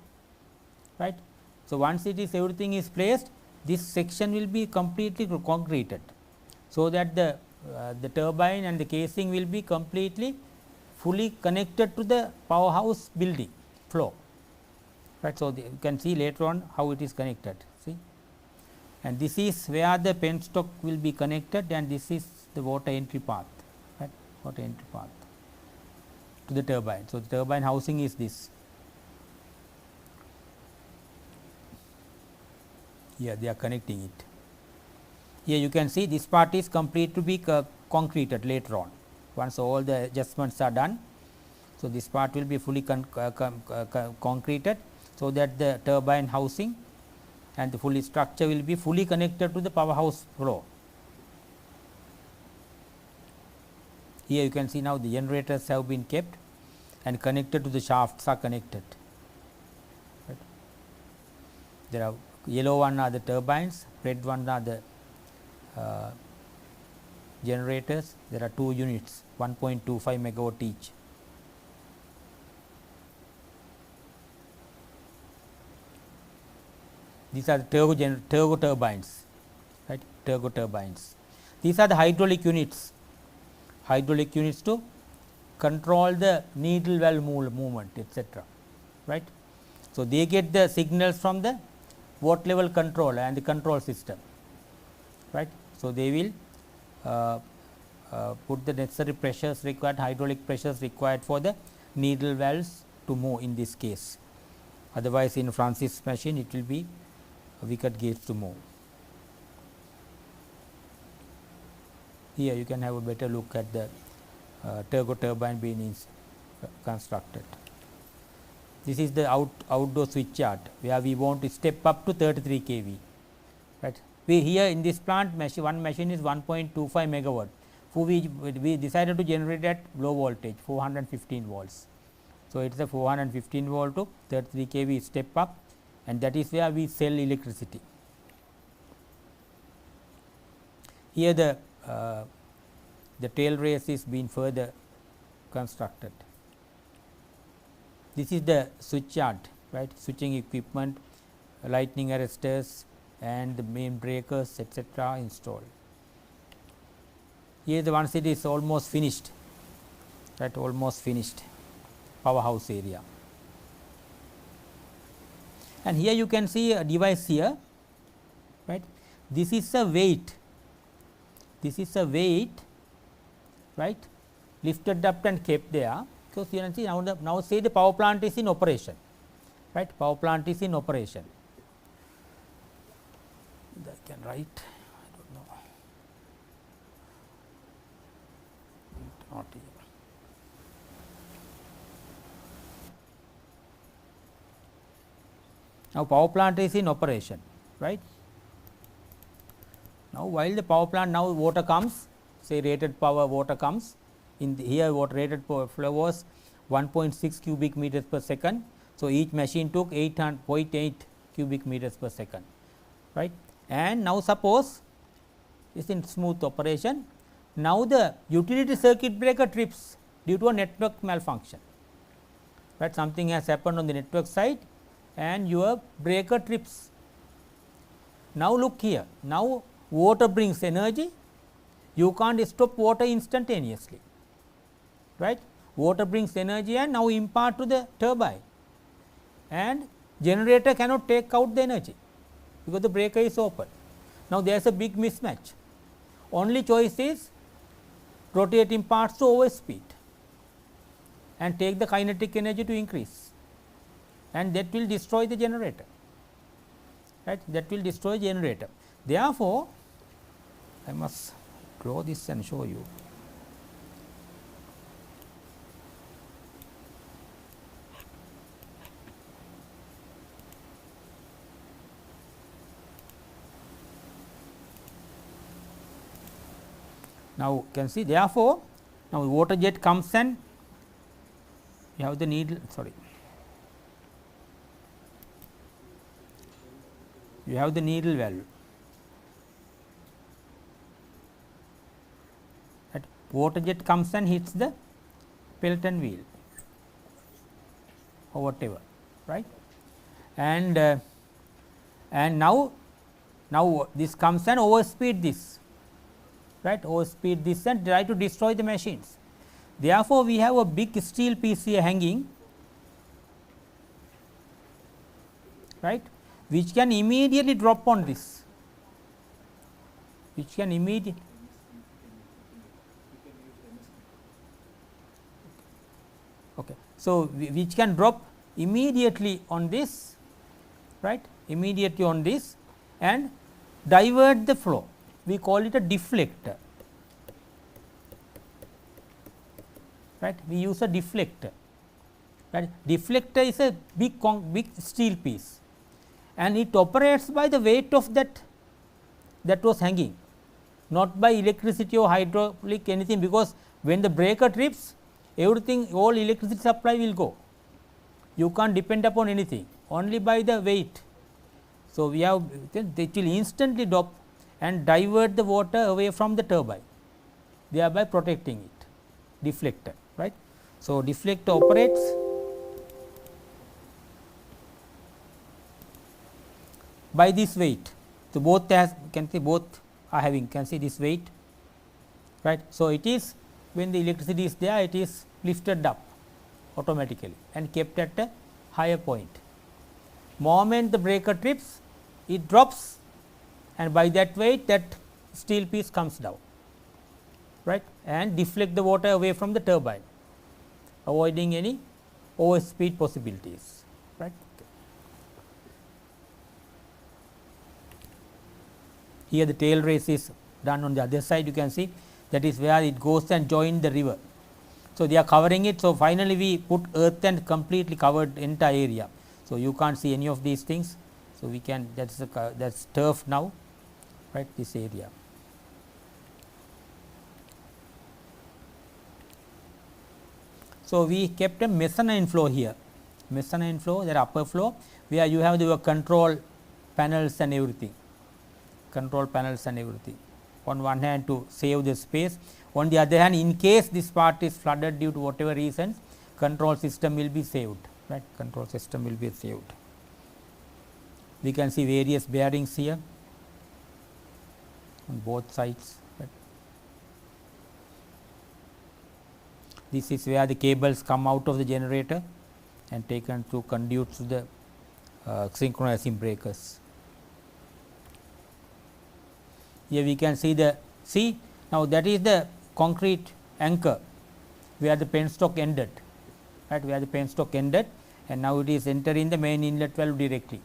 right. So, once it is everything is placed, this section will be completely concreted. So, that the turbine and the casing will be completely fully connected to the powerhouse building floor, right. So, you can see later on how it is connected, see, and this is where the penstock will be connected, and this is the water entry path, right, water entry path to the turbine. So, the turbine housing is this. Here they are connecting it. Here you can see this part is complete to be concreted later on, once all the adjustments are done. So, this part will be fully concreted, so that the turbine housing and the fully structure will be fully connected to the powerhouse floor. Here you can see now the generators have been kept and connected to the shafts are connected. Right. There are yellow one are the turbines, red one are the generators. There are 2 units 1.25 megawatt each. These are the turbo turbines, right, turbo turbines. These are the hydraulic units to control the needle valve movement, etc., right. So, they get the signals from the water level control and the control system, right. So, they will put the necessary pressures required, hydraulic pressures required for the needle valves to move in this case. Otherwise, in Francis machine it will be wicket gates to move. Here you can have a better look at the turbo turbine being constructed. This is the outdoor switch yard, where we want to step up to 33 kV, right. We here in this plant one machine is 1.25 megawatt, we decided to generate at low voltage 415 volts. So, it is a 415 volt to 33 kV step up, and that is where we sell electricity. Here the tail race is being further constructed. This is the switch yard, right, switching equipment, lightning arresters and the main breakers, etc., installed. Here the once it is almost finished, right, almost finished powerhouse area. And here you can see a device here, right. This is a weight, right, lifted up and kept there. So, you can see now say the power plant is in operation, right, power plant is in operation. I can write, I do not know, not here. Now, power plant is in operation, right. Now, while the power plant, now water comes, say rated power water comes, in the here what rated power flow was 1.6 cubic meters per second. So, each machine took 8.8 cubic meters per second, right. And now, suppose it is in smooth operation. Now, the utility circuit breaker trips due to a network malfunction, right. Something has happened on the network side and your breaker trips. Now, look here, now water brings energy You can't stop water instantaneously, right. Water brings energy and now impart to the turbine, and generator cannot take out the energy because the breaker is open. Now, there is a big mismatch. Only choice is rotating parts to overspeed and take the kinetic energy to increase, and that will destroy the generator, right. That will destroy generator. Therefore, I must draw this and show you. Now, you can see, therefore, now water jet comes and you have the needle, sorry, you have the needle valve, right. Water jet comes and hits the Pelton wheel or whatever, right. And now this comes and overspeed this, right, overspeed this and try to destroy the machines. Therefore, we have a big steel piece here hanging, right, which can immediately drop on this, which can immediately, okay. So, which can drop immediately on this, right, immediately on this and divert the flow. We call it a deflector, right. We use a deflector, right. Deflector is a big steel piece and it operates by the weight of that was hanging, not by electricity or hydraulic anything, because when the breaker trips, everything, all electricity supply will go. You can't depend upon anything, only by the weight. So, we have, it will instantly drop and divert the water away from the turbine, thereby protecting it, deflector, right. So, deflector operates by this weight. So, both has, can see both are having, can see this weight, right. So, it is when the electricity is there, it is lifted up automatically and kept at a higher point. Moment the breaker trips, it drops, and by that weight that steel piece comes down, right, and deflect the water away from the turbine, avoiding any overspeed possibilities, right. Here the tail race is done on the other side, you can see that is where it goes and join the river. So, they are covering it. So, finally, we put earth and completely covered entire area. So, you can't see any of these things. So, we can, that's turf now, right, this area. So, we kept a mezzanine flow here, mezzanine flow, that upper flow, where you have the control panels and everything, control panels and everything. On one hand to save the space, on the other hand, in case this part is flooded due to whatever reasons, control system will be saved, right, control system will be saved. We can see various bearings here on both sides, right. This is where the cables come out of the generator and taken through conduits to the synchronizing breakers. Here we can see the, see now that is the concrete anchor where the penstock ended, right, where the penstock ended, and now it is entering the main inlet valve directly,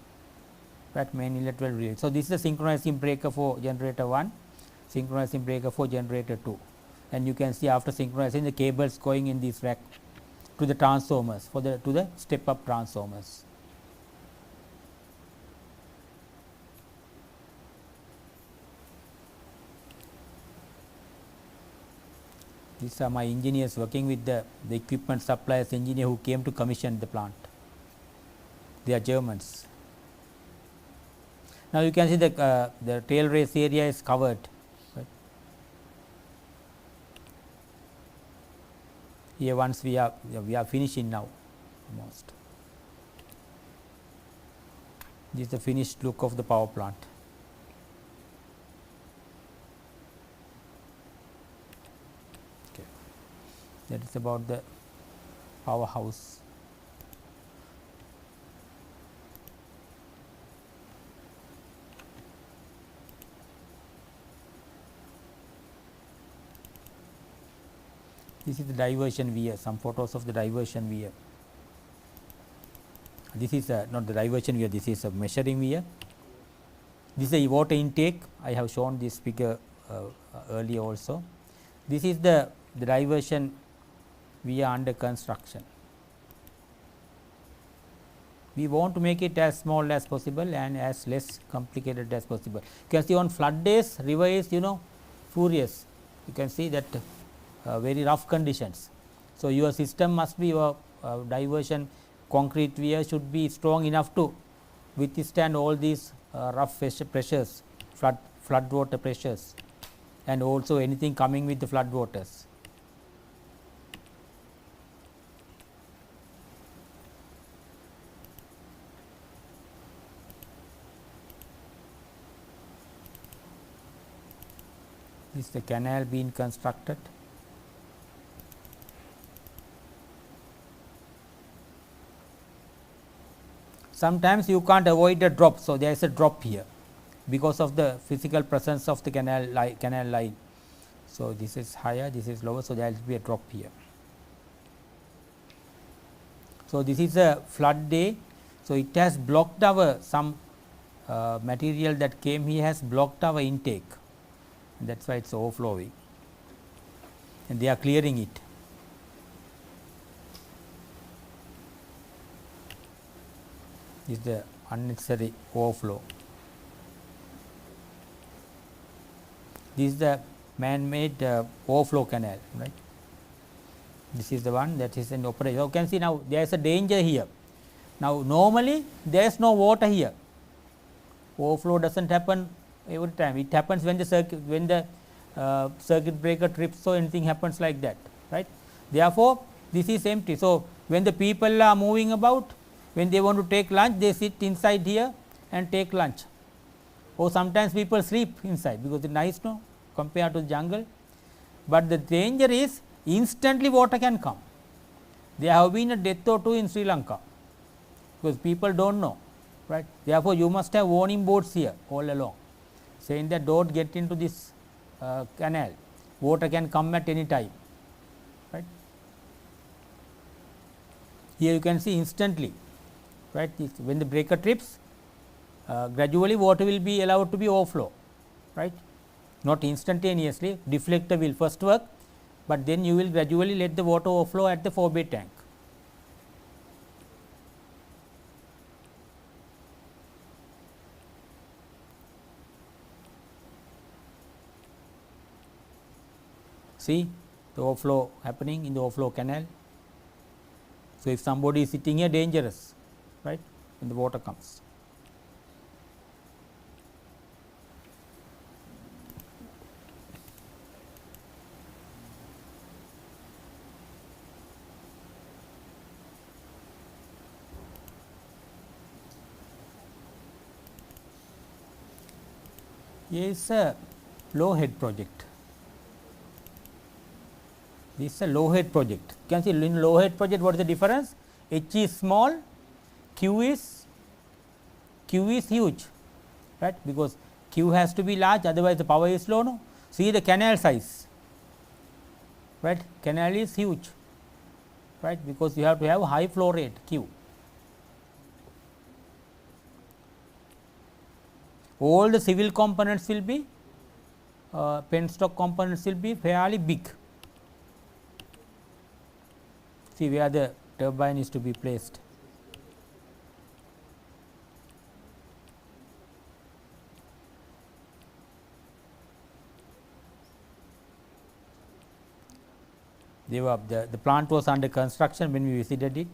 right, main inlet valve directly. So, this is a synchronizing breaker for generator 1, synchronizing breaker for generator 2, and you can see after synchronizing the cables going in this rack to the transformers for the to the step up transformers. These are my engineers working with the equipment suppliers engineer who came to commission the plant. They are Germans. Now, you can see the tail race area is covered. Right. Here once we are finishing now almost. This is the finished look of the power plant. that is about the powerhouse. This is the diversion weir, some photos of the diversion weir. This is not the diversion weir, this is a measuring weir. This is a water intake, I have shown this figure earlier also. This is the diversion weir under construction. We want to make it as small as possible and as less complicated as possible. You can see on flood days, river is furious. You can see that very rough conditions. So, your system must be, your diversion concrete weir should be strong enough to withstand all these rough pressures, flood water pressures, and also anything coming with the flood waters. This is the canal being constructed. Sometimes you can't avoid a drop. So, there is a drop here because of the physical presence of the canal line. So, this is higher, this is lower. So, there will be a drop here. So, this is a flood day. So, it has blocked our some material that came here has blocked our intake, and that is why it is overflowing, and they are clearing it. This is the unnecessary overflow. This is the man-made overflow canal, right. This is the one that is in operation. You can see now there is a danger here. Now, normally there is no water here. Overflow does not happen every time. It happens when the circuit breaker trips or anything happens like that, right. Therefore, this is empty. So, when the people are moving about, when they want to take lunch, they sit inside here and take lunch, or sometimes people sleep inside because it is nice, no, compared to the jungle. But the danger is instantly water can come. There have been a death or two in Sri Lanka because people do not know, right. Therefore, you must have warning boards here all along saying that do not get into this canal, water can come at any time, right. Here you can see instantly, right. When the breaker trips, gradually water will be allowed to be overflow, right, not instantaneously. Deflector will first work, but then you will gradually let the water overflow at the forebay tank. See the overflow happening in the overflow canal. So, if somebody is sitting here, dangerous, right, when the water comes. Here is a low head project. This is a low head project. You can see in low head project what is the difference? H is small, Q is huge, right, because Q has to be large, otherwise the power is low. No? See the canal size, right, canal is huge, right, because you have to have high flow rate Q. All the civil components will be penstock components will be fairly big. See where the turbine is to be placed. The plant was under construction when we visited it.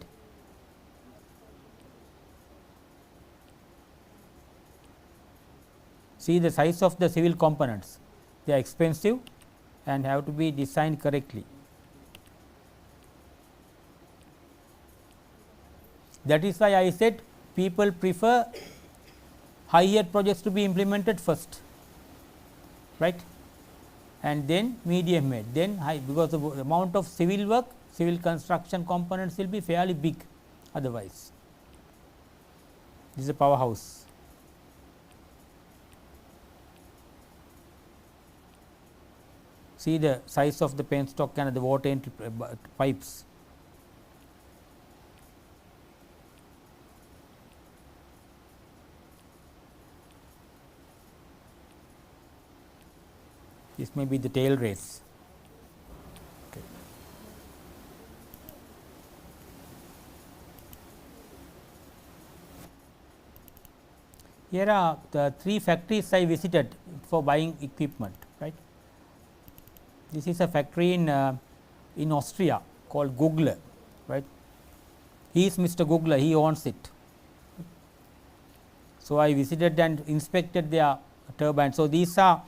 See the size of the civil components, they are expensive and have to be designed correctly. That is why I said people prefer high head projects to be implemented first, right. and then medium height, then high, because the amount of civil work, civil construction components will be fairly big otherwise. This is a powerhouse. See the size of the penstock and the water entry pipes. This may be the tail race. Okay. Here are the 3 factories I visited for buying equipment, right. This is a factory in Austria called Googler, right. He is Mr. Googler, he owns it. So, I visited and inspected their turbines. So, these are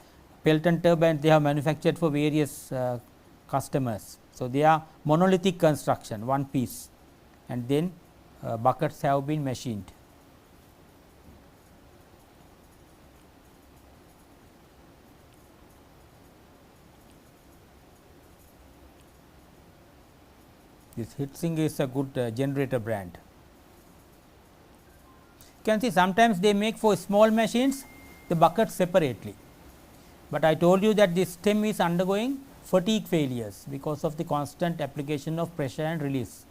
Pelton turbines they have manufactured for various customers. So, they are monolithic construction, one piece, and then buckets have been machined. This Hitzing is a good generator brand. You can see sometimes they make for small machines the buckets separately, but I told you that this stem is undergoing fatigue failures because of the constant application of pressure and release,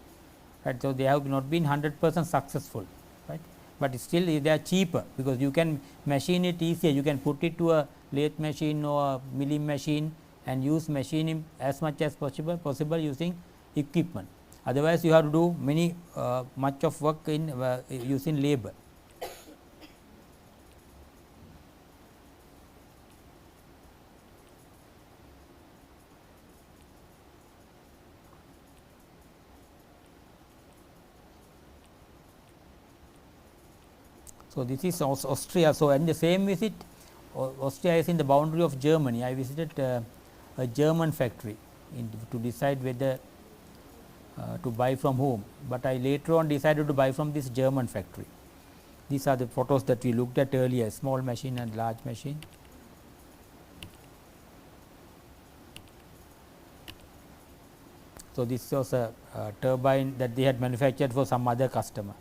right. So, they have not been 100% successful, right, but still they are cheaper because you can machine it easier, you can put it to a lathe machine or a milling machine and use machining as much as possible using equipment. Otherwise, you have to do many much of work in using labor. So, this is Austria. So, in the same visit, Austria is in the boundary of Germany. I visited a German factory to decide whether to buy from whom, but I later on decided to buy from this German factory. These are the photos that we looked at earlier, small machine and large machine. So, this was a turbine that they had manufactured for some other customer.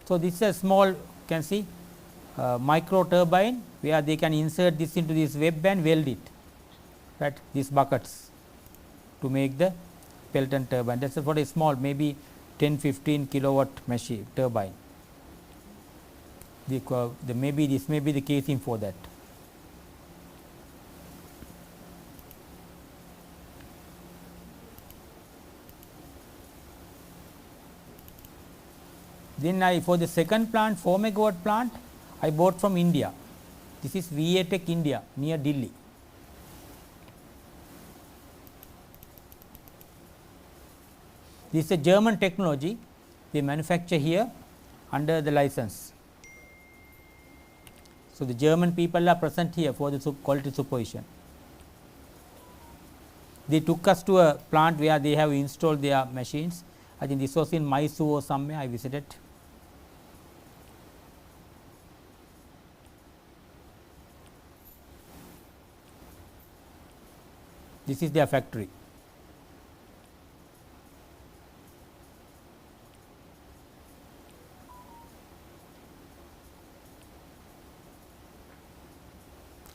So, this is a small, you can see micro turbine where they can insert this into this web and weld it, right, these buckets to make the Pelton turbine. That is for a small, maybe 10-15 kilowatt machine turbine. Maybe this may be the casing for that. Then for the second plant, 4 megawatt plant, I bought from India. This is VA Tech India near Delhi. This is a German technology, they manufacture here under the license. So, the German people are present here for the quality supervision. They took us to a plant where they have installed their machines. I think this was in Mysore or somewhere I visited. This is their factory.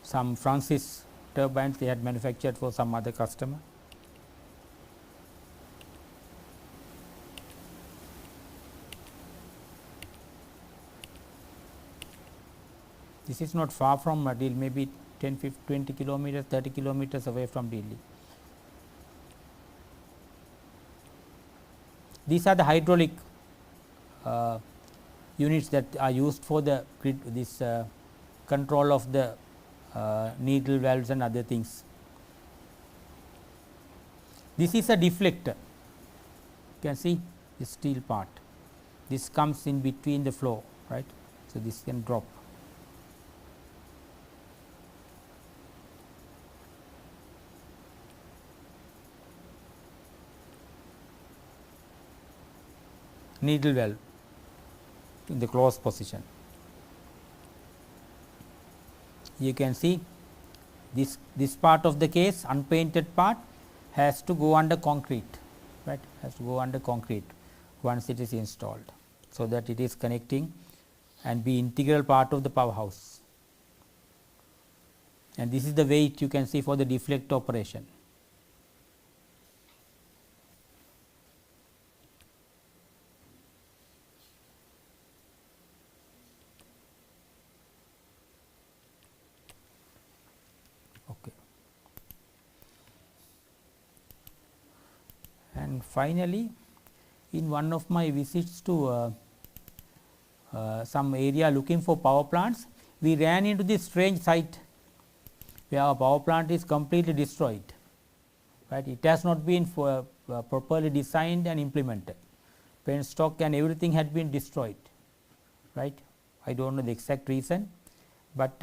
Some Francis turbines they had manufactured for some other customer. This is not far from Delhi, maybe 10, 15, 20 kilometers, 30 kilometers away from Delhi. These are the hydraulic units that are used for the grid, this control of the needle valves and other things. This is a deflector, you can see the steel part, this comes in between the flow, right. So, this can drop. Needle valve in the closed position. You can see this part of the case, unpainted part, has to go under concrete, right, has to go under concrete once it is installed, so that it is connecting and be integral part of the powerhouse. And this is the weight you can see for the deflect operation. Okay. And finally, in one of my visits to some area looking for power plants, we ran into this strange site where our power plant is completely destroyed, right. It has not been properly designed and implemented. Penstock and everything had been destroyed, right. I do not know the exact reason, but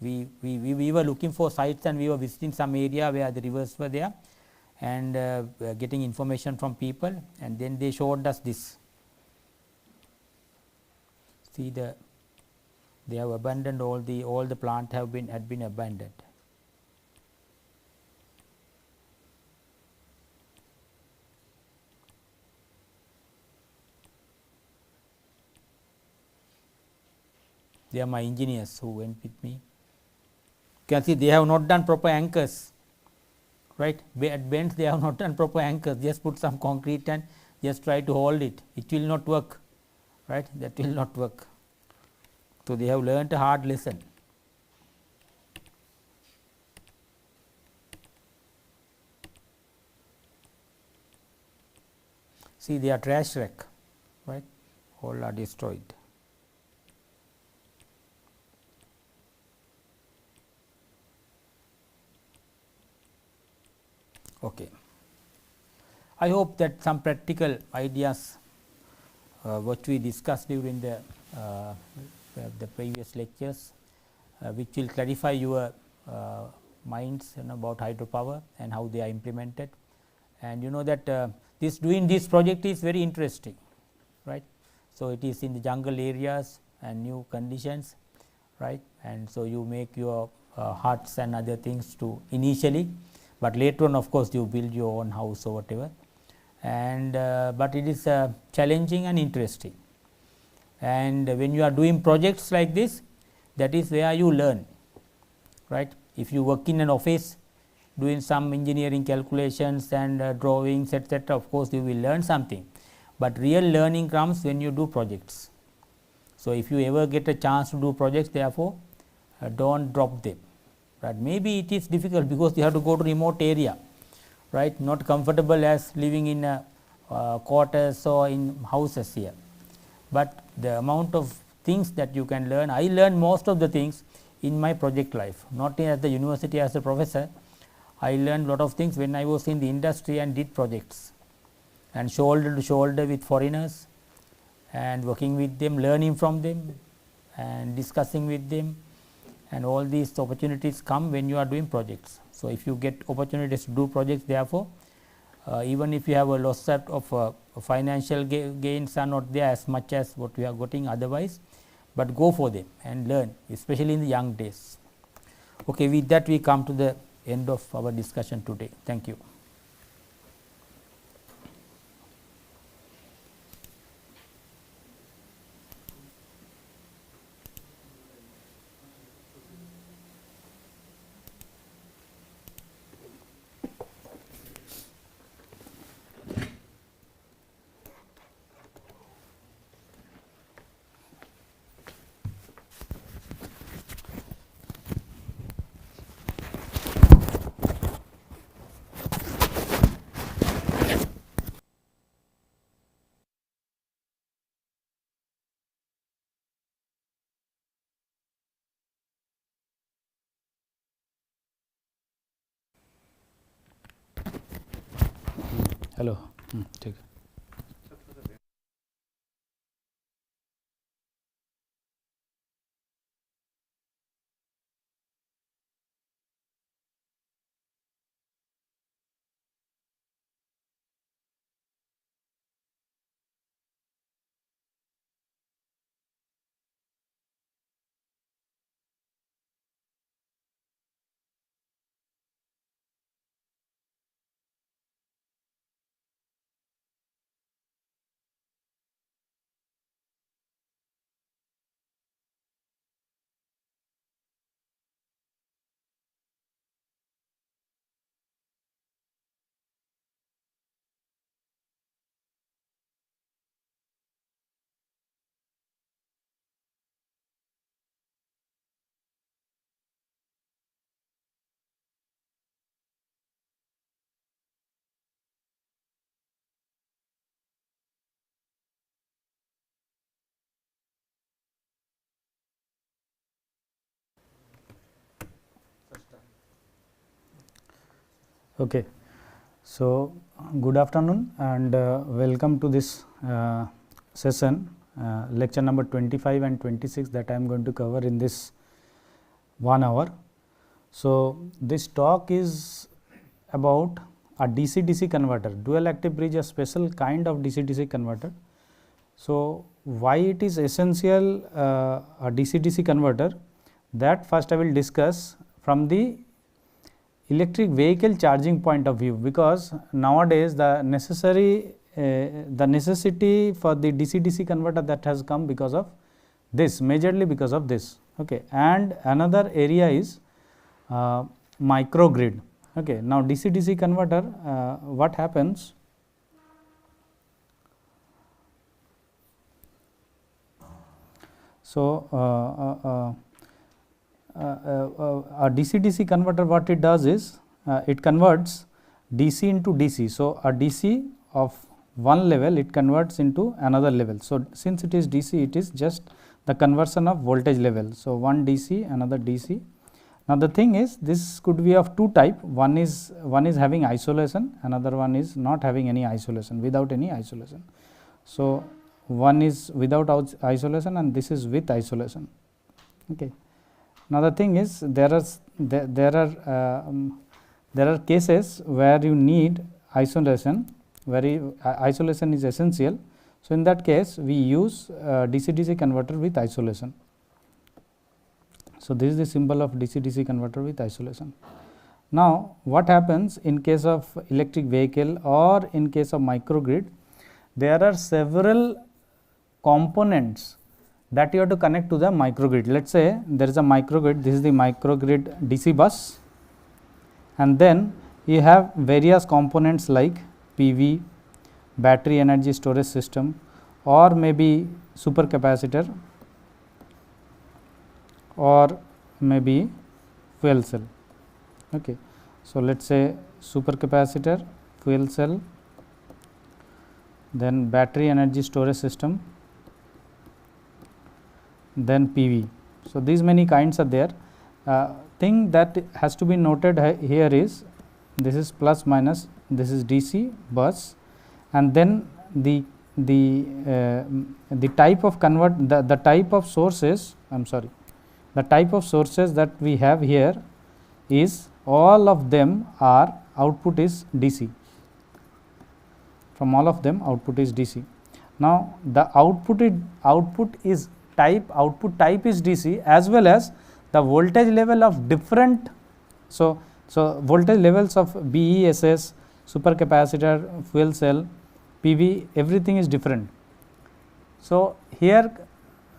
we were looking for sites and we were visiting some area where the rivers were there, and getting information from people, and then they showed us this. See, they have abandoned all the plant had been abandoned. They are my engineers who went with me. You can see they have not done proper anchors, right. At bends they have not done proper anchors, just put some concrete and just try to hold it. It will not work, right, that will not work. So, they have learnt a hard lesson. See, they are trash wreck, right, all are destroyed. Okay. I hope that some practical ideas what we discussed during the previous lectures, which will clarify your minds about hydropower and how they are implemented. And you know that doing this project is very interesting, right. So, it is in the jungle areas and new conditions, right, and so you make your huts and other things to initially, but later on of course you build your own house or whatever, and but it is challenging and interesting. And when you are doing projects like this, that is where you learn, right. If you work in an office doing some engineering calculations and drawings, etc., of course you will learn something, but real learning comes when you do projects. So, if you ever get a chance to do projects, therefore do not drop them, right. Maybe it is difficult because you have to go to remote area, right, not comfortable as living in a quarters or in houses here, but the amount of things that you can learn, I learned most of the things in my project life, not at the university as a professor. I learned lot of things when I was in the industry and did projects, and shoulder to shoulder with foreigners and working with them, learning from them and discussing with them, and all these opportunities come when you are doing projects. So, if you get opportunities to do projects, therefore, even if you have a loss of financial gains are not there as much as what we are getting otherwise, but go for them and learn, especially in the young days. Okay, with that we come to the end of our discussion today. Thank you. Hello. Take it. Okay. So, good afternoon and welcome to this session, lecture number 25 and 26 that I am going to cover in this 1 hour. So, this talk is about a DC-DC converter, dual active bridge, a special kind of DC-DC converter. So, why it is essential a DC-DC converter, that first I will discuss from the electric vehicle charging point of view, because nowadays the necessity for the DC-DC converter that has come because of this, majorly because of this. Okay. And another area is microgrid. Okay. Now, DC-DC converter, what happens? So, a DC-DC converter, what it does is it converts DC into DC. So, a DC of one level it converts into another level. So, since it is DC, it is just the conversion of voltage level. So, one DC, another DC. Now, the thing is, this could be of two type. One is having isolation, another one is not having any isolation, without any isolation. So, one is without isolation and this is with isolation. Okay. Now, the thing is, there are cases where you need isolation, where isolation is essential. So, in that case we use DC-DC converter with isolation. So, this is the symbol of DC-DC converter with isolation. Now, what happens in case of electric vehicle or in case of microgrid, there are several components that you have to connect to the microgrid. Let us say there is a microgrid, this is the microgrid DC bus, and then you have various components like PV, battery energy storage system, or maybe supercapacitor, or maybe fuel cell. Okay. So, let us say supercapacitor, fuel cell, then battery energy storage system, then PV. So, these many kinds are there. Thing that has to be noted here is, this is plus minus, this is DC bus, and then the type of the type of sources, the type of sources that we have here is, all of them are output is DC. From all of them output is DC. Now, the output type is DC, as well as the voltage level of different. So, voltage levels of BESS, supercapacitor, fuel cell, PV, everything is different. So, here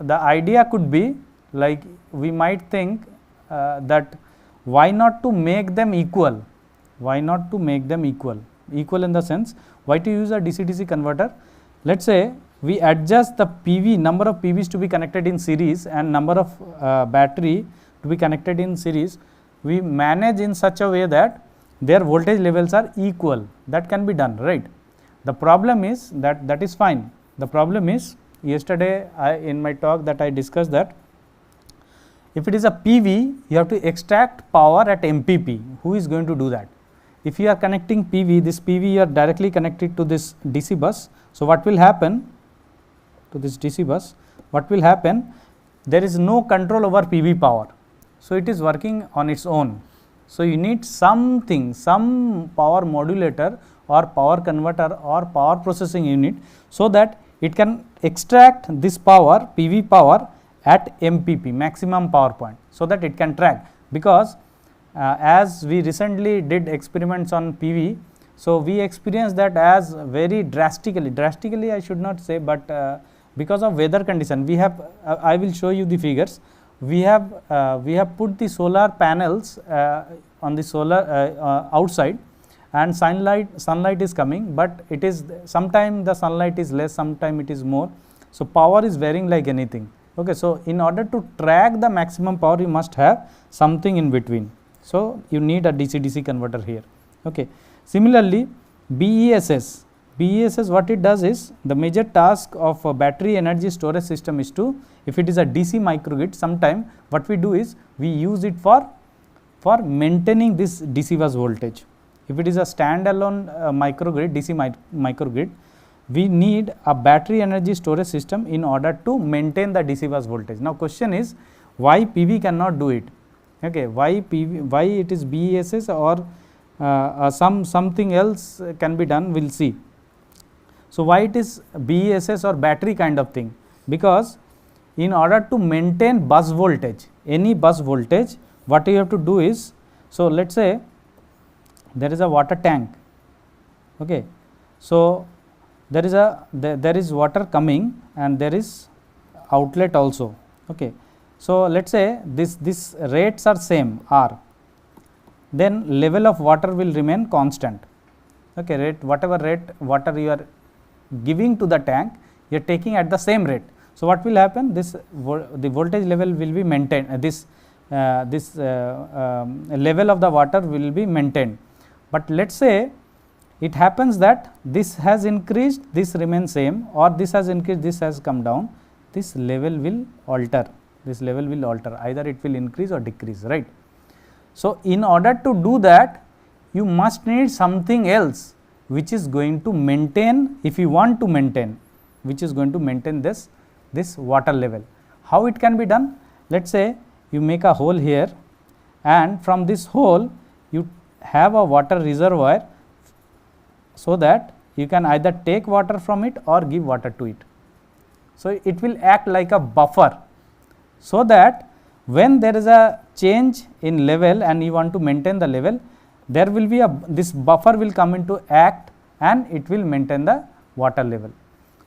the idea could be like, we might think that why not to make them equal? Why not to make them equal? Equal in the sense, why to use a DC-DC converter? Let us say we adjust the PV, number of PVs to be connected in series and number of battery to be connected in series. We manage in such a way that their voltage levels are equal. That can be done, right? The problem is that is fine. The problem is, yesterday in my talk that I discussed, that if it is a PV, you have to extract power at MPP. Who is going to do that? If you are connecting PV, this PV you are directly connected to this DC bus. So, what will happen to this DC bus? What will happen? There is no control over PV power. So, it is working on its own. So, you need something, some power modulator or power converter or power processing unit, so that it can extract this power, PV power, at MPP, maximum power point, so that it can track. Because as we recently did experiments on PV, so we experienced that as very drastically I should not say, but because of weather condition, we have I will show you the figures. We have put the solar panels on the solar outside, and sunlight is coming, but it is sometime the sunlight is less, sometime it is more. So, power is varying like anything. Okay. So, in order to track the maximum power, you must have something in between. So, you need a DC-DC converter here. Okay. Similarly, BESS, what it does is, the major task of a battery energy storage system is to, if it is a DC microgrid, sometime what we do is, we use it for maintaining this DC bus voltage. if it is a standalone microgrid, DC microgrid, we need a battery energy storage system in order to maintain the DC bus voltage. Now, question is why PV cannot do it, okay? Why PV, why it is BESS or something else can be done, we will see. So, why it is BESS or battery kind of thing? Because in order to maintain bus voltage, any bus voltage, what you have to do is, so let us say there is a water tank, okay. So, there is water coming and there is outlet also, okay. So, let us say this rates are same R, then level of water will remain constant, okay. Rate, whatever rate water you are giving to the tank, you are taking at the same rate. So, what will happen, this the voltage level will be maintained, this level of the water will be maintained. But let us say it happens that this has increased, this remains same, or this has increased, this has come down, this level will alter, either it will increase or decrease, right. So, in order to do that, you must need something else which is going to maintain, if you want to maintain, which is going to maintain this water level. How it can be done? Let us say you make a hole here, and from this hole you have a water reservoir, so that you can either take water from it or give water to it. So, it will act like a buffer, so that when there is a change in level and you want to maintain the level, there will be this buffer will come into act and it will maintain the water level.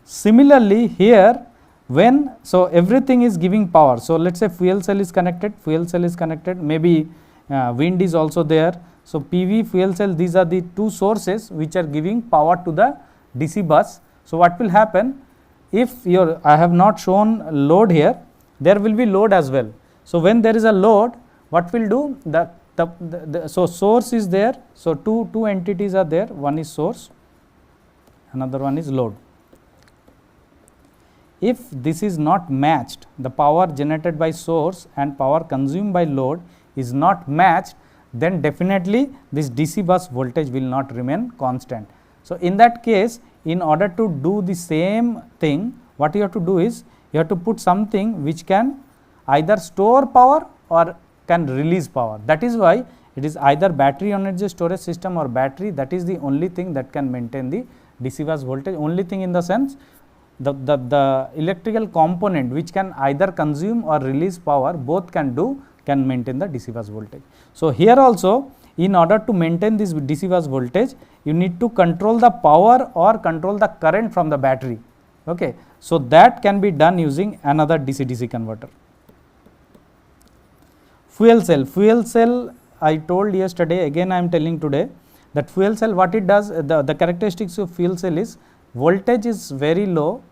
Similarly, here when, so everything is giving power. So, let us say fuel cell is connected, maybe wind is also there. So, PV, fuel cell, these are the two sources which are giving power to the DC bus. So, what will happen, if I have not shown load here, there will be load as well. So, when there is a load, what will do, so source is there, so two entities are there, one is source, another one is load. If this is not matched, the power generated by source and power consumed by load is not matched, then definitely this DC bus voltage will not remain constant. So, in that case, in order to do the same thing, what you have to do is, you have to put something which can either store power or can release power. That is why it is either battery energy storage system or battery, that is the only thing that can maintain the DC bus voltage. Only thing in the sense, the electrical component which can either consume or release power, both can maintain the DC bus voltage. So, here also, in order to maintain this DC bus voltage, you need to control the power or control the current from the battery, okay. So, that can be done using another DC-DC converter. Fuel cell I told yesterday, again I am telling today, that fuel cell, what it does, the characteristics of fuel cell is, voltage is very low,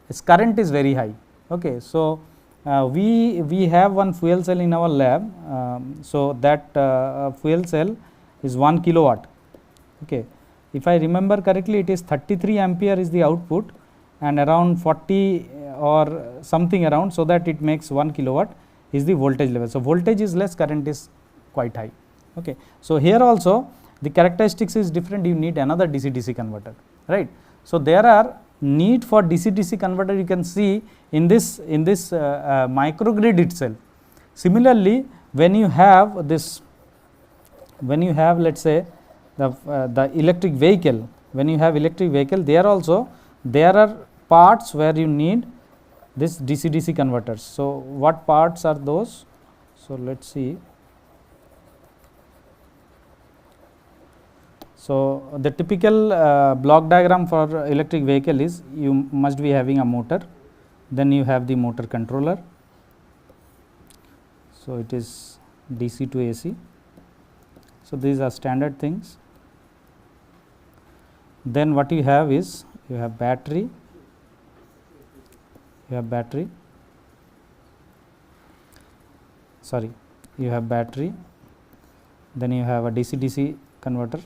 its current is very high, okay. So, we have one fuel cell in our lab, so that fuel cell is 1 kilowatt, okay. If I remember correctly, it is 33 ampere is the output and around 40 or something around, so that it makes 1 kilowatt is the voltage level. So, voltage is less, current is quite high, okay. So, here also the characteristics is different, you need another DC-DC converter, right. So, there are need for DC-DC converter, you can see in this microgrid itself. Similarly, when you have this, let us say the electric vehicle, when you have electric vehicle, there also there are parts where you need this DC-DC converters. So, what parts are those? So, let us see. So, the typical block diagram for electric vehicle is, you must be having a motor, then you have the motor controller. So, it is DC to AC. So, these are standard things. Then what you have is, you have battery, you have battery, then you have a DC-DC converter,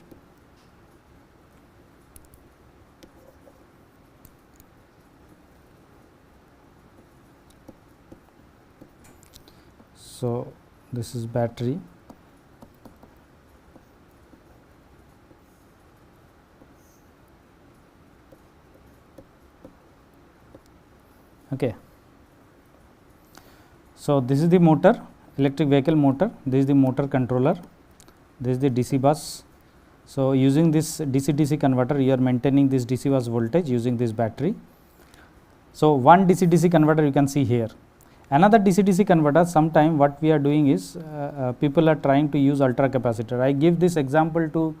so this is battery, Okay. So, this is the motor, electric vehicle motor, this is the motor controller, this is the DC bus. So, using this DC-DC converter, you are maintaining this DC bus voltage using this battery. So, one DC-DC converter you can see here. Another DC-DC converter, sometime what we are doing is people are trying to use ultra capacitor. I give this example to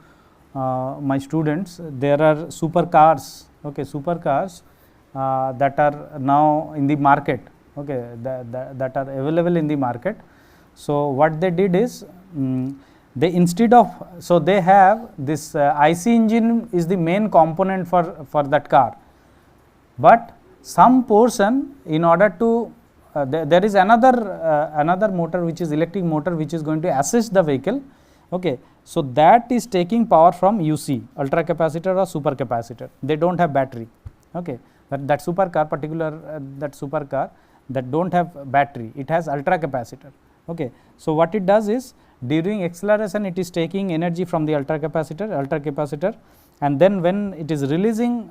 my students. There are supercars, okay, supercars that are now in the market, okay, that are available in the market. So, what they did is they instead of, so they have this IC engine is the main component for that car, but some portion in order to there is another motor which is electric motor which is going to assist the vehicle. Okay. So, that is taking power from UC, ultra capacitor or super capacitor. They do not have battery. Okay. That supercar, particular that supercar that do not have battery, it has ultra capacitor. Okay. So, what it does is during acceleration it is taking energy from the ultra capacitor, and then when it is releasing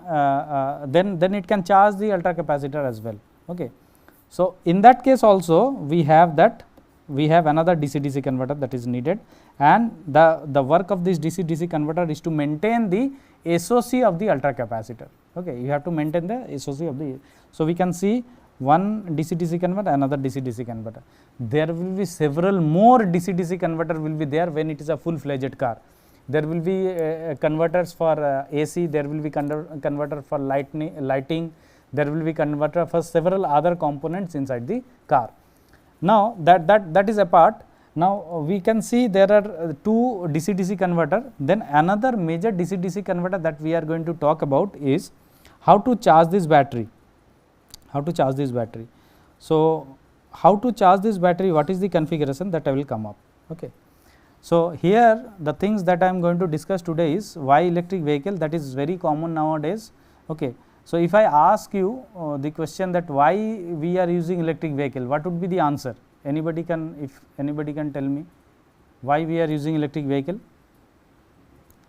then it can charge the ultra capacitor as well. Okay. So, in that case also we have another DC-DC converter that is needed, and the work of this DC-DC converter is to maintain the SOC of the ultra capacitor. Okay. You have to maintain the SOC of the. So, we can see one DC-DC converter, another DC-DC converter. There will be several more DC-DC converter will be there when it is a full-fledged car. There will be converters for AC, there will be converter for lighting, there will be converter for several other components inside the car. Now, that is apart. Now, we can see there are two DC-DC converter. Then another major DC-DC converter that we are going to talk about is how to charge this battery. How to charge this battery. So, how to charge this battery, what is the configuration, that I will come up. Okay. So, here the things that I am going to discuss today is why electric vehicle, that is very common nowadays. Okay. So, if I ask you the question that why we are using electric vehicle, what would be the answer? Anybody can, if anybody can tell me why we are using electric vehicle?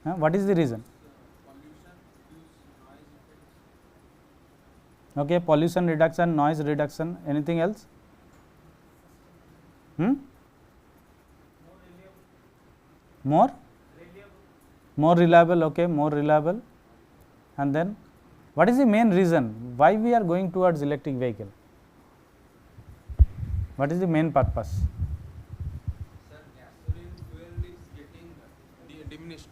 What is the reason? Okay, pollution reduction, noise reduction, anything else? More reliable, okay, more reliable. And then what is the main reason why we are going towards electric vehicle? What is the main purpose? Sir, gasoline fuel is getting diminished.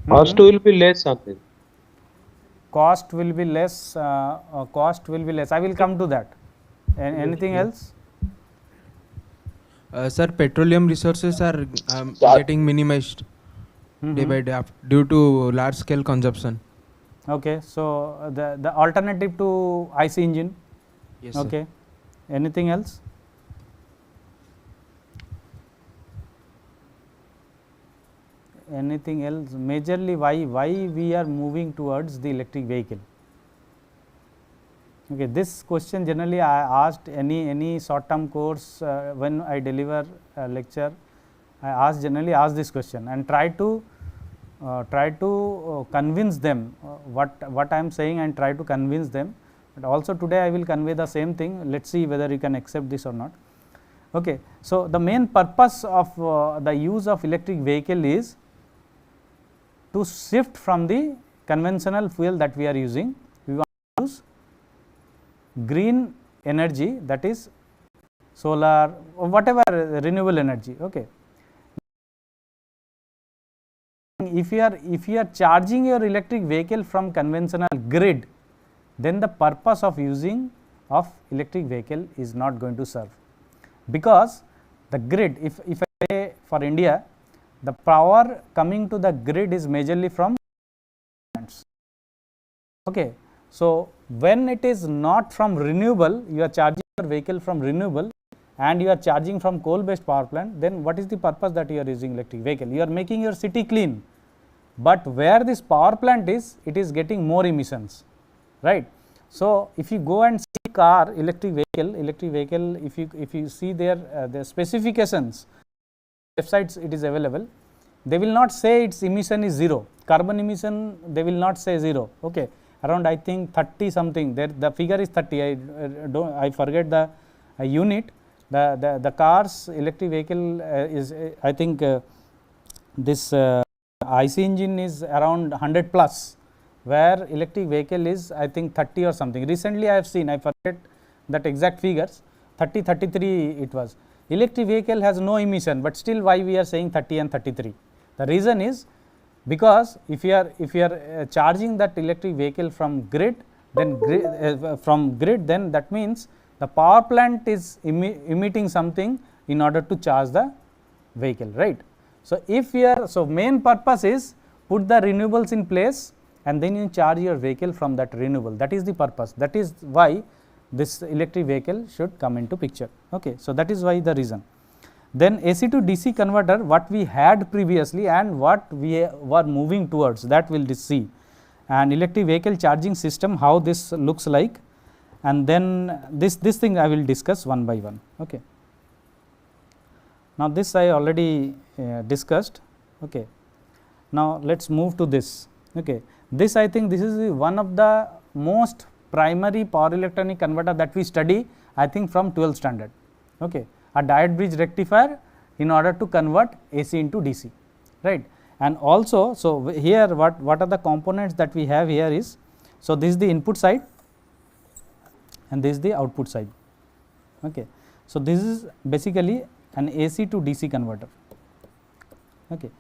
Cost will be less on this. Cost will be less. Cost will be less. I will come to that. Anything else? Sir, petroleum resources are getting minimized day by day due to large scale consumption. Okay. So, the alternative to IC engine. Yes. Okay. Sir. Anything else? Anything else? Majorly why we are moving towards the electric vehicle? Okay, this question generally I asked any short term course when I deliver a lecture, I generally ask this question and try to convince them what I am saying and try to convince them. But also today I will convey the same thing. Let us see whether you can accept this or not. Okay. So, the main purpose of the use of electric vehicle is to shift from the conventional fuel that we are using. We want to use green energy, that is solar or whatever renewable energy. Okay. If you are charging your electric vehicle from conventional grid, then the purpose of using of electric vehicle is not going to serve, because the grid, if I say for India, the power coming to the grid is majorly from plants. Okay. So, when it is not from renewable, you are charging your vehicle from renewable and you are charging from coal based power plant, then what is the purpose that you are using electric vehicle? You are making your city clean, but where this power plant is, it is getting more emissions, right. So, if you go and see car, electric vehicle, if you see their specifications, websites it is available, they will not say its emission is 0, carbon emission they will not say 0, okay. around I think 30 something, there the figure is 30, I forget the unit. The car's electric vehicle is I think this IC engine is around 100 plus, where electric vehicle is I think 30 or something. Recently I have seen, I forget that exact figures, 30, 33 it was. Electric vehicle has no emission, but still why we are saying 30 and 33? The reason is because if you are charging that electric vehicle from grid, then then that means the power plant is emitting something in order to charge the vehicle, right. So, if you are, so main purpose is put the renewables in place and then you charge your vehicle from that renewable, that is the purpose, that is why this electric vehicle should come into picture. Okay. So, that is why the reason. Then AC to DC converter, what we had previously and what we were moving towards, that we will see, and electric vehicle charging system, how this looks like, and then this thing I will discuss one by one. Okay. Now, this I already discussed. Okay. Now, let us move to this. Okay. This I think this is one of the most primary power electronic converter that we study, I think from 12th standard. Okay. A diode bridge rectifier in order to convert AC into DC, right. And also, so here what are the components that we have here is, so this is the input side and this is the output side. Okay. So, this is basically an AC to DC converter. Okay.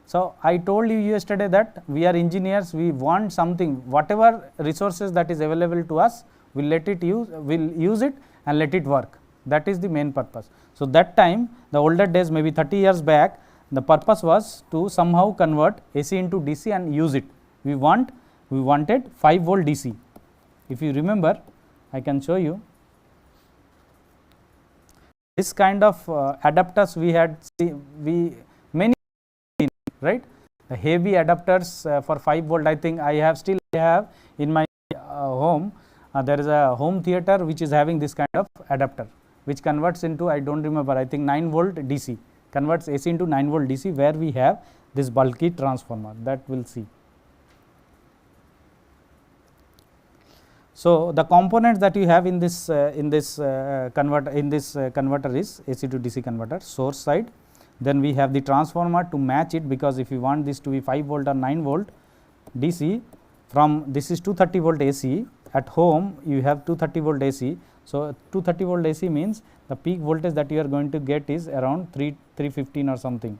So, I told you yesterday that we are engineers, we want something, whatever resources that is available to us, we will use it and let it work, that is the main purpose. So, that time the older days, maybe 30 years back, the purpose was to somehow convert AC into DC and use it. We wanted 5 volt DC. If you remember, I can show you this kind of adapters we had many, right, the heavy adapters for 5 volt. I think I have in my home, there is a home theater which is having this kind of adapter, which converts into, I do not remember, I think 9 volt DC, converts AC into 9 volt DC, where we have this bulky transformer, that we will see. So, the components that you have in this converter is AC to DC converter, source side. Then we have the transformer to match it, because if you want this to be 5 volt or 9 volt DC, from this is 230 volt AC, at home you have 230 volt AC. So, 230 volt AC means the peak voltage that you are going to get is around 315 or something,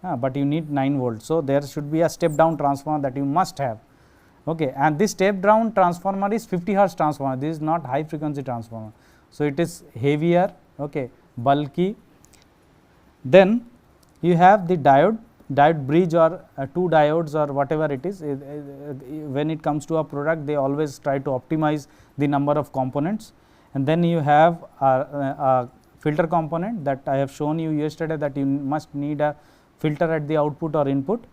but you need 9 volts. So, there should be a step down transformer that you must have. Okay. And this step down transformer is 50 hertz transformer, this is not high frequency transformer. So, it is heavier, okay, bulky. Then you have the diode bridge or 2 diodes or whatever it is. When it comes to a product, they always try to optimize the number of components. And then you have a filter component that I have shown you yesterday, that you must need a filter at the output or input.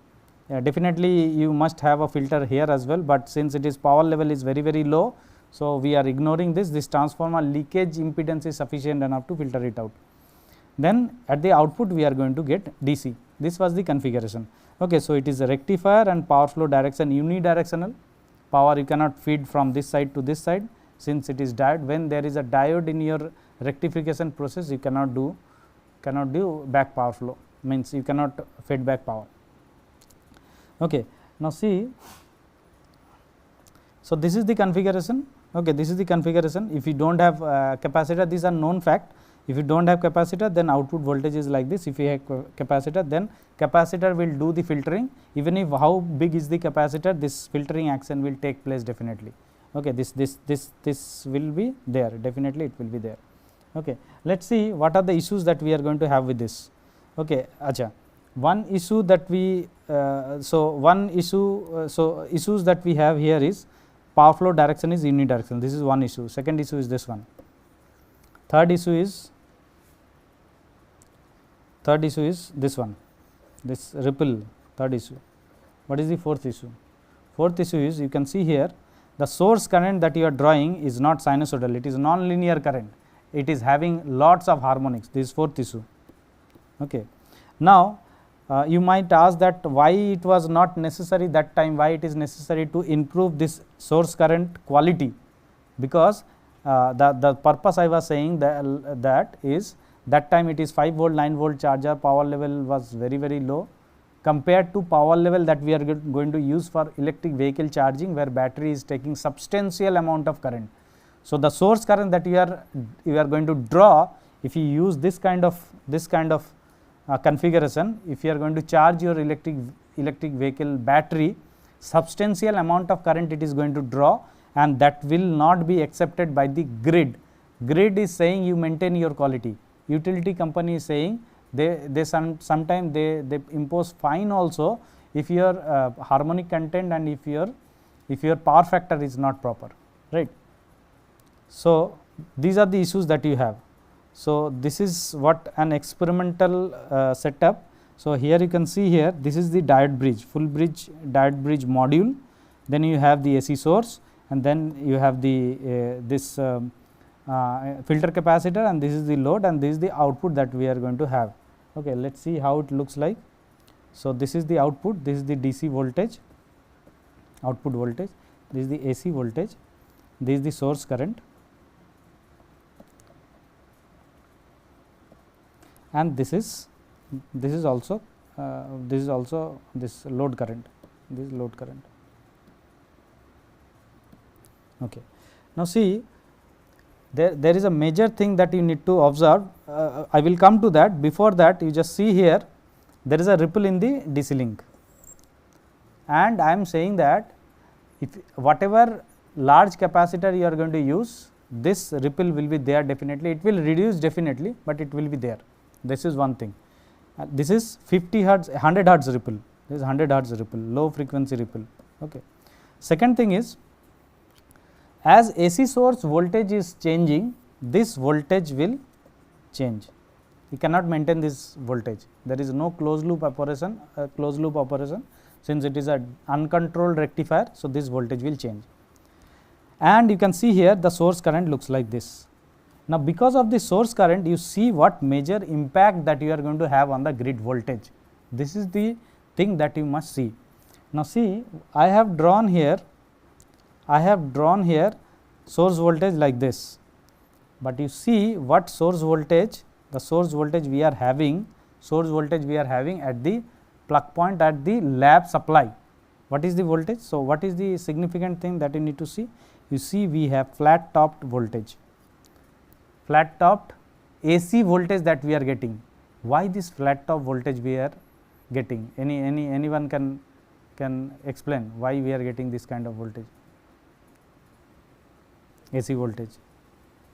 Definitely you must have a filter here as well, but since it is power level is very low, so we are ignoring this transformer leakage impedance is sufficient enough to filter it out. Then at the output we are going to get DC. This was the configuration. Okay. So, it is a rectifier and power flow direction unidirectional, power you cannot feed from this side to this side, since it is diode. When there is a diode in your rectification process, you cannot do back power flow, means you cannot feed back power. Okay. Now, see, so this is the configuration. Okay, this is the configuration. If you do not have capacitor, these are known fact. If you do not have capacitor, then output voltage is like this. If you have capacitor, then capacitor will do the filtering. Even if how big is the capacitor, this filtering action will take place definitely. Okay, this will be there, definitely it will be there. Okay. Let us see what are the issues that we are going to have with this. Okay, acha. One issue that we issues that we have here is power flow direction is unidirectional. This is one issue. Second issue is this one. Third issue is this one, this ripple, third issue. What is the fourth issue? Fourth issue is, you can see here, the source current that you are drawing is not sinusoidal, it is non-linear current, it is having lots of harmonics. This is fourth issue. Okay. Now, you might ask that why it was not necessary that time, why it is necessary to improve this source current quality, because the purpose I was saying that is that time it is 5 volt 9 volt charger, power level was very low compared to power level that we are going to use for electric vehicle charging, where battery is taking substantial amount of current. So, the source current that you are going to draw, if you use this kind of configuration, if you are going to charge your electric vehicle battery, substantial amount of current it is going to draw, and that will not be accepted by the grid. Grid is saying you maintain your quality. Utility company is saying they sometimes they impose fine also if your harmonic content and if your power factor is not proper, right. So, these are the issues that you have. So, this is what an experimental setup. So, here you can see here, this is the diode bridge, full bridge diode bridge module, then you have the AC source, and then you have the this filter capacitor, and this is the load, and this is the output that we are going to have. Okay, let us see how it looks like. So, this is the output, this is the DC voltage, output voltage, this is the AC voltage, this is the source current, and this is also this load current, this is load current. Okay. Now, see, there is a major thing that you need to observe. I will come to that. Before that, you just see here, there is a ripple in the DC link, and I am saying that if whatever large capacitor you are going to use, this ripple will be there definitely. It will reduce definitely, but it will be there. This is one thing. This is 50 hertz, 100 hertz ripple. This is 100 hertz ripple, low frequency ripple. Okay. Second thing is, as AC source voltage is changing, this voltage will change. You cannot maintain this voltage. There is no closed loop operation, since it is an uncontrolled rectifier. So, this voltage will change, and you can see here the source current looks like this. Now, because of the source current, you see what major impact that you are going to have on the grid voltage. This is the thing that you must see. Now, see, I have drawn here source voltage like this, but you see what source voltage, the source voltage we are having at the plug point at the lab supply. What is the voltage? So, what is the significant thing that you need to see? You see, we have flat topped voltage, flat topped AC voltage that we are getting. Why this flat top voltage we are getting? Anyone can explain why we are getting this kind of voltage? AC voltage.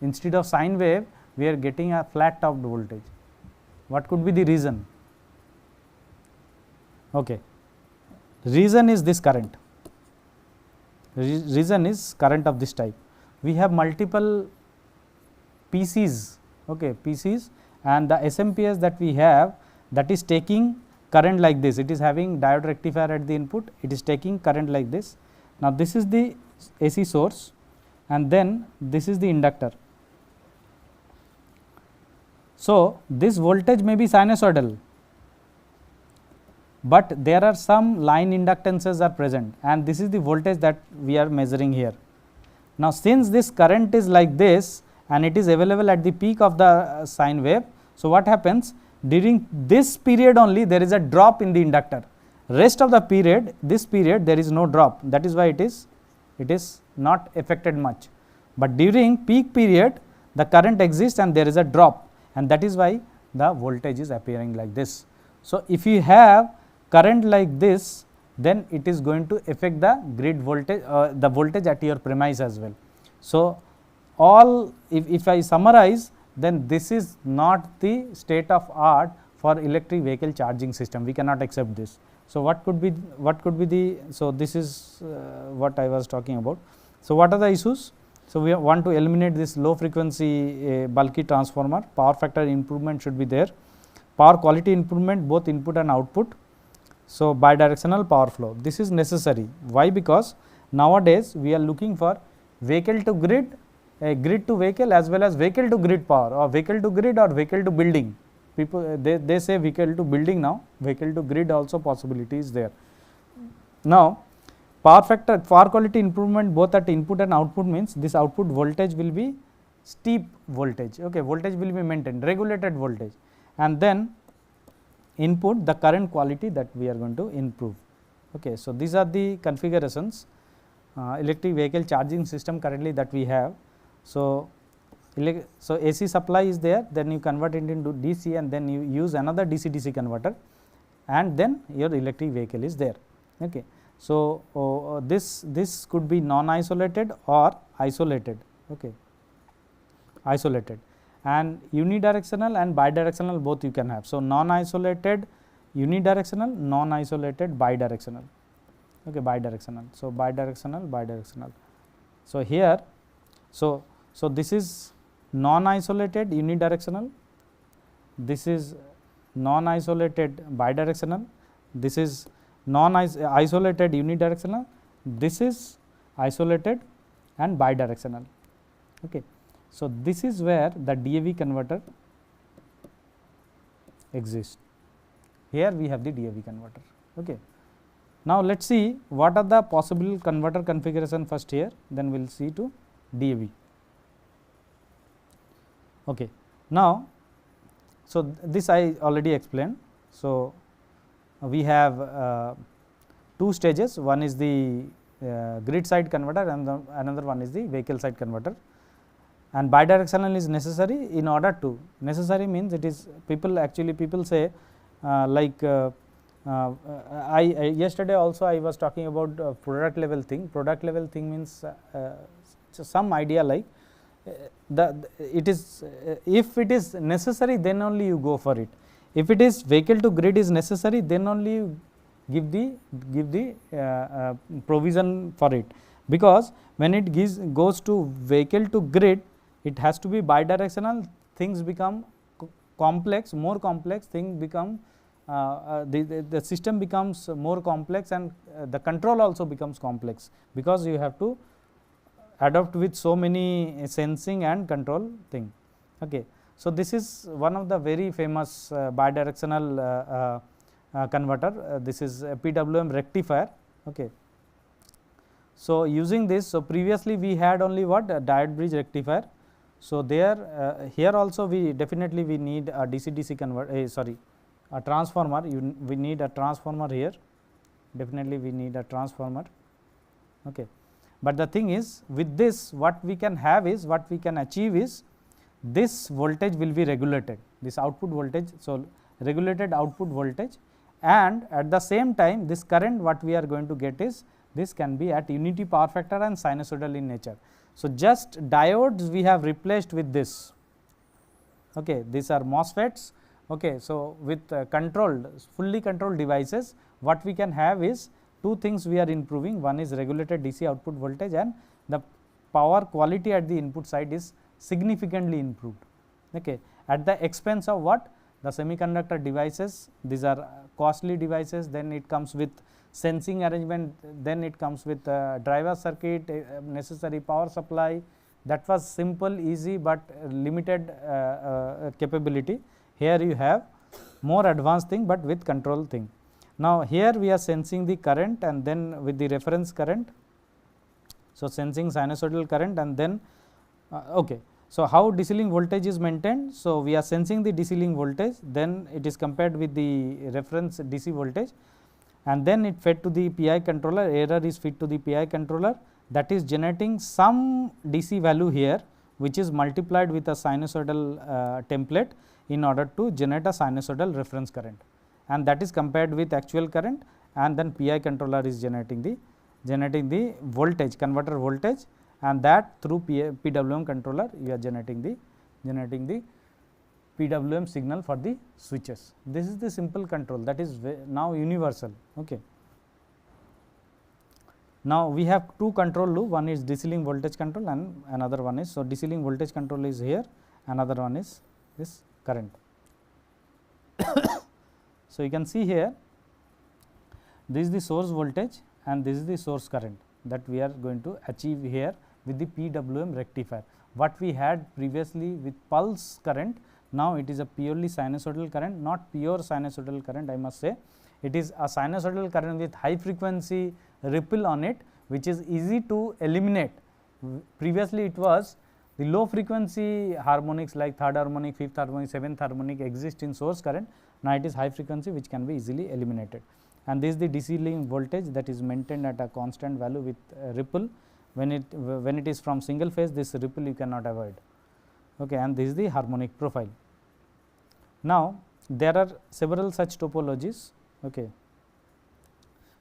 Instead of sine wave, we are getting a flat topped voltage. What could be the reason? Okay. Reason is this current. Reason is current of this type. We have multiple PCs, okay, PCs, and the SMPS that we have, that is taking current like this. It is having diode rectifier at the input. It is taking current like this. Now, this is the AC source, and then this is the inductor. So, this voltage may be sinusoidal, but there are some line inductances are present, and this is the voltage that we are measuring here. Now, since this current is like this and it is available at the peak of the sine wave, so what happens? During this period only there is a drop in the inductor. Rest of the period, this period there is no drop. That is why it is not affected much. But during peak period, the current exists and there is a drop, and that is why the voltage is appearing like this. So, if you have current like this, then it is going to affect the grid voltage, the voltage at your premise as well. So, if I summarize, then this is not the state of art for electric vehicle charging system. We cannot accept this. So, what could be the, so this is what I was talking about. So, what are the issues? So, we want to eliminate this low frequency bulky transformer, power factor improvement should be there, power quality improvement both input and output. So, bidirectional power flow, this is necessary. Why? Because nowadays we are looking for vehicle to grid, grid to vehicle, as well as vehicle to grid power, or vehicle to grid or vehicle to building. people they say vehicle to building now, vehicle to grid also possibility is there. Now, power factor, power quality improvement both at input and output means this output voltage will be steep voltage, okay, voltage will be maintained, regulated voltage, and then input the current quality that we are going to improve. Okay. So, these are the configurations electric vehicle charging system currently that we have. So, AC supply is there, then you convert it into DC and then you use another DC converter and then your electric vehicle is there. Okay. So, this could be non-isolated or isolated, okay, isolated, and unidirectional and bidirectional both you can have. So, non-isolated unidirectional, non-isolated bidirectional, okay, bidirectional. So, bidirectional. So, here, so this is non-isolated unidirectional, this is non-isolated bidirectional, this is non-isolated unidirectional, this is isolated and bidirectional. Okay. So, this is where the DAV converter exists. Here we have the DAV converter. Okay. Now, let us see what are the possible converter configuration first here, then we will see to DAV. Okay. Now, so this I already explained. So, we have two stages, one is the grid side converter and another one is the vehicle side converter, and bidirectional is necessary in order to, necessary means it is people say yesterday also I was talking about product level thing. Product level thing means some idea like it is if it is necessary then only you go for it. If it is vehicle to grid is necessary then only you give the provision for it, because when it goes to vehicle to grid it has to be bidirectional, things become complex, more complex, thing become the system becomes more complex and the control also becomes complex, because you have to adopt with so many sensing and control thing. Okay. So, this is one of the very famous bidirectional converter, this is a PWM rectifier. Okay. So, using this, so previously we had only what, a diode bridge rectifier. So, there here also we definitely we need a DC converter, a transformer, we need a transformer here, definitely we need a transformer. Okay. But the thing is, with this what we can have is, what we can achieve is, this voltage will be regulated, this output voltage. So, regulated output voltage, and at the same time this current what we are going to get is, this can be at unity power factor and sinusoidal in nature. So, just diodes we have replaced with this. Okay. These are MOSFETs. Okay. So, with fully controlled devices, what we can have is two things we are improving, one is regulated DC output voltage and the power quality at the input side is significantly improved. Okay. At the expense of what? The semiconductor devices, these are costly devices, then it comes with sensing arrangement, then it comes with driver circuit, necessary power supply. That was simple, easy, but limited capability. Here you have more advanced thing, but with control thing. Now, here we are sensing the current and then with the reference current. So, sensing sinusoidal current and then okay. So, how DC link voltage is maintained? So, we are sensing the DC link voltage, then it is compared with the reference DC voltage and then it fed to the PI controller, error is fed to the PI controller, that is generating some DC value here, which is multiplied with a sinusoidal template in order to generate a sinusoidal reference current, and that is compared with actual current, and then PI controller is generating the voltage, converter voltage, and that through PWM controller you are generating the PWM signal for the switches. This is the simple control that is now universal. Okay. Now, we have two control loop, one is DC link voltage control and another one is, so DC link voltage control is here, another one is this current. So, you can see here, this is the source voltage and this is the source current that we are going to achieve here with the PWM rectifier. What we had previously with pulse current, Now, it is a purely sinusoidal current, not pure sinusoidal current, I must say. It is a sinusoidal current with high frequency ripple on it, which is easy to eliminate. Previously, it was the low frequency harmonics like third harmonic, fifth harmonic, seventh harmonic exist in source current. Now, it is high frequency which can be easily eliminated, and this is the DC link voltage that is maintained at a constant value with ripple. When it is from single phase, this ripple you cannot avoid, okay, and this is the harmonic profile. Now, there are several such topologies. Okay.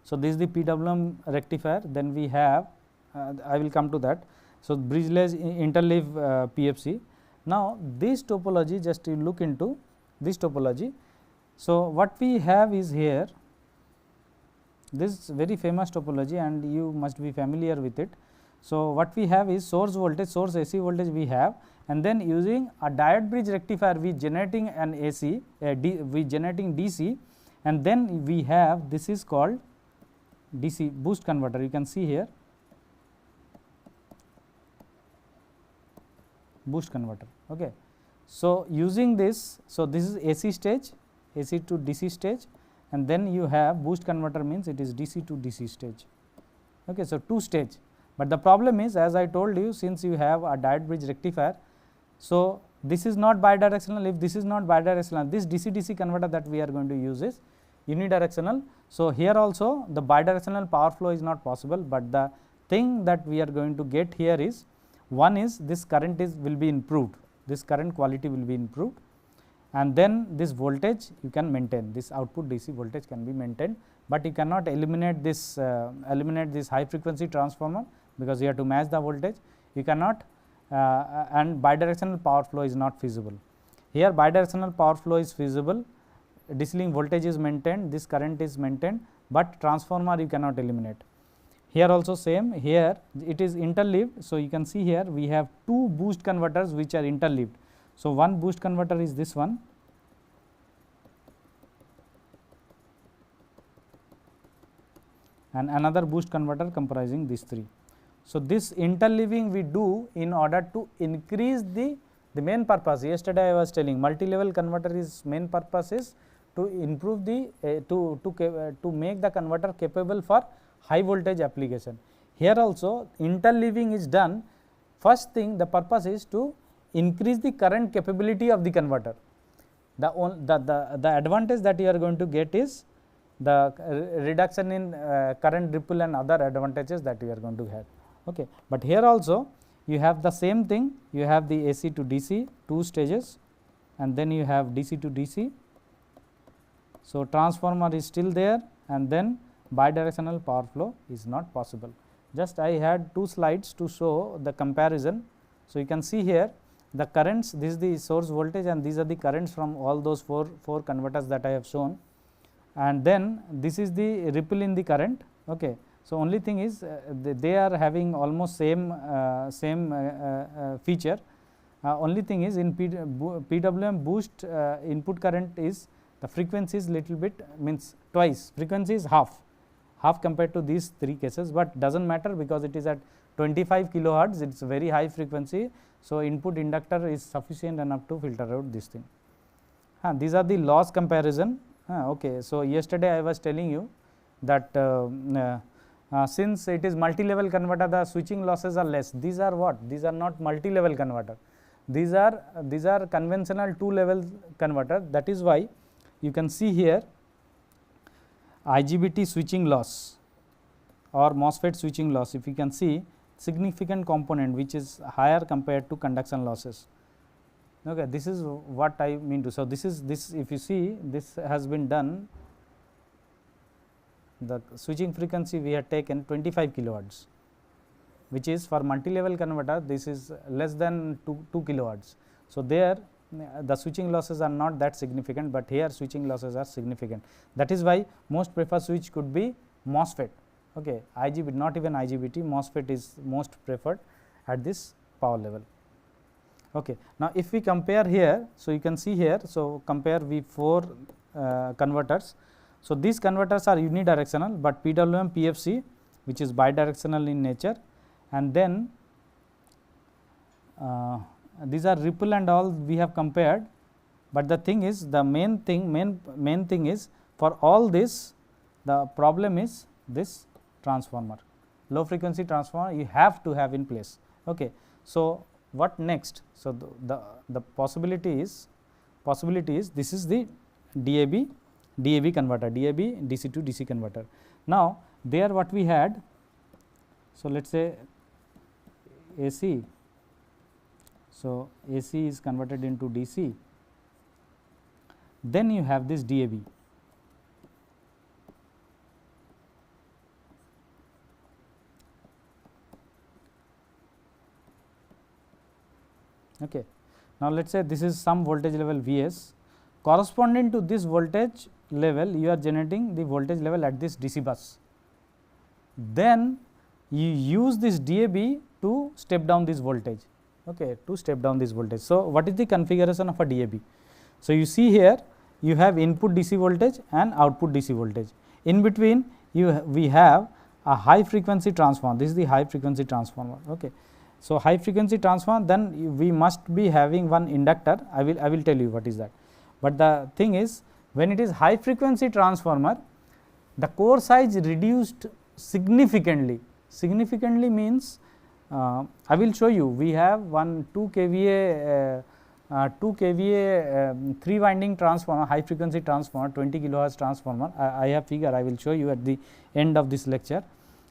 So, this is the PWM rectifier, then we have I will come to that. So, bridgeless interleave PFC. Now, this topology, just you look into this topology. So, what we have is here this very famous topology, and you must be familiar with it. So, what we have is source voltage, source AC voltage we have, and then using a diode bridge rectifier we generating an AC, we generating DC, and then we have this is called DC boost converter. You can see here boost converter. Okay. So, using this, so this is AC stage, AC to DC stage, and then you have boost converter means it is DC to DC stage. Okay. So, two stage, but the problem is, as I told you, since you have a diode bridge rectifier, so this is not bidirectional. If this is not bidirectional, this DC-DC converter that we are going to use is unidirectional. So, here also the bidirectional power flow is not possible, but the thing that we are going to get here is, one is this current will be improved, this current quality will be improved, and then this voltage you can maintain, this output DC voltage can be maintained, but you cannot eliminate this high frequency transformer, because you have to match the voltage. You cannot and bidirectional power flow is not feasible. Here bidirectional power flow is feasible, DC link voltage is maintained, this current is maintained, but transformer you cannot eliminate. Here also same, here it is interleaved. So, you can see here we have two boost converters which are interleaved. So, one boost converter is this one, and another boost converter comprising these three. So, this interleaving we do in order to increase the main purpose. Yesterday I was telling multi-level converter is main purpose is to improve the to make the converter capable for high voltage application. Here also interleaving is done. First thing, the purpose is to increase the current capability of the converter. The advantage that you are going to get is the reduction in current ripple and other advantages that you are going to have. Okay. But here also you have the same thing, you have the AC to DC, two stages, and then you have DC to DC. So, transformer is still there, and then bidirectional power flow is not possible. Just I had two slides to show the comparison. So, you can see here the currents, this is the source voltage and these are the currents from all those four converters that I have shown, and then this is the ripple in the current. Okay. So, only thing is they are having almost same feature. Only thing is in PWM boost input current is the frequency is little bit, means twice, frequency is half compared to these three cases, but does not matter because it is at 25 kilohertz, it is very high frequency. So, input inductor is sufficient enough to filter out this thing. These are the loss comparison. Okay. So, yesterday I was telling you that since it is multi-level converter, the switching losses are less. These are what? These are not multi-level converter. These are conventional two-level converter. That is why you can see here IGBT switching loss or MOSFET switching loss. If you can see significant component which is higher compared to conduction losses. Okay, this is what I mean to. So, this if you see, this has been done, the switching frequency we have taken 25 kilohertz, which is for multi-level converter, this is less than 2 kilohertz. So, there the switching losses are not that significant, but here switching losses are significant. That is why most preferred switch could be MOSFET. Okay. IGBT, not even IGBT, MOSFET is most preferred at this power level. Okay. Now, if we compare here, so you can see here, so compare V4 converters. So, these converters are unidirectional, but PWM PFC which is bidirectional in nature, and then these are ripple and all we have compared. but the thing is, the main thing is, for all this, the problem is this transformer, low frequency transformer you have to have in place. Okay. So, what next? So, the possibility is this is the DAB converter, DAB DC to DC converter. Now, there what we had, so let us say AC, so AC is converted into DC, then you have this DAB. Okay. Now, let us say this is some voltage level Vs, corresponding to this voltage level you are generating the voltage level at this DC bus. Then you use this DAB to step down this voltage, okay, to step down this voltage. So, what is the configuration of a DAB? So, you see here you have input DC voltage and output DC voltage. In between we have a high frequency transformer, this is the high frequency transformer. Okay. So, high frequency transformer, then we must be having one inductor, I will tell you what is that. But the thing is, when it is high frequency transformer, the core size reduced significantly. Significantly means, I will show you, we have one 2 kVA 3 winding transformer, high frequency transformer, 20 kilohertz transformer. I have figure, I will show you at the end of this lecture.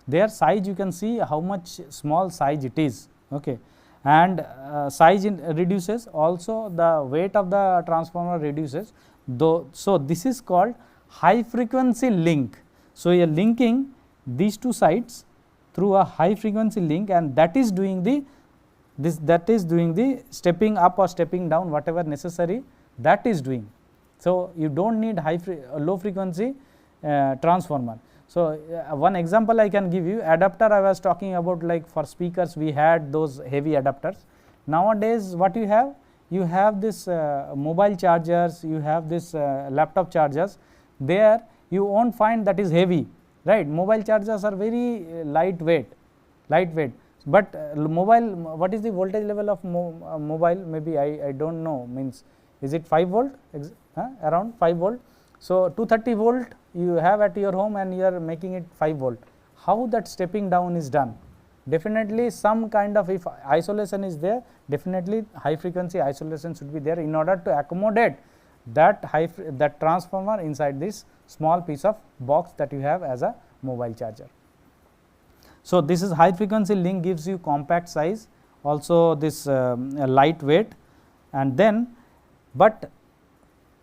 Their size, you can see how much small size it is. Okay. And size reduces, also the weight of the transformer reduces, though. So, this is called high frequency link. So, you are linking these two sides through a high frequency link, and that is doing the stepping up or stepping down, whatever necessary, that is doing. So, you do not need low frequency transformer. So, one example I can give you, adapter I was talking about, like for speakers we had those heavy adapters. Nowadays what you have? You have this mobile chargers, you have this laptop chargers, there you will not find that is heavy, right. Mobile chargers are very lightweight, but mobile, what is the voltage level of mobile? Maybe I do not know, means is it 5 volt, around 5 volt. So, 230 volt you have at your home and you are making it 5 volt. How that stepping down is done? Definitely some kind of, if isolation is there, definitely high frequency isolation should be there in order to accommodate that transformer inside this small piece of box that you have as a mobile charger. So, this is high frequency link, gives you compact size, also this lightweight, and then, but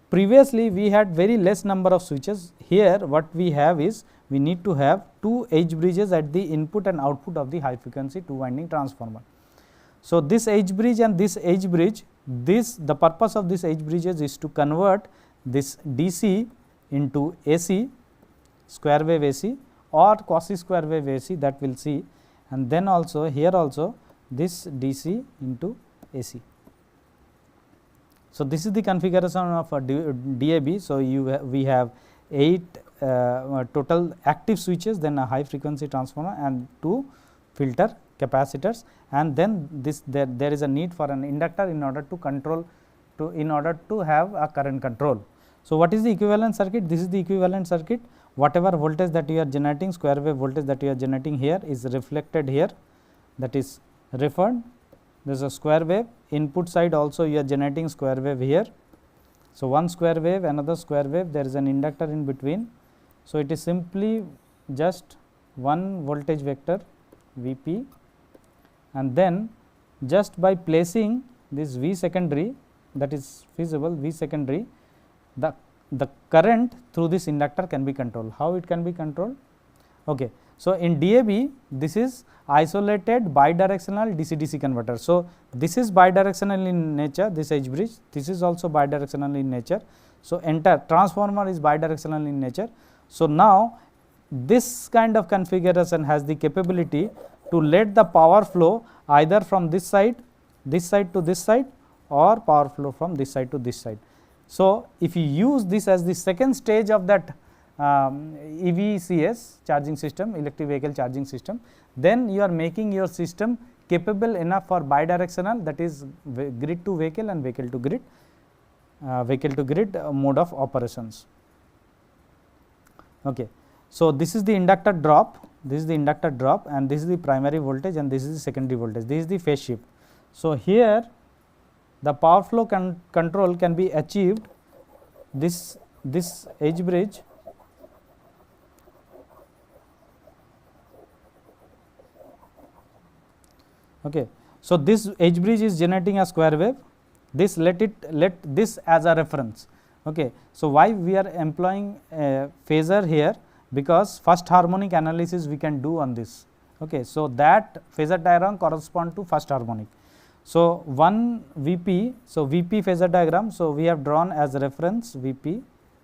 previously we had very less number of switches. Here what we have is, we need to have 2 edge bridges at the input and output of the high frequency 2 winding transformer. So, this edge bridge and this edge bridge, the purpose of this edge bridges is to convert this DC into AC, square wave AC or quasi square wave AC, that we will see, and then also here also this DC into AC. So, this is the configuration of a DAB. So, we have 8 total active switches, then a high frequency transformer and 2 filter capacitors, and then there is a need for an inductor in order to control, in order to have a current control. So, what is the equivalent circuit? This is the equivalent circuit. Whatever voltage that you are generating, square wave voltage that you are generating here is reflected here, that is referred. There is a square wave, input side also you are generating square wave here. So, one square wave, another square wave, there is an inductor in between. So, it is simply just one voltage vector Vp, and then just by placing this V secondary, that is feasible, V secondary, the current through this inductor can be controlled. How it can be controlled? Okay. So, in DAB this is isolated bidirectional DC-DC converter. So, this is bidirectional in nature, this edge bridge, this is also bidirectional in nature. So, entire transformer is bidirectional in nature. So, now this kind of configuration has the capability to let the power flow either from this side to this side, or power flow from this side to this side. So, if you use this as the second stage of that EVCS charging system, electric vehicle charging system, then you are making your system capable enough for bidirectional, that is grid to vehicle and vehicle to grid. vehicle to grid mode of operations. Okay. So, this is the inductor drop, this is the inductor drop, and this is the primary voltage, and this is the secondary voltage, this is the phase shift. So, here the power flow control can be achieved, this edge bridge okay. So, this edge bridge is generating a square wave, this let this as a reference. Okay. So, why we are employing a phasor here, because first harmonic analysis we can do on this. Okay. So, that phasor diagram correspond to first harmonic. So, one Vp, so Vp phasor diagram, so we have drawn as reference Vp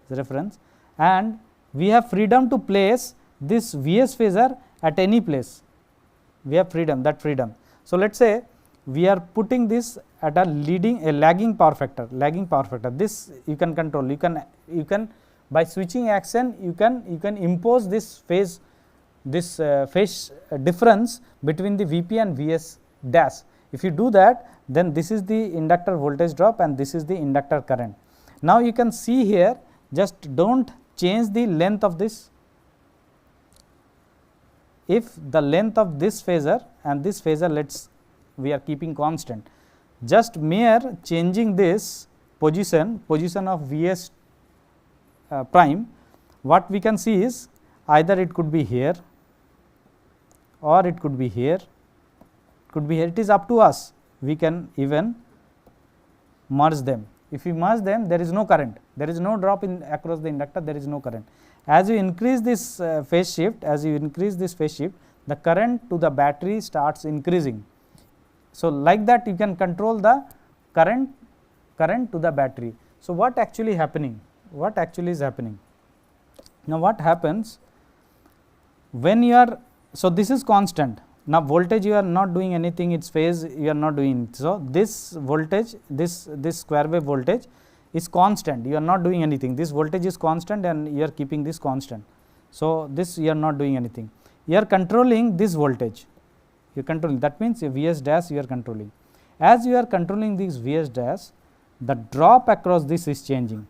as reference, and we have freedom to place this Vs phasor at any place, we have freedom, that freedom. So, let us say we are putting this at a lagging power factor, this you can control, you can by switching action you can impose this phase difference between the Vp and Vs dash. If you do that, then this is the inductor voltage drop and this is the inductor current. Now, you can see here, just do not change the length of this. If the length of this phasor and this phasor we are keeping constant, just mere changing this position of Vs prime, what we can see is either it could be here or it could be here, it is up to us, we can even merge them. If we merge them, there is no current, there is no drop in across the inductor, there is no current. As you increase this phase shift, the current to the battery starts increasing. So, like that you can control the current to the battery. So, what actually happening? What actually is happening? Now, what happens when you are, so this is constant. Now, voltage you are not doing anything, its phase you are not doing. So, this voltage, this square wave voltage is constant, you are not doing anything, this voltage is constant and you are keeping this constant. So, this you are not doing anything, you are controlling this voltage, you are controlling, that means your Vs dash you are controlling. As you are controlling this Vs dash, the drop across this is changing,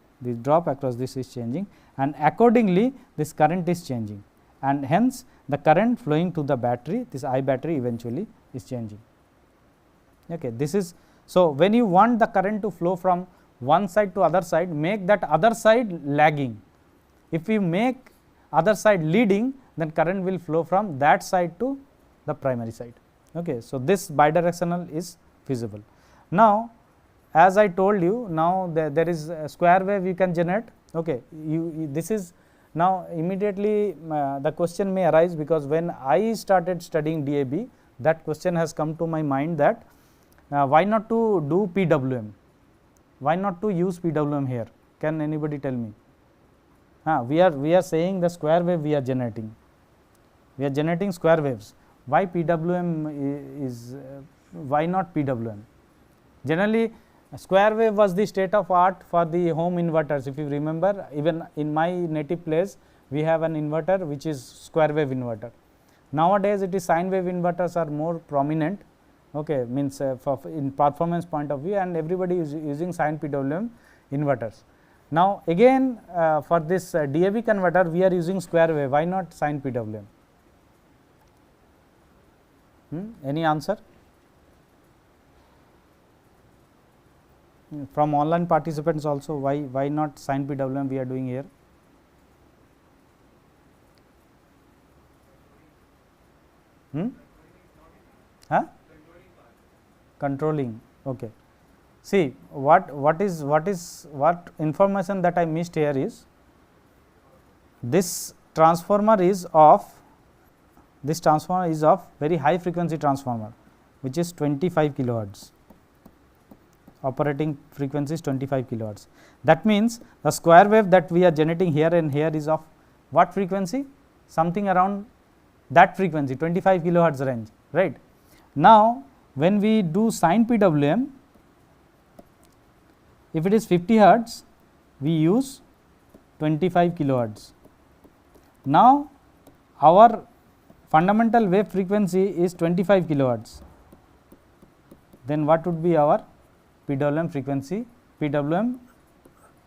and accordingly this current is changing, and hence the current flowing to the battery, this I battery eventually is changing. Okay. This is, so when you want the current to flow from one side to other side, make that other side lagging. If you make other side leading, then current will flow from that side to the primary side. Okay. So, this bidirectional is feasible. Now, as I told you, now there is a square wave you can generate. Okay. This is now immediately the question may arise, because when I started studying DAB, that question has come to my mind that why not to do PWM, why not to use PWM here, can anybody tell me? We are saying the square wave we are generating square waves, why PWM is why not PWM? Generally square wave was the state of art for the home inverters. If you remember, even in my native place we have an inverter which is square wave inverter. Nowadays it is sine wave inverters are more prominent, okay, means in performance point of view, and everybody is using sine PWM inverters. Now, again for this DAB converter we are using square wave, why not sine PWM? Any answer? From online participants also, why not sine PWM we are doing here? Controlling. Okay. See, what information that I missed here is, this transformer is of very high frequency transformer, which is 25 kilohertz. Operating frequency is 25 kilohertz. That means the square wave that we are generating here and here is of what frequency? Something around that frequency, 25 kilohertz range, right. Now, when we do sine PWM, if it is 50 hertz, we use 25 kilohertz. Now, our fundamental wave frequency is 25 kilohertz, then what would be our PWM frequency? PWM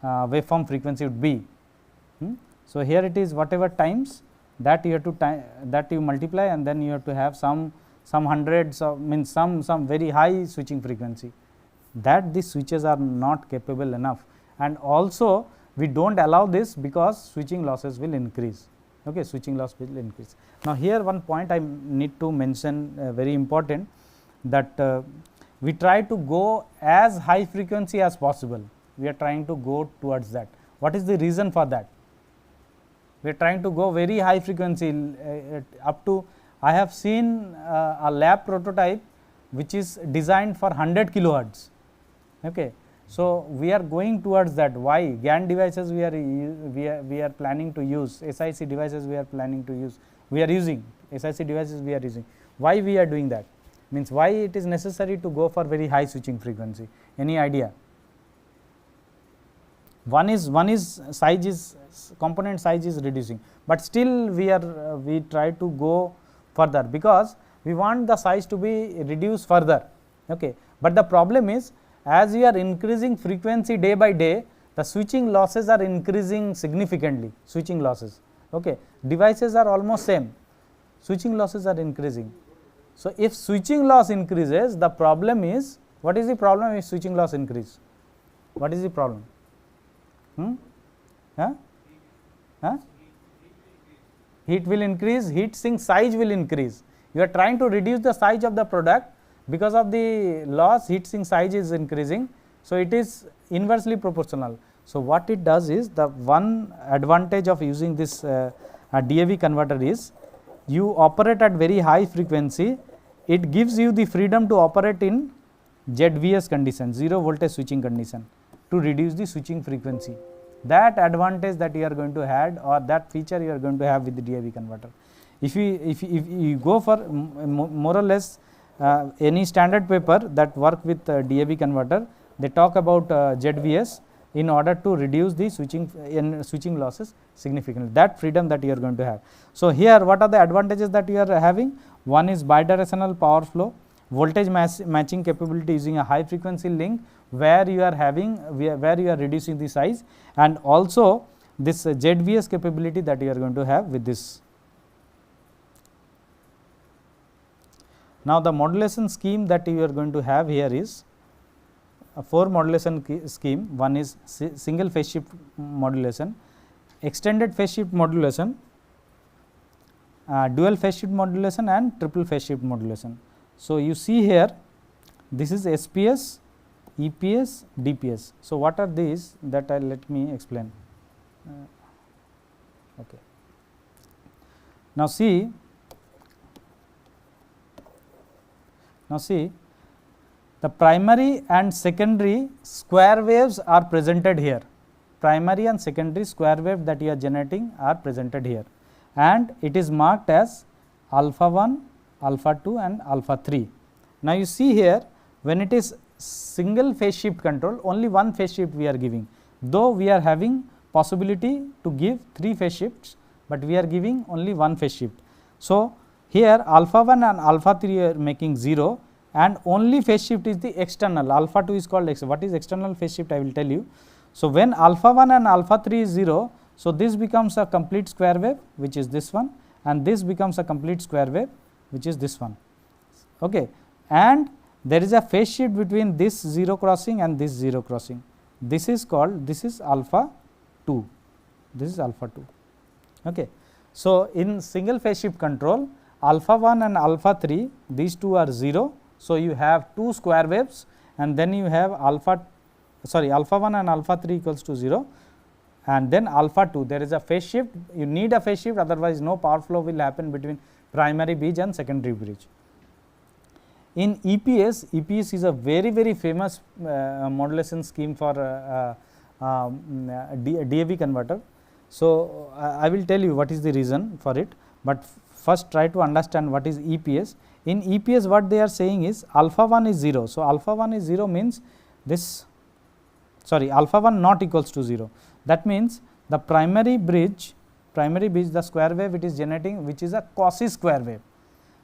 waveform frequency would be. So, here it is whatever times that you have to that you multiply, and then you have to have some hundreds of means some very high switching frequency, that these switches are not capable enough, and also we do not allow this because switching losses will increase. Okay, switching loss will increase. Now, here one point I need to mention very important, that we try to go as high frequency as possible. We are trying to go towards that. What is the reason for that? We are trying to go very high frequency up to, I have seen a lab prototype which is designed for 100 kilohertz. Okay. So, we are going towards that. Why? GIAN devices we are planning to use, SiC devices we are planning to use, we are using SiC devices we are using. Why we are doing that? Means why it is necessary to go for very high switching frequency? Any idea? One is size is component size is reducing, but still we try to go further because we want the size to be reduced further. Okay. But the problem is, as we are increasing frequency day by day, the switching losses are increasing significantly, switching losses. Okay. Devices are almost same, switching losses are increasing. So, if switching loss increases, the problem is, what is the problem if switching loss increase? What is the problem? Heat will increase, heat sink size will increase. You are trying to reduce the size of the product, because of the loss heat sink size is increasing. So, it is inversely proportional. So, what it does is, the one advantage of using this DAV converter is, you operate at very high frequency, it gives you the freedom to operate in ZVS condition, 0 voltage switching condition, to reduce the switching frequency. That advantage that you are going to have, or that feature you are going to have with the DAV converter. If you go for more or less any standard paper that work with DAV converter, they talk about ZVS in order to reduce the switching losses significantly, that freedom that you are going to have. So, here what are the advantages that you are having? One is bidirectional power flow, voltage matching capability using a high frequency link, where you are having where you are reducing the size, and also this ZVS capability that you are going to have with this. Now, the modulation scheme that you are going to have here is a 4 modulation scheme. One is single phase shift modulation, extended phase shift modulation, dual phase shift modulation, and triple phase shift modulation. So, you see here, this is SPS, EPS, DPS. So, what are these that let me explain. Okay. Now, see the primary and secondary square waves are presented here. Primary and secondary square wave that you are generating are presented here, and it is marked as alpha 1, alpha 2 and alpha 3. Now, you see here, when it is single phase shift control, only one phase shift we are giving, though we are having possibility to give 3 phase shifts, but we are giving only one phase shift. So, here alpha 1 and alpha 3 are making 0, and only phase shift is the external, alpha 2 is called what is external phase shift, I will tell you. So, when alpha 1 and alpha 3 is 0, so this becomes a complete square wave, which is this one, and this becomes a complete square wave, which is this one. Okay. And there is a phase shift between this 0 crossing and this 0 crossing. This is called, this is alpha 2, this is alpha 2. Okay. So, in single phase shift control, alpha 1 and alpha 3, these two are 0. So, you have 2 square waves, and then you have alpha 1 and alpha 3 equals to 0, and then alpha 2, there is a phase shift, you need a phase shift, otherwise no power flow will happen between primary bridge and secondary bridge. In EPS is a very famous modulation scheme for DAV converter. So, I will tell you what is the reason for it, but first try to understand what is EPS. In EPS, what they are saying is alpha 1 is 0. So, alpha 1 is 0 means this, alpha 1 not equals to 0. That means the primary bridge the square wave it is generating, which is a Cauchy square wave,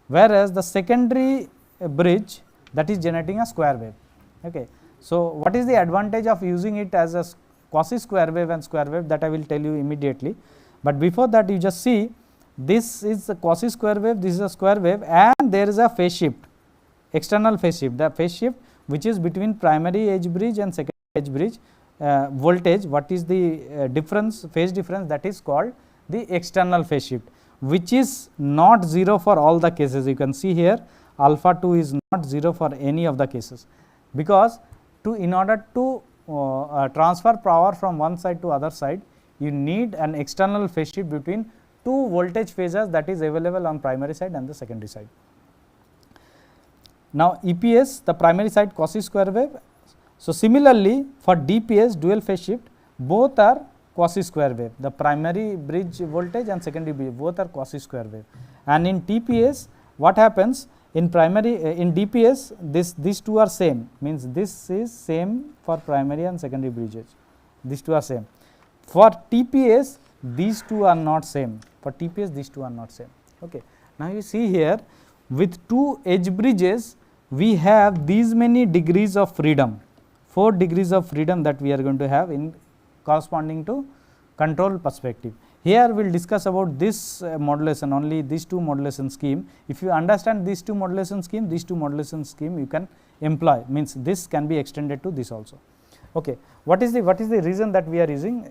whereas the secondary bridge that is generating a square wave. Okay. So, what is the advantage of using it as a quasi square wave and square wave, that I will tell you immediately. But before that, you just see this is a quasi square wave, this is a square wave, and there is a phase shift, external phase shift. The phase shift which is between primary edge bridge and secondary edge bridge voltage, what is the difference, phase difference, that is called the external phase shift, which is not 0 for all the cases. You can see here alpha 2 is not 0 for any of the cases, because in order to transfer power from one side to other side, you need an external phase shift between two voltage phases that is available on primary side and the secondary side. Now, EPS, the primary side quasi square wave. So, similarly for DPS, dual phase shift, both are quasi square wave, the primary bridge voltage and secondary bridge both are quasi square wave. And in TPS, what happens in primary in DPS, these two are same, means this is same for primary and secondary bridges, these two are same. For TPS, these two are not same, for TPS these two are not same. Okay. Now, you see here with two edge bridges, we have these many degrees of freedom, 4 degrees of freedom that we are going to have in corresponding to control perspective. Here we will discuss about this modulation, only these two modulation scheme. If you understand these two modulation scheme, you can employ, means this can be extended to this also. Okay. What is the reason that we are using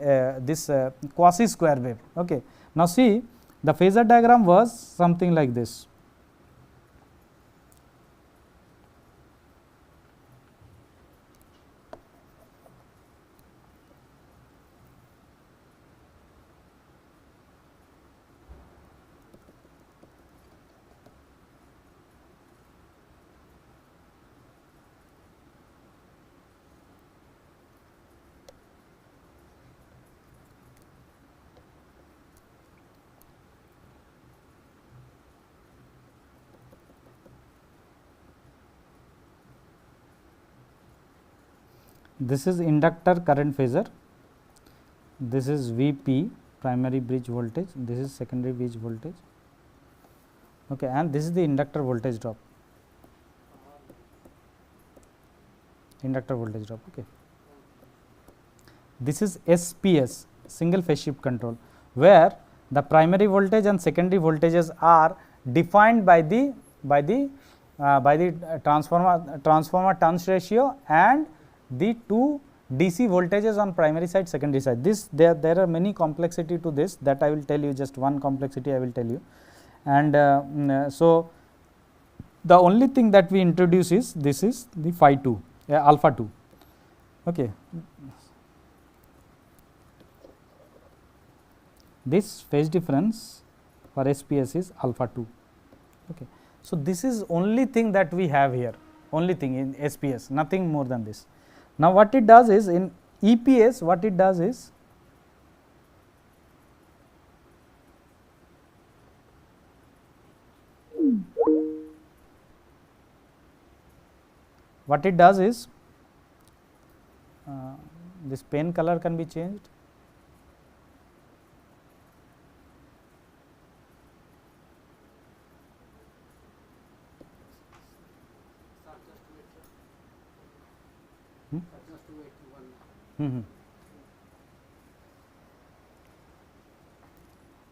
this quasi square wave? Okay. Now, see the phasor diagram was something like this. This is inductor current phasor, this is VP primary bridge voltage, this is secondary bridge voltage, okay, and this is the inductor voltage drop, okay. This is SPS, single phase shift control, where the primary voltage and secondary voltages are defined by the transformer turns ratio and the two DC voltages on primary side, secondary side. This there are many complexity to this, that I will tell you, just one complexity I will tell you. And so the only thing that we introduce is this is the phi 2, alpha 2. Okay. This phase difference for SPS is alpha 2. Okay. So this is only thing that we have here, only thing in SPS, nothing more than this. Now, what it does is in EPS, what it does is this pen color can be changed.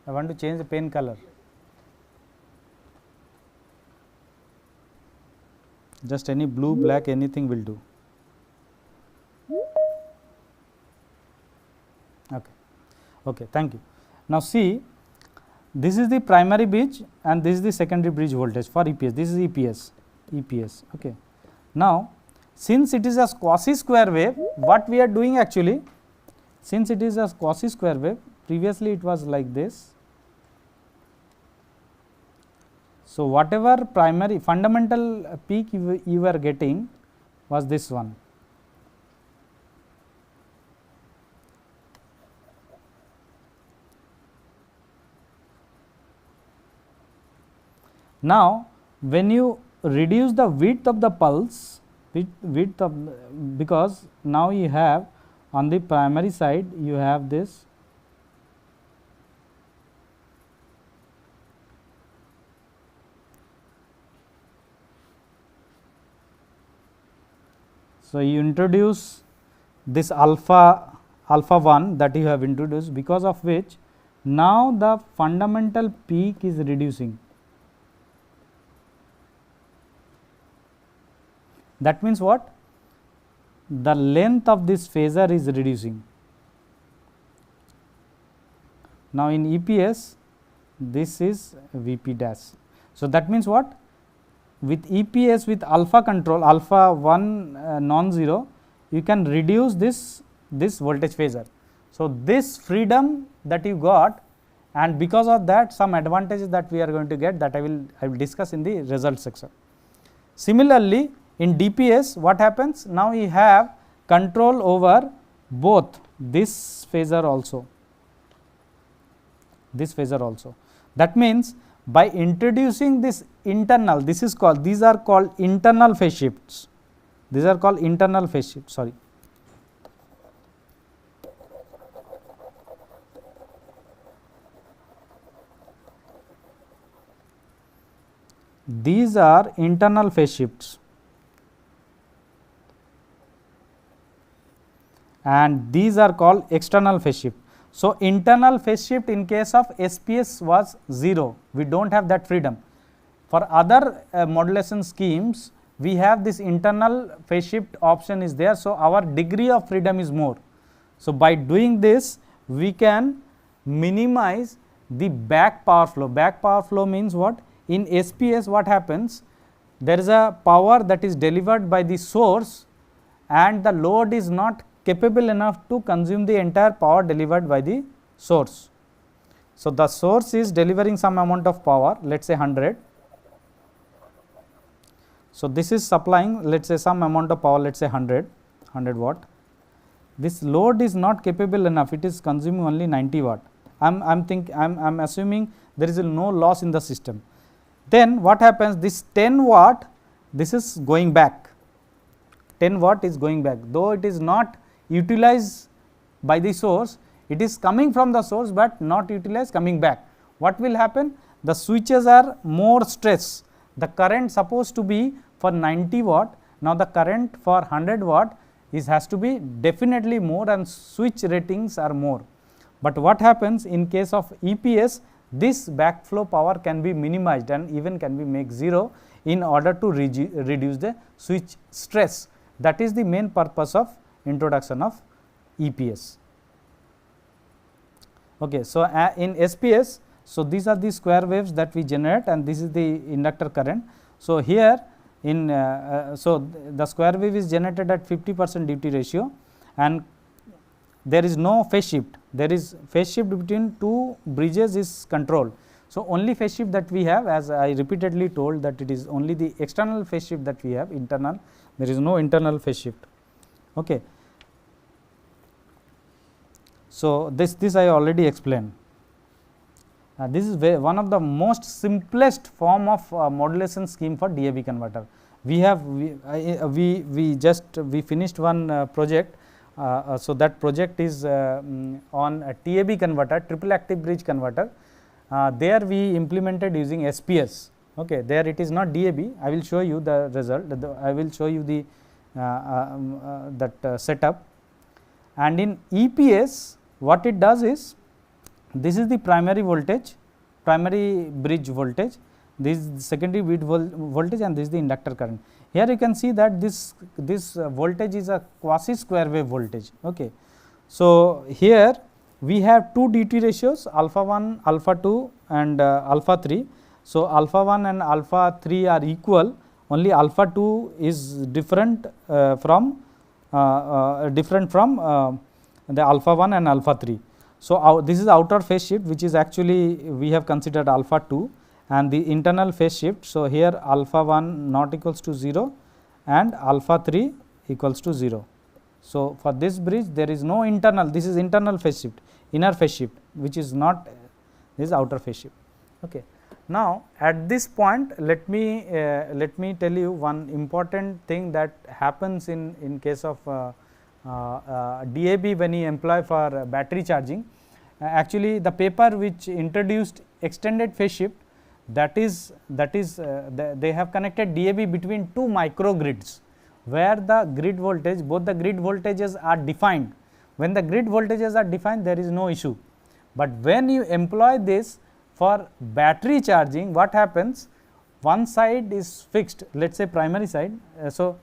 I want to change the pen color. Just any blue, black, anything will do. Okay. Okay, thank you. Now, see, this is the primary bridge and this is the secondary bridge voltage for EPS. This is EPS. Okay. Now, since it is a quasi square wave, what we are doing actually, since it is a quasi square wave, previously it was like this. So, whatever primary fundamental peak you were getting was this one. Now, when you reduce the width of the pulse, because now you have on the primary side you have this so you introduce this alpha alpha 1 that you have introduced, because of which now the fundamental peak is reducing. That means what? The length of this phasor is reducing. Now, in EPS this is Vp dash. So, that means what? With EPS with alpha control, alpha 1 non-zero, you can reduce this voltage phasor. So, this freedom that you got, and because of that some advantages that we are going to get, that I will discuss in the result section. Similarly, in DPS what happens? Now, you have control over both this phasor also, this phasor also. That means, by introducing this internal, this is called, these are called internal phase shifts, these are called internal phase shifts, sorry. These are internal phase shifts, and these are called external phase shift. So, internal phase shift in case of SPS was 0, we do not have that freedom. For other modulation schemes, we have this internal phase shift option is there. So, our degree of freedom is more. So, by doing this, we can minimize the back power flow. Back power flow means what? In SPS what happens? There is a power that is delivered by the source, and the load is not capable enough to consume the entire power delivered by the source. So, the source is delivering some amount of power, let us say 100. So, this is supplying, let us say some amount of power, let us say 100 watt. This load is not capable enough, it is consuming only 90 watt. I am assuming there is no loss in the system. Then what happens? This 10 watt, this is going back, 10 watt is going back, though it is not utilized by the source, it is coming from the source, but not utilized, coming back. What will happen? The switches are more stress. The current supposed to be for 90 watt, now the current for 100 watt has to be definitely more, and switch ratings are more. But what happens in case of EPS? This backflow power can be minimized and even can be made 0 in order to reduce the switch stress. That is the main purpose of introduction of EPS. Okay, so, in SPS, so these are the square waves that we generate, and this is the inductor current. So, here in so the square wave is generated at 50% duty ratio, and there is no phase shift, there is phase shift between two bridges is controlled. So, only phase shift that we have, as I repeatedly told, that it is only the external phase shift that we have, internal, there is no internal phase shift. Okay. So, this I already explained. This is one of the most simplest form of modulation scheme for DAB converter. We have we finished one project. So, that project is on a TAB converter, triple active bridge converter. There we implemented using SPS. Okay, there it is not DAB. I will show you the result. I will show you the setup. And in EPS, what it does is, this is the primary voltage, primary bridge voltage, this is the secondary bridge voltage, and this is the inductor current. Here you can see that this voltage is a quasi square wave voltage. Okay. So, here we have two duty ratios, alpha 1, alpha 2 and alpha 3. So, alpha 1 and alpha 3 are equal, only alpha 2 is different from the alpha 1 and alpha 3. So, this is outer phase shift, which is actually we have considered alpha 2, and the internal phase shift. So, here alpha 1 not equals to 0 and alpha 3 equals to 0. So, for this bridge there is no internal, this is internal phase shift, inner phase shift, which is not, this is outer phase shift. Okay. Now, at this point let me tell you one important thing that happens in case of DAB when you employ for battery charging. Actually, the paper which introduced extended phase shift, that is they have connected DAB between two microgrids, where the grid voltage, both the grid voltages are defined, When the grid voltages are defined, there is no issue, but when you employ this for battery charging, what happens? One side is fixed, let us say primary side. So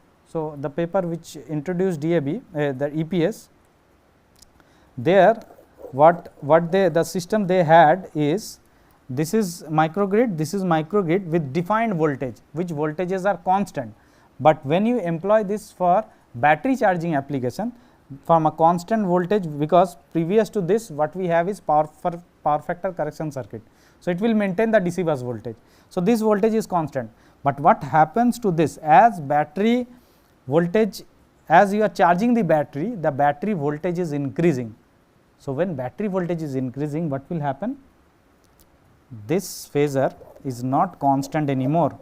the paper which introduced DAB, the EPS, there what the system they had is, this is microgrid, this is microgrid with defined voltage, which voltages are constant. But when you employ this for battery charging application, from a constant voltage, because previous to this what we have is power factor correction circuit. So, it will maintain the DC bus voltage. So, this voltage is constant, but what happens to this, as battery voltage, as you are charging the battery voltage is increasing. So, when battery voltage is increasing, what will happen? This phasor is not constant anymore.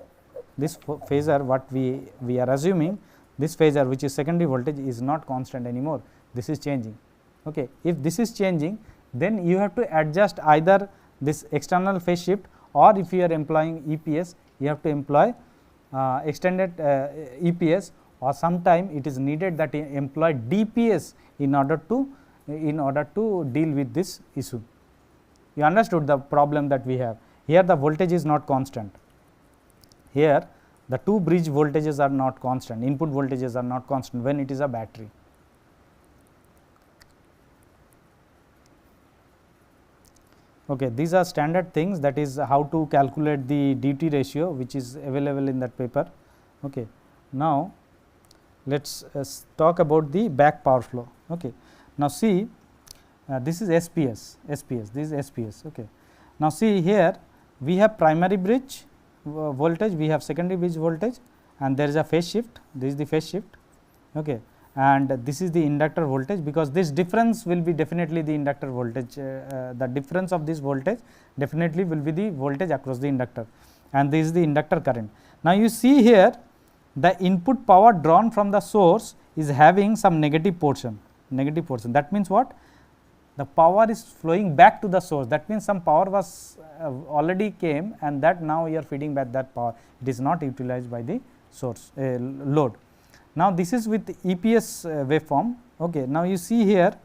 This phasor, what we are assuming, this phasor which is secondary voltage is not constant anymore, this is changing. Okay. If this is changing, then you have to adjust either this external phase shift, or if you are employing EPS, you have to employ extended EPS, or sometime it is needed that you employ DPS in order to deal with this issue. You understood the problem that we have. Here the voltage is not constant. Here the two bridge voltages are not constant, input voltages are not constant when it is a battery. Okay, these are standard things, that is how to calculate the duty ratio, which is available in that paper. Okay. Now, let us talk about the back power flow. Okay. Now, see, this is SPS, this is SPS. Okay. Now, see here we have primary bridge voltage, we have secondary bridge voltage, and there is a phase shift, this is the phase shift. Okay. And this is the inductor voltage, because this difference will be definitely the inductor voltage, the difference of this voltage definitely will be the voltage across the inductor, and this is the inductor current. Now, you see here the input power drawn from the source is having some negative portion, that means what? The power is flowing back to the source, that means some power was already came, and that now you are feeding back that power, it is not utilized by the source load. Now, this is with EPS waveform. Okay. Now, you see here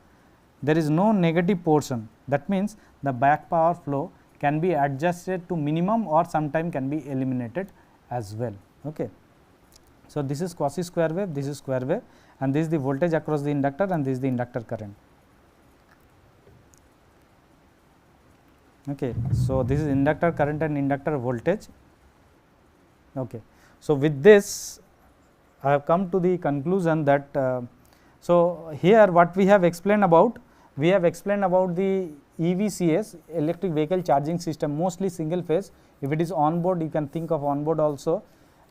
there is no negative portion, that means the back power flow can be adjusted to minimum or sometime can be eliminated as well. Okay. So, this is quasi square wave, this is square wave, and this is the voltage across the inductor, and this is the inductor current. Okay. So, this is inductor current and inductor voltage. Okay. So, with this I have come to the conclusion that so here what we have explained about, the EVCS, electric vehicle charging system, mostly single phase. If it is on board, you can think of on board also,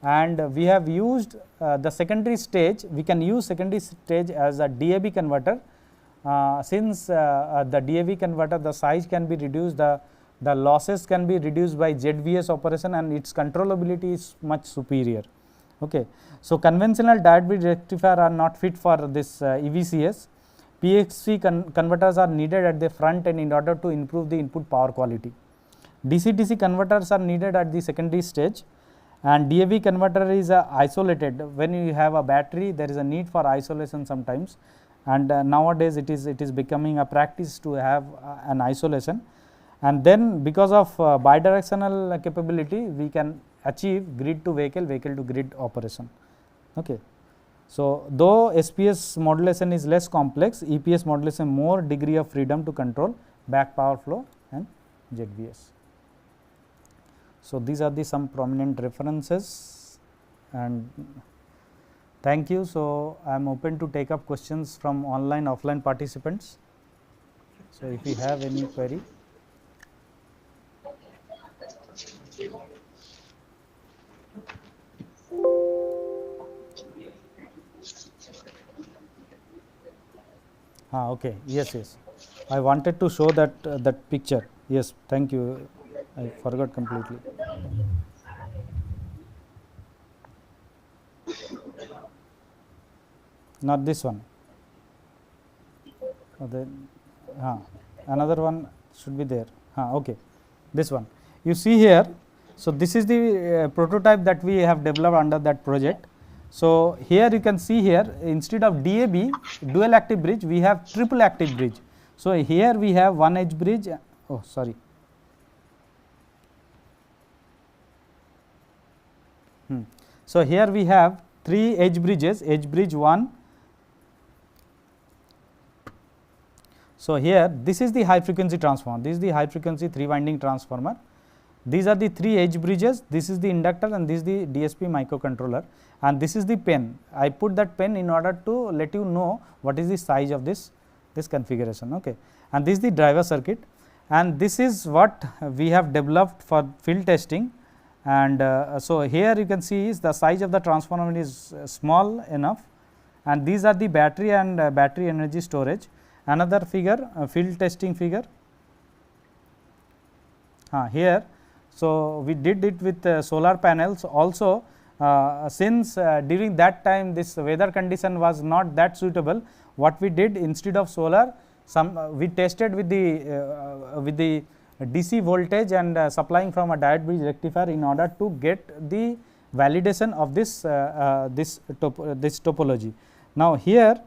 and we have used the secondary stage, we can use secondary stage as a DAB converter, since the DAB converter, the size can be reduced, the losses can be reduced by ZVS operation, and its controllability is much superior. Okay. So, conventional diode bridge rectifier are not fit for this EVCS. PXC converters are needed at the front end in order to improve the input power quality. DC-DC converters are needed at the secondary stage, and DAB converter is isolated. When you have a battery, there is a need for isolation sometimes, and nowadays it is becoming a practice to have an isolation, and then because of bidirectional capability, we can achieve grid to vehicle, vehicle to grid operation. Okay. So, though SPS modulation is less complex, EPS modulation more degree of freedom to control back power flow and ZVS. So, these are the some prominent references, and thank you. So, I am open to take up questions from online, offline participants. So, if you have any query. Okay. Yes. I wanted to show that that picture. Yes. Thank you. I forgot completely. Not this one. Another one should be there. Okay. This one. You see here. So, this is the prototype that we have developed under that project. So, here you can see here instead of DAB dual active bridge we have triple active bridge. So, here we have one edge bridge, oh sorry. So, here we have 3 edge bridges, edge bridge 1. So, here this is the high frequency transformer, this is the high frequency 3 winding transformer. These are the 3 edge bridges, this is the inductor and this is the DSP microcontroller, and this is the pen. I put that pen in order to let you know what is the size of this configuration. Okay. And this is the driver circuit, and this is what we have developed for field testing. And so, here you can see is the size of the transformer is small enough, and these are the battery and battery energy storage. Another figure, field testing figure here. So, we did it with solar panels also, since during that time this weather condition was not that suitable. What we did, instead of solar, we tested with the DC voltage and supplying from a diode bridge rectifier in order to get the validation of this topology. Now, here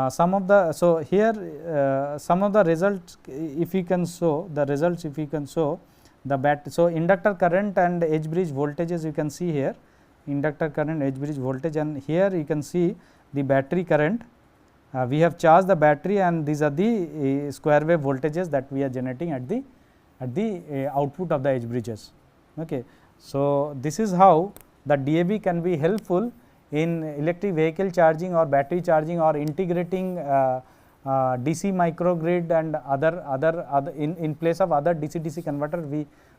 some of the, so here some of the results, if you can show the results, if you can show the so inductor current and edge bridge voltages you can see here, inductor current, edge bridge voltage, and here you can see the battery current. We have charged the battery, and these are the square wave voltages that we are generating at the output of the edge bridges. Okay. So, this is how the DAB can be helpful in electric vehicle charging or battery charging, or integrating DC microgrid and other in place of other DC converter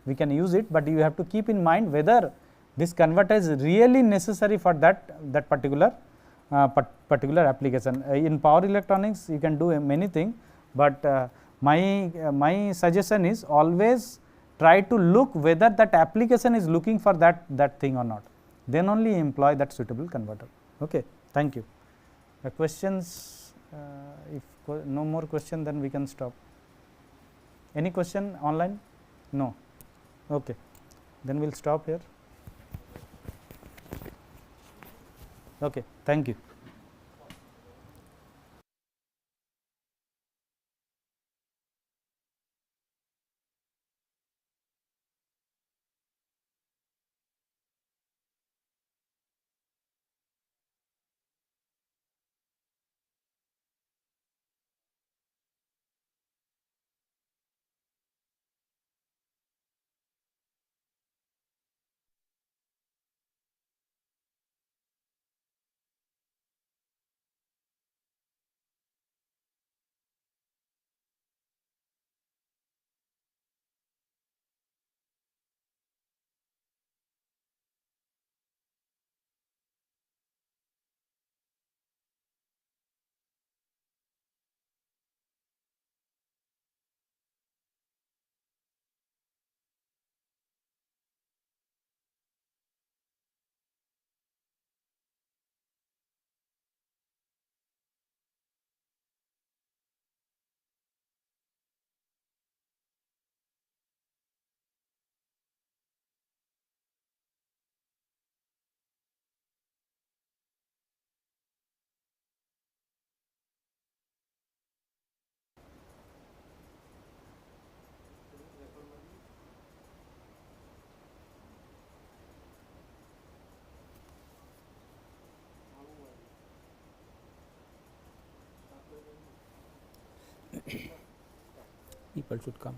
we can use it, but you have to keep in mind whether this converter is really necessary for that particular application. In power electronics you can do many things, but my suggestion is always try to look whether that application is looking for that thing or not, then only employ that suitable converter. Okay. Thank you. Questions? If no more question, then we can stop. Any question online? No. Okay. Then we will stop here. Okay. Thank you. People should come.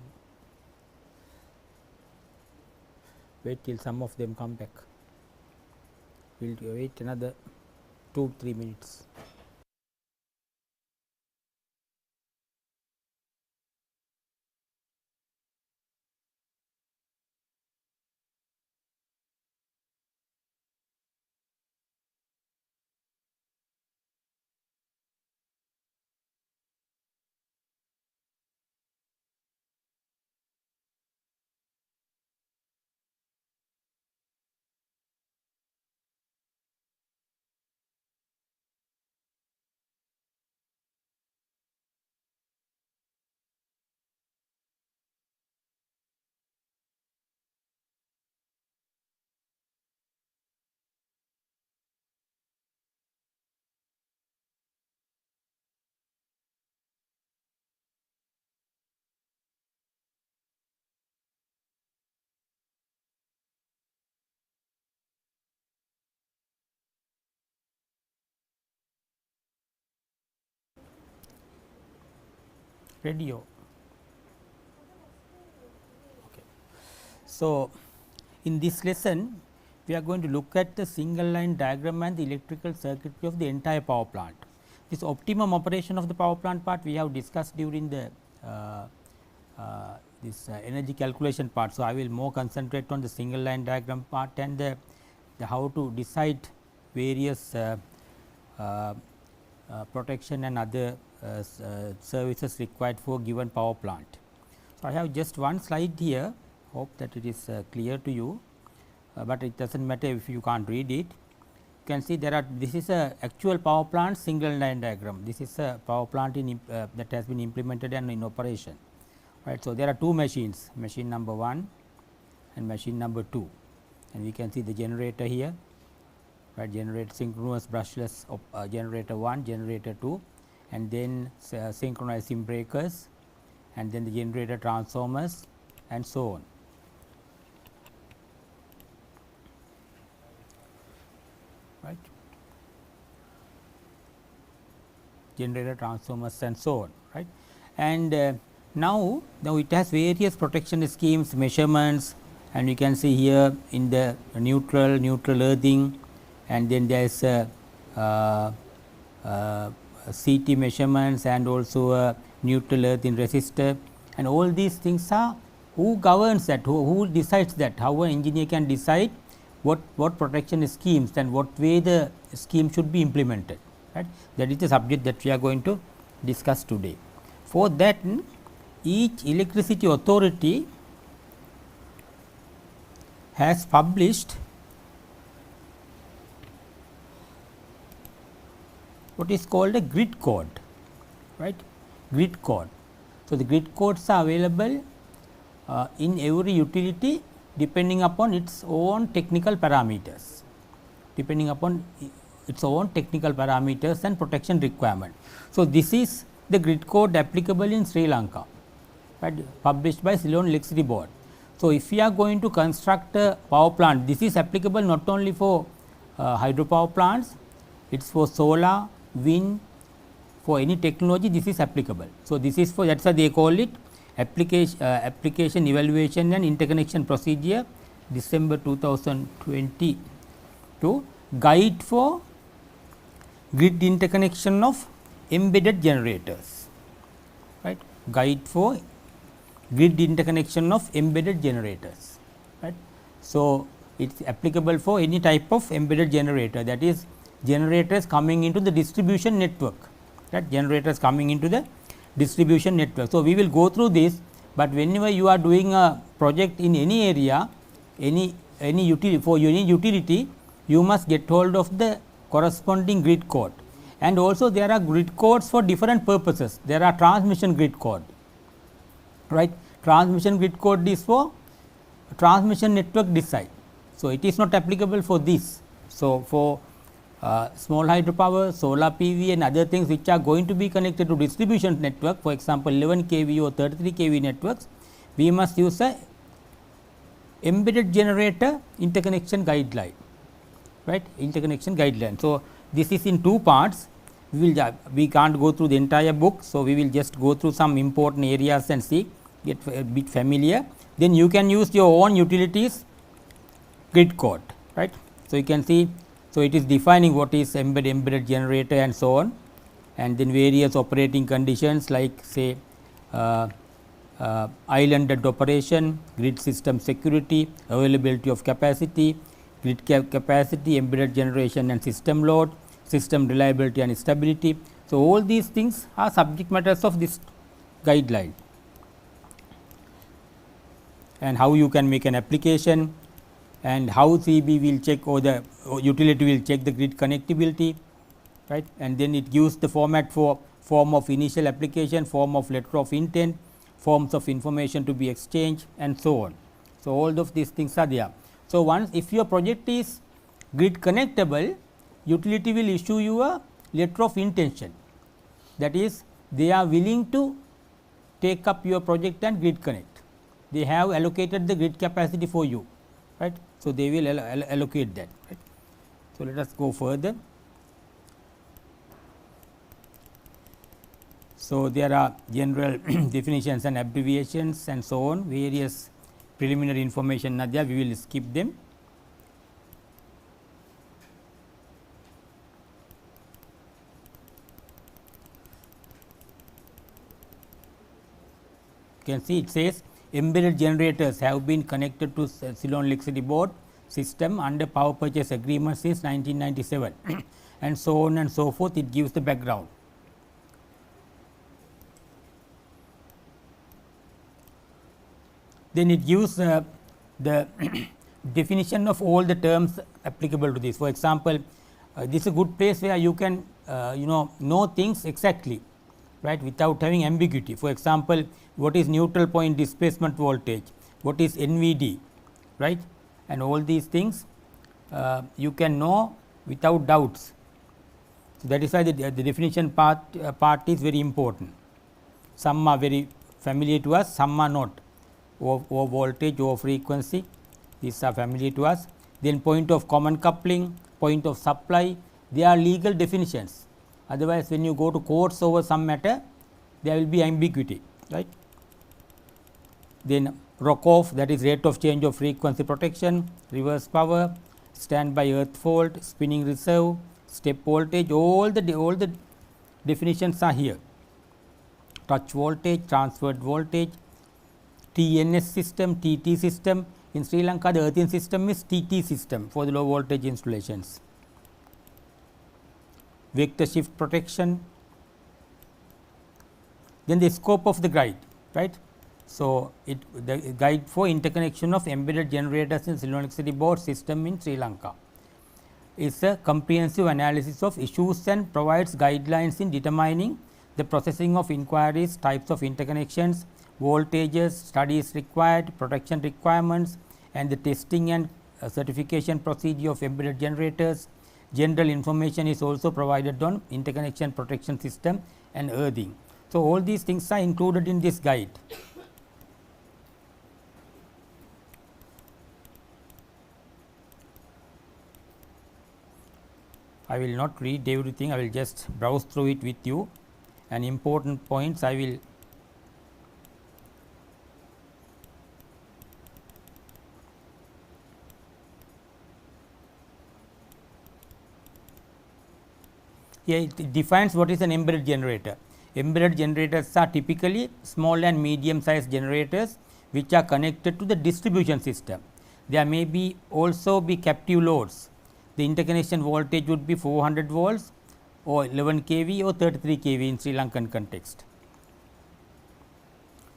Wait till some of them come back. We will wait another 2-3 minutes. radio. Okay. So, in this lesson we are going to look at the single line diagram and the electrical circuitry of the entire power plant. This optimum operation of the power plant part we have discussed during the energy calculation part. So, I will more concentrate on the single line diagram part and the how to decide various protection and other services required for given power plant. So, I have just one slide here, hope that it is clear to you, but it does not matter if you can't read it. You can see there are, this is a actual power plant single line diagram. This is a power plant in that has been implemented and in operation, right. So, there are two machines, machine number 1 and machine number 2, and we can see the generator here, right, generator synchronous brushless generator 1, generator 2, and then synchronizing breakers, and then the generator transformers and so on. Right, generator transformers and so on, right. And now it has various protection schemes, measurements, and you can see here in the neutral earthing, and then there is CT measurements and also a neutral earthing resistor, and all these things are who governs that, who decides that, how an engineer can decide what protection schemes and what way the scheme should be implemented, right. That is the subject that we are going to discuss today. For that, each electricity authority has published what is called a grid code, right, grid code. So, the grid codes are available in every utility depending upon its own technical parameters, and protection requirement. So, this is the grid code applicable in Sri Lanka, right, published by Ceylon Electricity Board. So, if we are going to construct a power plant, this is applicable not only for hydropower plants, it is for solar, wind, for any technology this is applicable. So, this is for, that is why they call it application evaluation and interconnection procedure, December 2020 to guide for grid interconnection of embedded generators, right, guide for grid interconnection of embedded generators, right. So, it is applicable for any type of embedded generator, that is generators coming into the distribution network, right, generators coming into the distribution network. So, we will go through this, but whenever you are doing a project in any area, any utility, for any utility, you must get hold of the corresponding grid code, and also there are grid codes for different purposes. There are transmission grid code, right, transmission grid code is for transmission network design. So, it is not applicable for this. So, for small hydropower, solar PV and other things which are going to be connected to distribution network, for example, 11 kV or 33 kV networks, we must use a embedded generator interconnection guideline, right, interconnection guideline. So, this is in two parts, we can't go through the entire book. So, we will just go through some important areas and see, get a bit familiar, then you can use your own utilities grid code, right. So, you can see, so it is defining what is embedded generator and so on, and then various operating conditions like say islanded operation, grid system security, availability of capacity, grid capacity, embedded generation and system load, system reliability and stability. So, all these things are subject matters of this guideline, and how you can make an application, and how CB will check, or the utility will check the grid connectivity, right, and then it gives the format for form of initial application, form of letter of intent, forms of information to be exchanged and so on. So, all of these things are there. So, once if your project is grid connectable, utility will issue you a letter of intention, that is they are willing to take up your project and grid connect. They have allocated the grid capacity for you, right. So, they will allocate that, right. So, let us go further. So, there are general definitions and abbreviations and so on, various preliminary information are there, we will skip them. You can see it says embedded generators have been connected to Ceylon electricity board system under power purchase agreement since 1997 and so on and so forth. It gives the background. Then it gives the definition of all the terms applicable to this. For example, this is a good place where you can know things exactly, right, without having ambiguity. For example, what is neutral point displacement voltage, what is NVD, right, and all these things you can know without doubts. So, that is why the definition part is very important. Some are very familiar to us, some are not. Or voltage or frequency, these are familiar to us. Then point of common coupling, point of supply, they are legal definitions. Otherwise, when you go to courts over some matter, there will be ambiguity, right. Then ROCOF, that is rate of change of frequency protection, reverse power, standby earth fault, spinning reserve, step voltage, all the definitions are here. Touch voltage, transferred voltage, TNS system, TT system. In Sri Lanka, the earthing system is TT system for the low voltage installations. Vector shift protection. Then the scope of the guide, right. So, the guide for interconnection of embedded generators in Ceylon electricity board system in Sri Lanka is a comprehensive analysis of issues and provides guidelines in determining the processing of inquiries, types of interconnections, voltages, studies required, protection requirements, and the testing and certification procedure of embedded generators. General information is also provided on interconnection protection system and earthing. So, all these things are included in this guide. I will not read everything, I will just browse through it with you, and important points I will here. It defines what is an embedded generator. Embedded generators are typically small and medium sized generators which are connected to the distribution system. There may be also be captive loads. The interconnection voltage would be 400 volts or 11 kV or 33 kV in Sri Lankan context.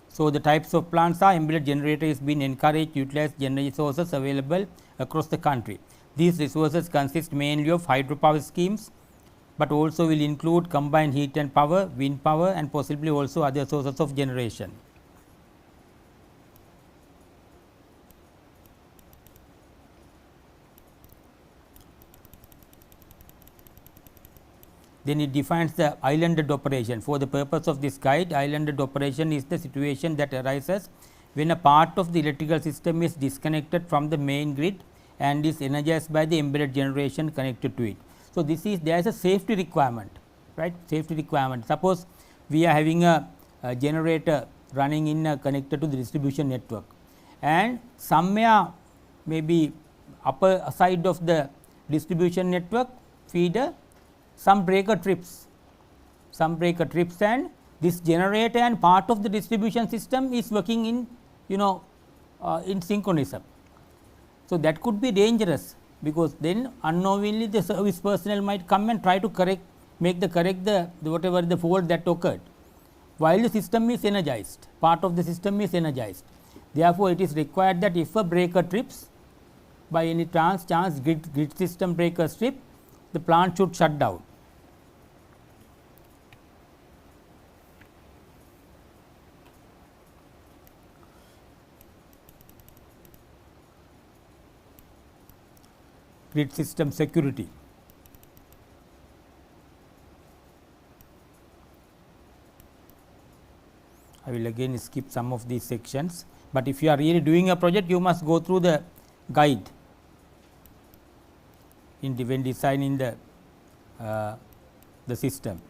So, the types of plants are embedded generator is being encouraged to utilize energy sources available across the country. These resources consist mainly of hydropower schemes, but also will include combined heat and power, wind power, and possibly also other sources of generation. Then it defines the islanded operation. For the purpose of this guide, islanded operation is the situation that arises when a part of the electrical system is disconnected from the main grid and is energized by the embedded generation connected to it. So, this is there is a safety requirement, right, safety requirement. Suppose we are having a generator running in connected to the distribution network, and somewhere maybe upper side of the distribution network feeder some breaker trips, and this generator and part of the distribution system is working in in synchronism. So, that could be dangerous, because then unknowingly the service personnel might come and try to correct the whatever the fault that occurred while the system is energized, part of the system is energized. Therefore, it is required that if a breaker trips by any chance grid system breaker trip, the plant should shut down. Grid system security. I will again skip some of these sections, but if you are really doing a project, you must go through the guide when designing the system.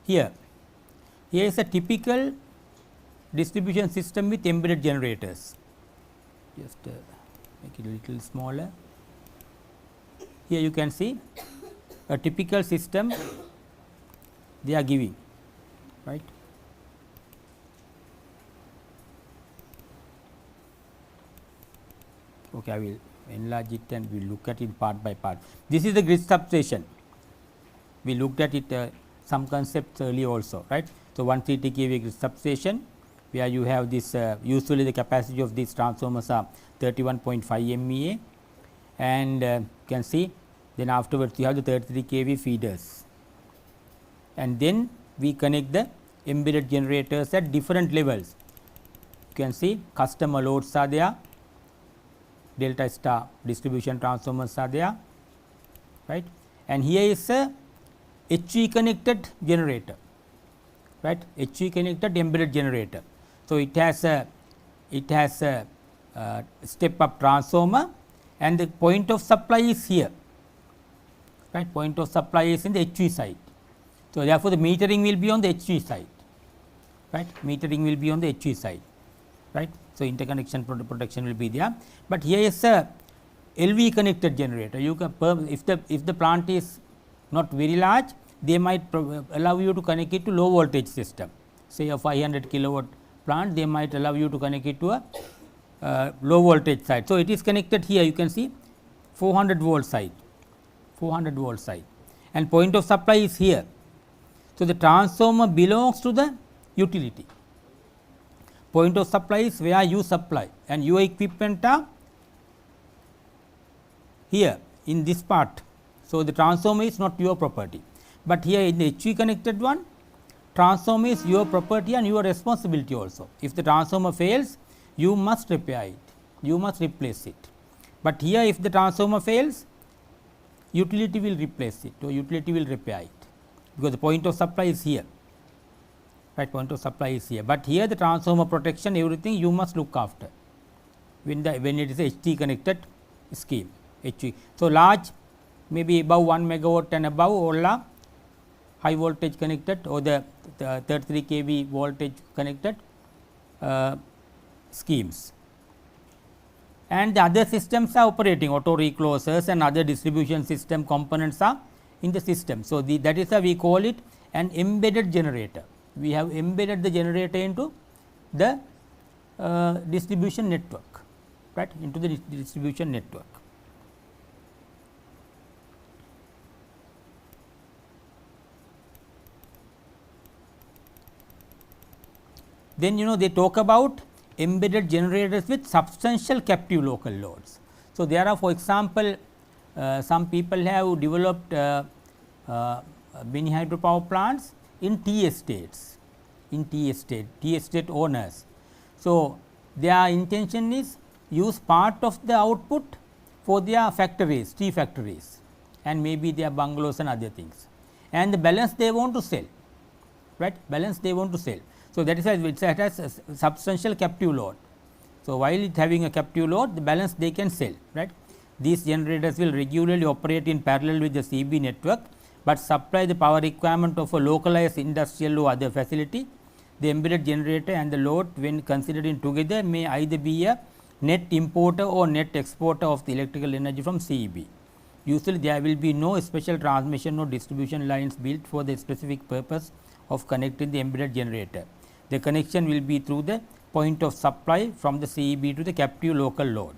here is a typical distribution system with embedded generators. Just make it a little smaller. Here you can see a typical system they are giving, right. Okay, I will enlarge it and we will look at it part by part. This is the grid substation. We looked at it some concepts earlier also, right. So, 130 kV grid substation, where you have this usually the capacity of these transformers are 31.5 MVA, and you can see then afterwards you have the 33 kV feeders, and then we connect the embedded generators at different levels. You can see customer loads are there, delta star distribution transformers are there, right, and here is a HV connected generator, right, HV connected embedded generator. So, it has a step up transformer and the point of supply is here, right, point of supply is in the HV side. So, therefore, the metering will be on the HV side, right, metering will be on the HV side, right. So, interconnection protection will be there, but here is a LV connected generator. You can if the plant is not very large, they might allow you to connect it to low voltage system, say a 500 kilowatt plant, they might allow you to connect it to a low voltage side. So, it is connected here, you can see 400 volt side, 400 volt side, and point of supply is here. So, the transformer belongs to the utility. Point of supply is where you supply and your equipment are here in this part. So, the transformer is not your property, but here in the HV connected one, transformer is your property and your responsibility also. If the transformer fails, you must repair it, you must replace it, but here if the transformer fails, utility will replace it or utility will repair it, because the point of supply is here, right, point of supply is here, but here the transformer protection everything you must look after when it is a HT connected scheme, HV. So, large maybe above 1 megawatt and above all are high voltage connected or the 33 kV voltage connected schemes, and the other systems are operating, auto reclosers and other distribution system components are in the system. So, that is how we call it an embedded generator. We have embedded the generator into the distribution network, right, into the distribution network. Then they talk about embedded generators with substantial captive local loads. So, there are, for example, some people have developed mini hydropower plants in tea estates, tea estate owners. So, their intention is use part of the output for their factories, tea factories, and maybe their bungalows and other things, and the balance they want to sell, right, balance they want to sell. So, that is why it has a substantial captive load. So, while it having a captive load, the balance they can sell, right. These generators will regularly operate in parallel with the CB network, but supply the power requirement of a localized industrial or other facility. The embedded generator and the load, when considered in together, may either be a net importer or net exporter of the electrical energy from CEB. Usually, there will be no special transmission or distribution lines built for the specific purpose of connecting the embedded generator. The connection will be through the point of supply from the CEB to the captive local load.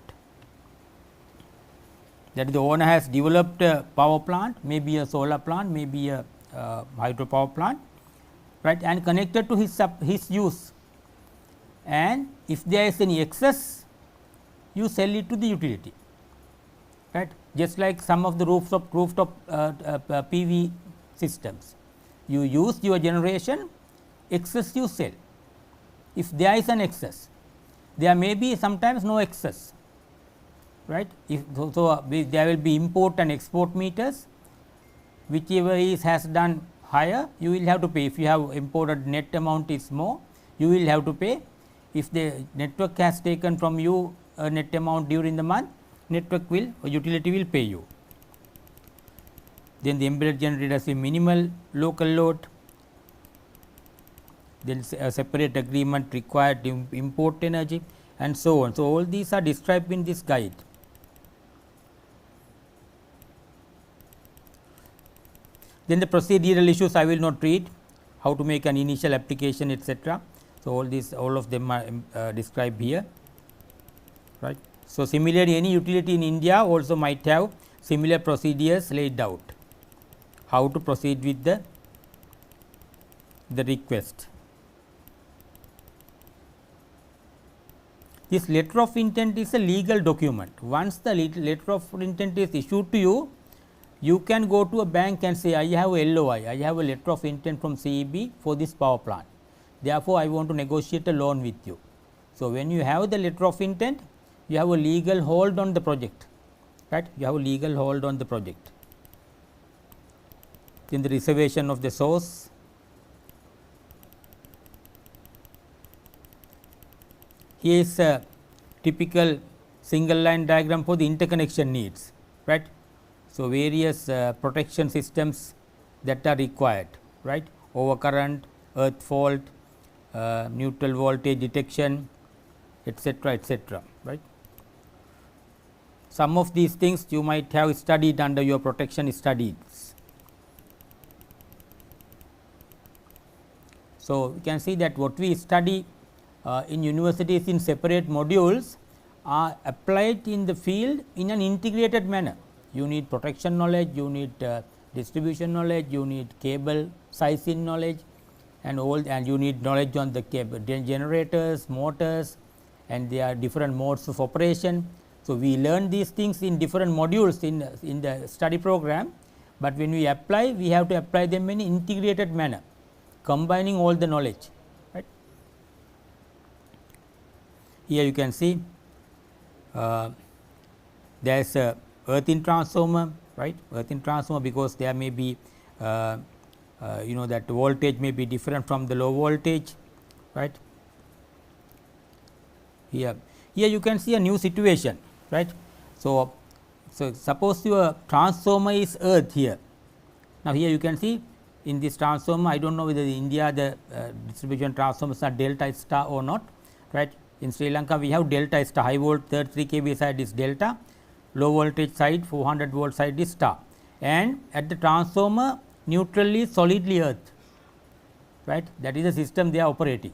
That the owner has developed a power plant, maybe a solar plant, maybe a hydropower plant, right, and connected to his use, and if there is any excess, you sell it to the utility, right, just like some of the rooftop PV systems. You use your generation, excess you sell. If there is an excess, there may be sometimes no excess, right. If so, there will be import and export meters, whichever has done higher, you will have to pay. If you have imported net amount is more, you will have to pay. If the network has taken from you a net amount during the month, network will or utility will pay you. Then the embedded generators with minimal local load, then a separate agreement required to import energy and so on. So, all these are described in this guide. Then the procedural issues I will not read, how to make an initial application, etc. So, all of them are described here, right. So, similarly, any utility in India also might have similar procedures laid out, how to proceed with the request. This letter of intent is a legal document. Once the letter of intent is issued to you, you can go to a bank and say, I have a LOI, I have a letter of intent from CEB for this power plant. Therefore, I want to negotiate a loan with you. So, when you have the letter of intent, you have a legal hold on the project, right. You have a legal hold on the project. Then the reservation of the source. Here is a typical single line diagram for the interconnection needs, right. So, various protection systems that are required, right, overcurrent, earth fault, neutral voltage detection, etc., etc., right. Some of these things you might have studied under your protection studies. So, we can see that what we study in universities in separate modules are applied in the field in an integrated manner. You need protection knowledge, you need distribution knowledge, you need cable sizing knowledge and all, and you need knowledge on the cable generators, motors, and there are different modes of operation. So, we learn these things in different modules in the study program, but when we apply, we have to apply them in an integrated manner, combining all the knowledge, right. Here you can see there is a earthing transformer, right, earthing transformer, because there may be that voltage may be different from the low voltage, right. Here you can see a new situation, right. So, suppose your transformer is earth here. Now, here you can see in this transformer, I do not know whether in India the distribution transformers are delta star or not, right. In Sri Lanka we have delta star, high volt 33 kV side is delta, low voltage side 400 volt side is star, and at the transformer neutral is solidly earth, right. That is the system they are operating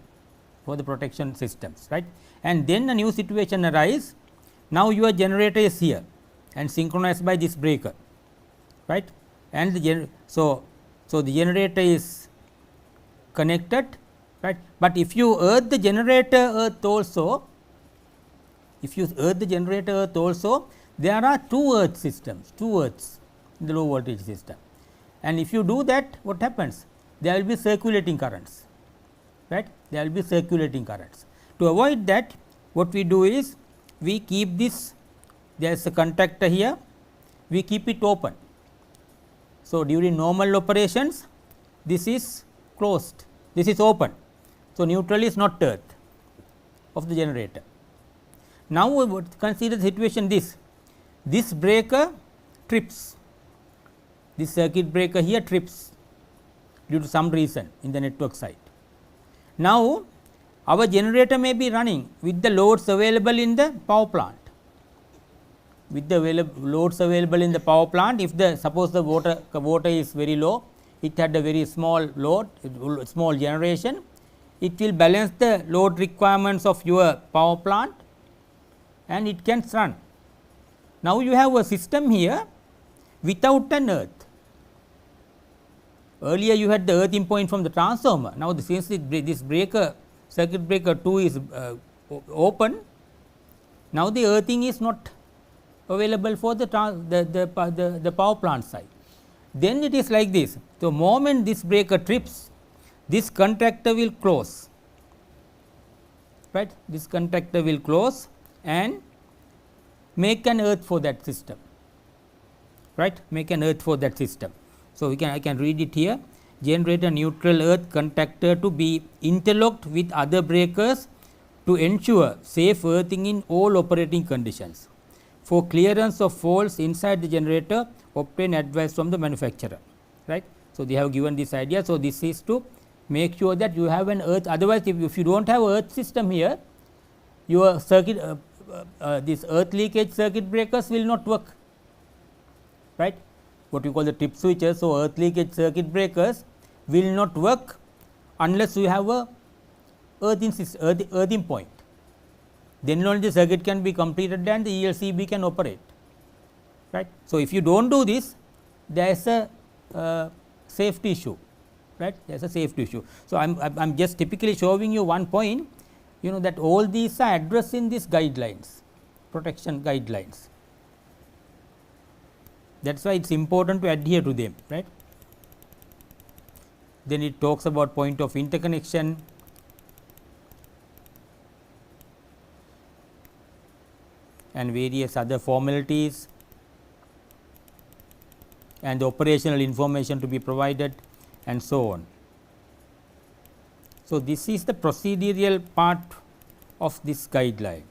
for the protection systems, right. And then a new situation arises. Now, your generator is here and synchronized by this breaker, right, and the so the generator is connected, right. But if you earth the generator earth also, there are two earth systems, two earths in the low voltage system, and if you do that, what happens? There will be circulating currents, right, there will be circulating currents. To avoid that, what we do is we keep this, there is a contactor here, we keep it open. So, during normal operations, this is closed, this is open. So, neutral is not earth of the generator. Now, we would consider the situation this breaker trips, this circuit breaker here trips due to some reason in the network side. Now, our generator may be running with the loads available in the power plant, with the loads available in the power plant. If the suppose the water is very low, it had a very small load, small generation, it will balance the load requirements of your power plant and it can run. Now, you have a system here without an earth. Earlier you had the earthing point from the transformer. Now, since this breaker circuit breaker 2 is open, now the earthing is not available for the power plant side. Then it is like this. So, moment this breaker trips, this contactor will close, right, this contactor will close and make an earth for that system, right, make an earth for that system. So, I can read it here. Generator neutral earth contactor to be interlocked with other breakers to ensure safe earthing in all operating conditions. For clearance of faults inside the generator, obtain advice from the manufacturer, right. So, they have given this idea. So, this is to make sure that you have an earth, otherwise if you do not have earth system here, your circuit this earth leakage circuit breakers will not work, right, what you call the trip switches. So, earth leakage circuit breakers will not work unless you have a earthing point, then only the circuit can be completed and the ELCB can operate, right. So, if you do not do this, there is a safety issue, right, there is a safety issue. So, I am just typically showing you one point, you know, that all these are addressed in these guidelines, protection guidelines. That is why it is important to adhere to them, right. Then it talks about point of interconnection, and various other formalities and the operational information to be provided and so on. So, this is the procedural part of this guideline.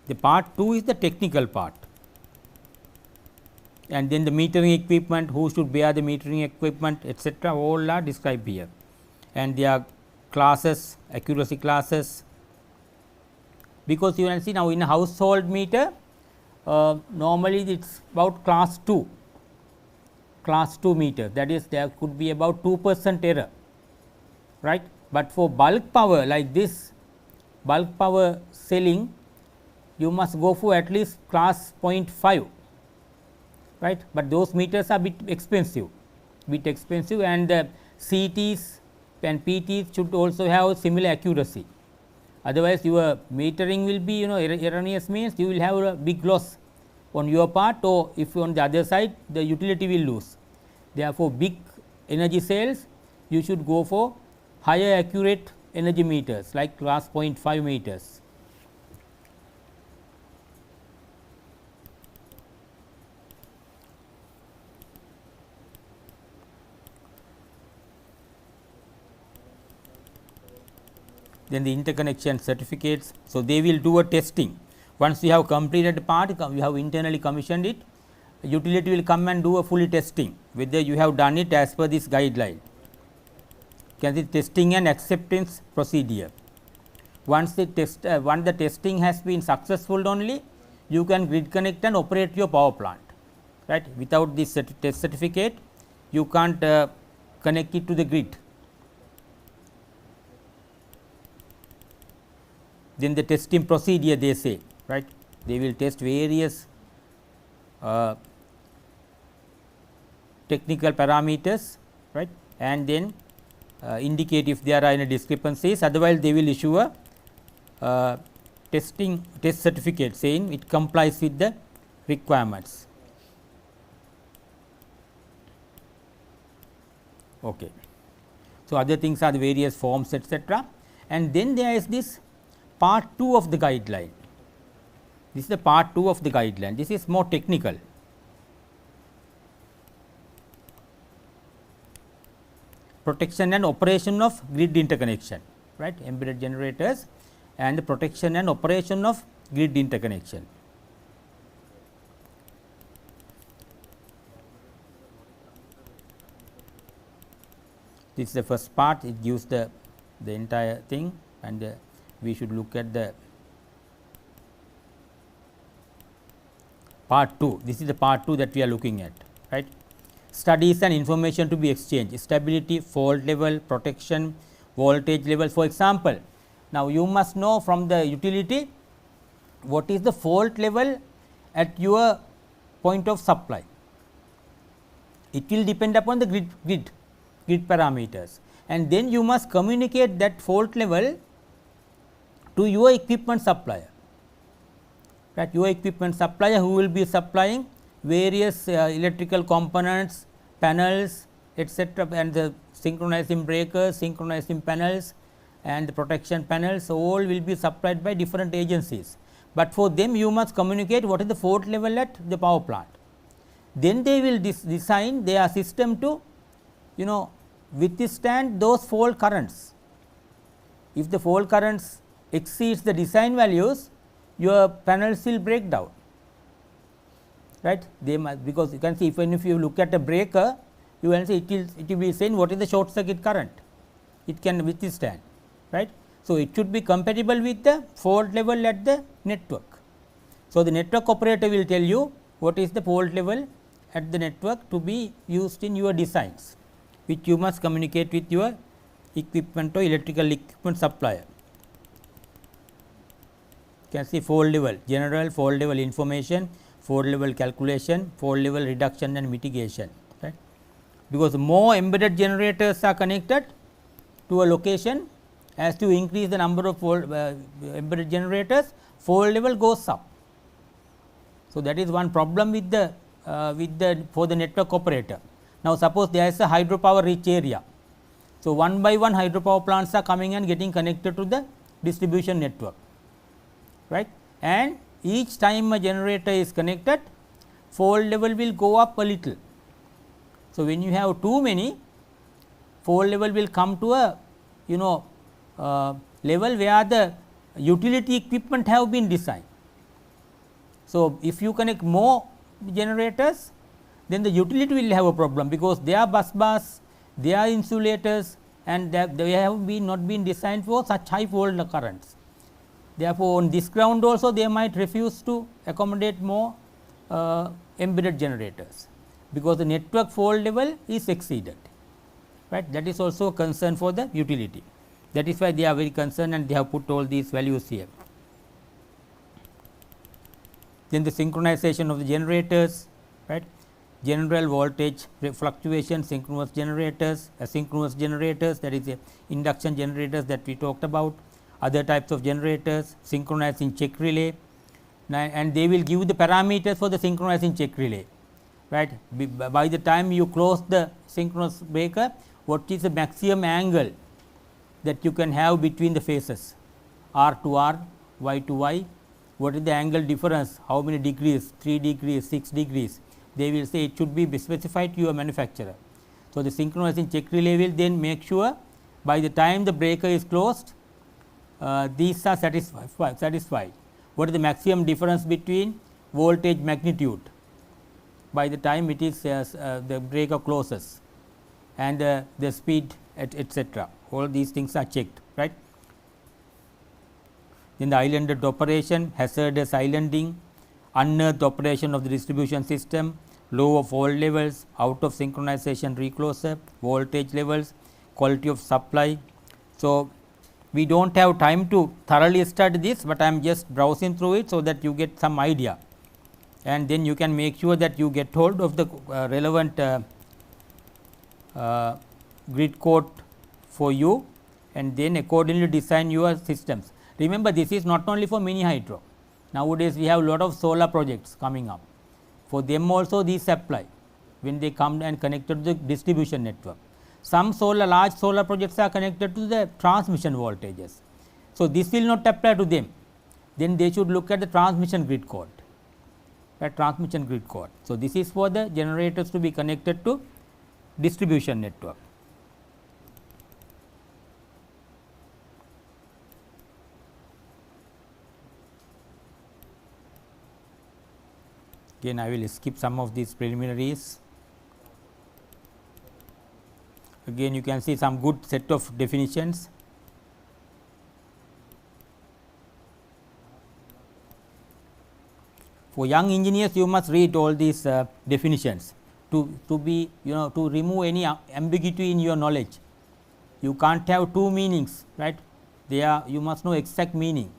The part 2 is the technical part, and then the metering equipment, who should bear the metering equipment, etcetera, all are described here, and there are classes, accuracy classes, because you can see now in a household meter normally it is about class 2 meter, that is there could be about 2% error, right. But for bulk power like this, bulk power selling, you must go for at least class 0.5, right, but those meters are bit expensive, and the CTs and PTs should also have similar accuracy. Otherwise, your metering will be, you know, erroneous, means you will have a big loss on your part, or if on the other side the utility will lose. Therefore, big energy sales you should go for higher accurate energy meters like class 0.5 meters. Then the interconnection certificates. So, they will do a testing. Once you have completed the part, you have internally commissioned it, utility will come and do a fully testing, whether you have done it as per this guideline. Can the testing and acceptance procedure. Once the testing has been successful only, you can grid connect and operate your power plant, right. Without this test certificate, you can't connect it to the grid. Then the testing procedure they say, right, they will test various technical parameters, right, and then indicate if there are any discrepancies, otherwise they will issue a test certificate saying it complies with the requirements. Okay. So, other things are the various forms, etcetera, and then there is this part 2 of the guideline. This is the part 2 of the guideline. This is more technical. Protection and operation of grid interconnection, right, embedded generators and the protection and operation of grid interconnection. This is the first part, it gives the entire thing, and we should look at the part 2. This is the part 2 that we are looking at, right. Studies and information to be exchanged, stability, fault level, protection, voltage level. For example, now you must know from the utility what is the fault level at your point of supply. It will depend upon the grid parameters, and then you must communicate that fault level to your equipment supplier, right, your equipment supplier who will be supplying various electrical components, panels, etcetera, and the synchronizing breakers, synchronizing panels and the protection panels, all will be supplied by different agencies, but for them you must communicate what is the fault level at the power plant. Then they will design their system to, you know, withstand those fault currents. If the fault currents exceeds the design values, your panels will break down, right. They must, because you can see if you look at a breaker, you will see it will be saying what is the short circuit current. it can withstand, right. So, it should be compatible with the fault level at the network. So, the network operator will tell you what is the fault level at the network to be used in your designs, which you must communicate with your equipment or electrical equipment supplier. You can see fault level, general fault level information, fault level calculation, fault level reduction and mitigation, right. Because more embedded generators are connected to a location, as you increase the number of embedded generators, fault level goes up. So, that is one problem with the for the network operator. Now, suppose there is a hydropower rich area. So, one by one hydropower plants are coming and getting connected to the distribution network, right, and each time a generator is connected, fault level will go up a little. So, when you have too many, fault level will come to a level where the utility equipment have been designed. So, if you connect more generators, then the utility will have a problem, because their bus bars, their insulators, and they have not been designed for such high fault currents. Therefore, on this ground also they might refuse to accommodate more embedded generators, because the network fault level is exceeded, right. That is also a concern for the utility. That is why they are very concerned, and they have put all these values here. Then the synchronization of the generators, right, general voltage fluctuation, synchronous generators, asynchronous generators, that is induction generators that we talked about, other types of generators, synchronizing check relay, and they will give the parameters for the synchronizing check relay, right. By the time you close the synchronous breaker, what is the maximum angle that you can have between the phases, R to R, Y to Y, what is the angle difference, how many degrees, 3 degrees, 6 degrees, they will say it should be specified to your manufacturer. So, the synchronizing check relay will then make sure by the time the breaker is closed, these are satisfied. What is the maximum difference between voltage magnitude by the time it is the breaker closes, and the speed etc. All these things are checked, right. Then the islanded operation, hazardous islanding, unearthed operation of the distribution system, lower fault levels, out of synchronization recloser, voltage levels, quality of supply. So, we do not have time to thoroughly study this, but I am just browsing through it, so that you get some idea, and then you can make sure that you get hold of the relevant grid code for you, and then accordingly design your systems. Remember, this is not only for mini hydro. Nowadays, we have lot of solar projects coming up. For them also these apply when they come and connected to the distribution network. Some large solar projects are connected to the transmission voltages. So, this will not apply to them. Then they should look at the transmission grid code, right, transmission grid code. So, this is for the generators to be connected to distribution network. Again, I will skip some of these preliminaries. Again, you can see some good set of definitions. For young engineers, you must read all these definitions to be to remove any ambiguity in your knowledge. You can't have two meanings, right? You must know exact meaning.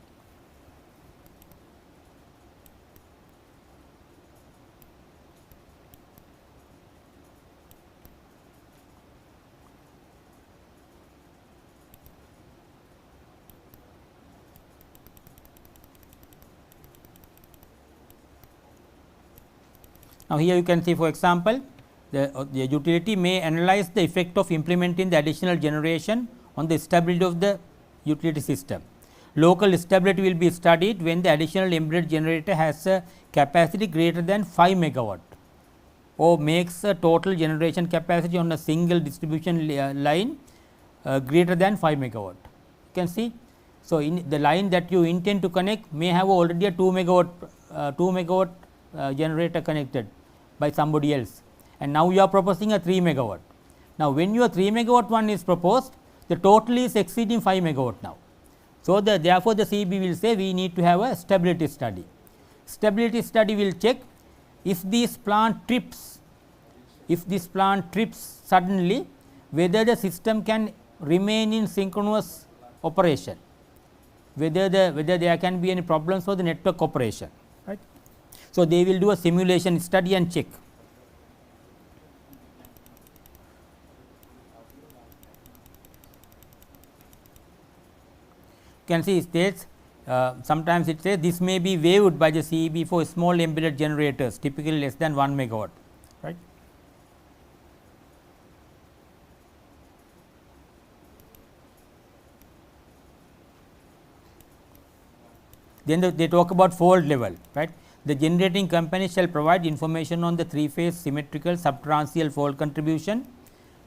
Now, here you can see, for example, the utility may analyze the effect of implementing the additional generation on the stability of the utility system. Local stability will be studied when the additional embedded generator has a capacity greater than 5 megawatt or makes a total generation capacity on a single distribution line greater than 5 megawatt. You can see. So, in the line that you intend to connect may have already a 2 megawatt generator connected by somebody else, and now you are proposing a 3 megawatt. Now, when your 3 megawatt one is proposed, the total is exceeding 5 megawatt now. So, therefore, the CEB will say we need to have a stability study. Stability study will check if this plant trips, suddenly, whether the system can remain in synchronous operation, whether there can be any problems for the network operation. Right. So, they will do a simulation study and check. You can see it states sometimes it says this may be waived by the CEB for small embedded generators typically less than 1 megawatt. Right. Then they talk about fault level. Right. The generating company shall provide information on the 3-phase symmetrical subtransial fault contribution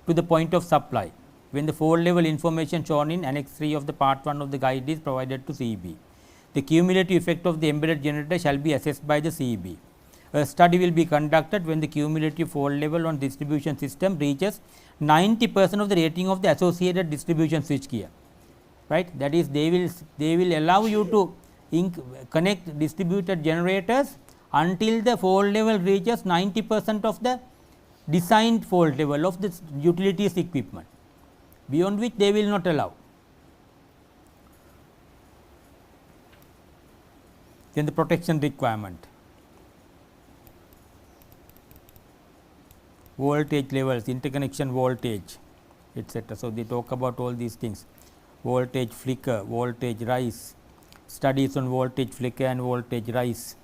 to the point of supply when the fault level information shown in annex 3 of the part 1 of the guide is provided to CEB. The cumulative effect of the embedded generator shall be assessed by the CEB. A study will be conducted when the cumulative fault level on distribution system reaches 90% of the rating of the associated distribution switch gear. Right. That is, they will allow you to connect distributed generators until the fault level reaches 90% of the designed fault level of the utilities equipment, beyond which they will not allow. Then the protection requirement, voltage levels, interconnection voltage, etc. So, they talk about all these things, voltage flicker, voltage rise, studies on voltage flicker and voltage rise.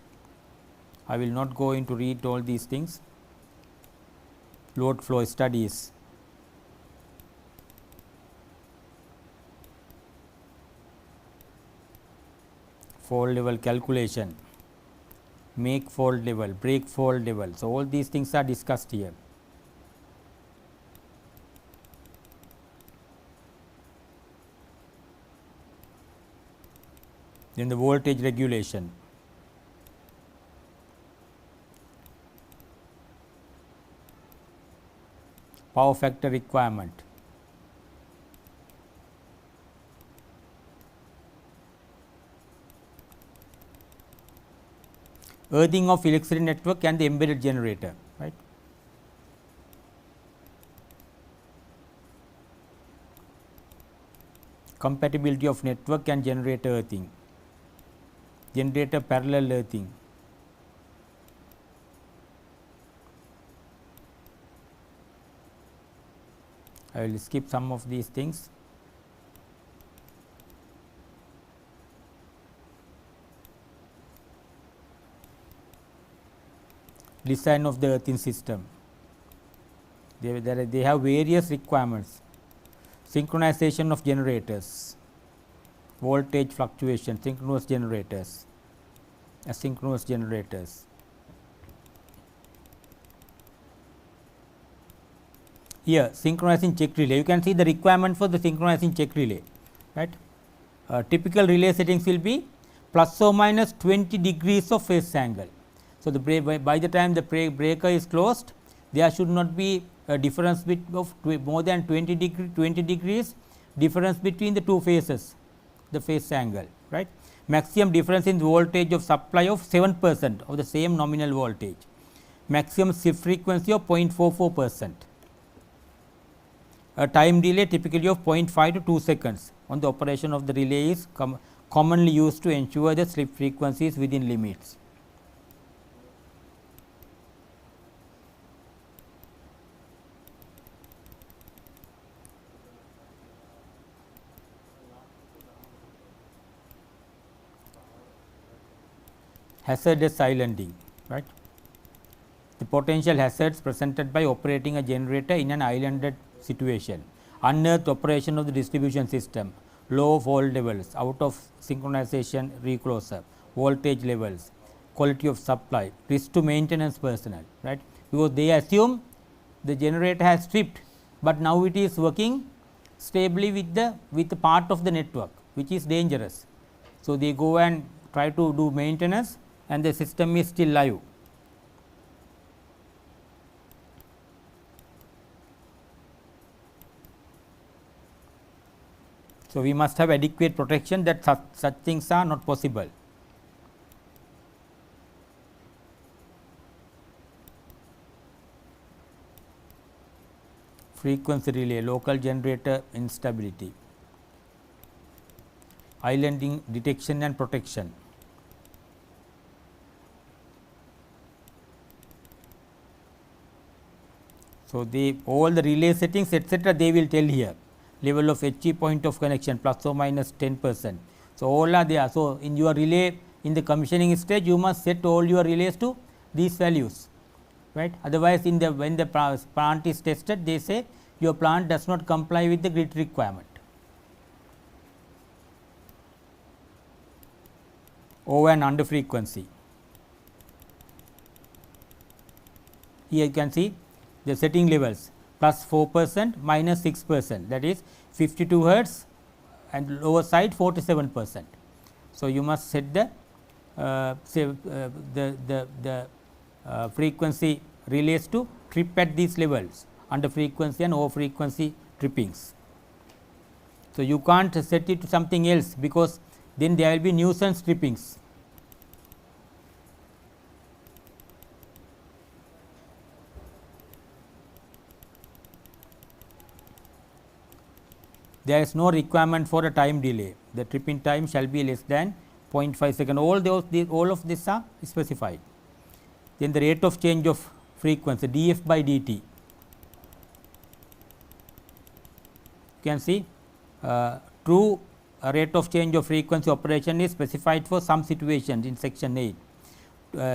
I will not go into read all these things, load flow studies. Fault level calculation, make fault level, break fault level. So, all these things are discussed here. Then the voltage regulation, power factor requirement, earthing of electricity network and the embedded generator. Right. Compatibility of network and generator earthing, generator parallel earthing, I will skip some of these things. Design of the earthing system, they have various requirements, synchronization of generators, voltage fluctuation, synchronous generators, asynchronous generators. Here synchronizing check relay, you can see the requirement for the synchronizing check relay. Right. Typical relay settings will be plus or minus 20 degrees of phase angle. So, by the time the breaker is closed, there should not be a difference of more than 20 degrees difference between the two phases, the phase angle. Right. Maximum difference in voltage of supply of 7% of the same nominal voltage, maximum shift frequency of 0.44%, a time delay typically of 0.5 to 2 seconds on the operation of the relay is commonly used to ensure the slip frequency is within limits. Hazardous islanding. Right. The potential hazards presented by operating a generator in an islanded situation, unearthed operation of the distribution system, low fault levels, out of synchronization recloser, voltage levels, quality of supply, risk to maintenance personnel. Right. Because they assume the generator has tripped, but now it is working stably with the part of the network which is dangerous. So, they go and try to do maintenance and the system is still live. So, we must have adequate protection that such things are not possible. Frequency relay, local generator instability, islanding detection and protection. So, all the relay settings etcetera they will tell here, level of HE point of connection plus or minus 10%. So, all are there. So, in your relay in the commissioning stage you must set all your relays to these values, right. Otherwise, in the when the plant is tested, they say your plant does not comply with the grid requirement. Over and under frequency. Here you can see the setting levels plus 4% minus 6%, that is 52 hertz and lower side 47%. So, you must set the frequency relays to trip at these levels under frequency and over frequency trippings. So, you can't set it to something else, because then there will be nuisance trippings. There is no requirement for a time delay. The tripping time shall be less than 0.5 second. All of this are specified. Then the rate of change of frequency df by dt. You can see true rate of change of frequency operation is specified for some situations in section 8.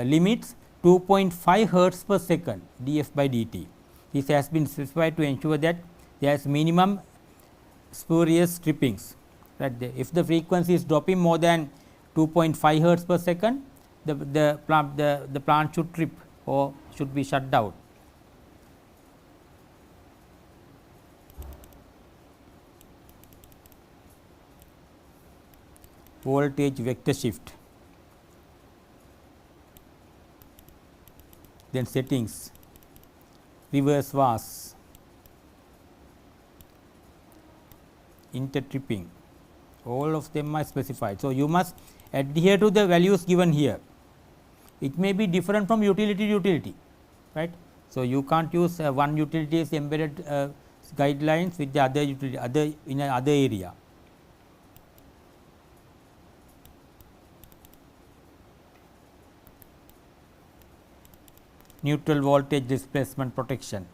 Limits 2.5 hertz per second df by dt. This has been specified to ensure that there is minimum spurious trippings, right. If the frequency is dropping more than 2.5 hertz per second, the plant should trip or should be shut down. Voltage vector shift, then settings, reverse VAS, intertripping, all of them are specified. So, you must adhere to the values given here. It may be different from utility to utility, right. So, you can't use one utility's embedded guidelines with the other utility in another area. Neutral voltage displacement protection.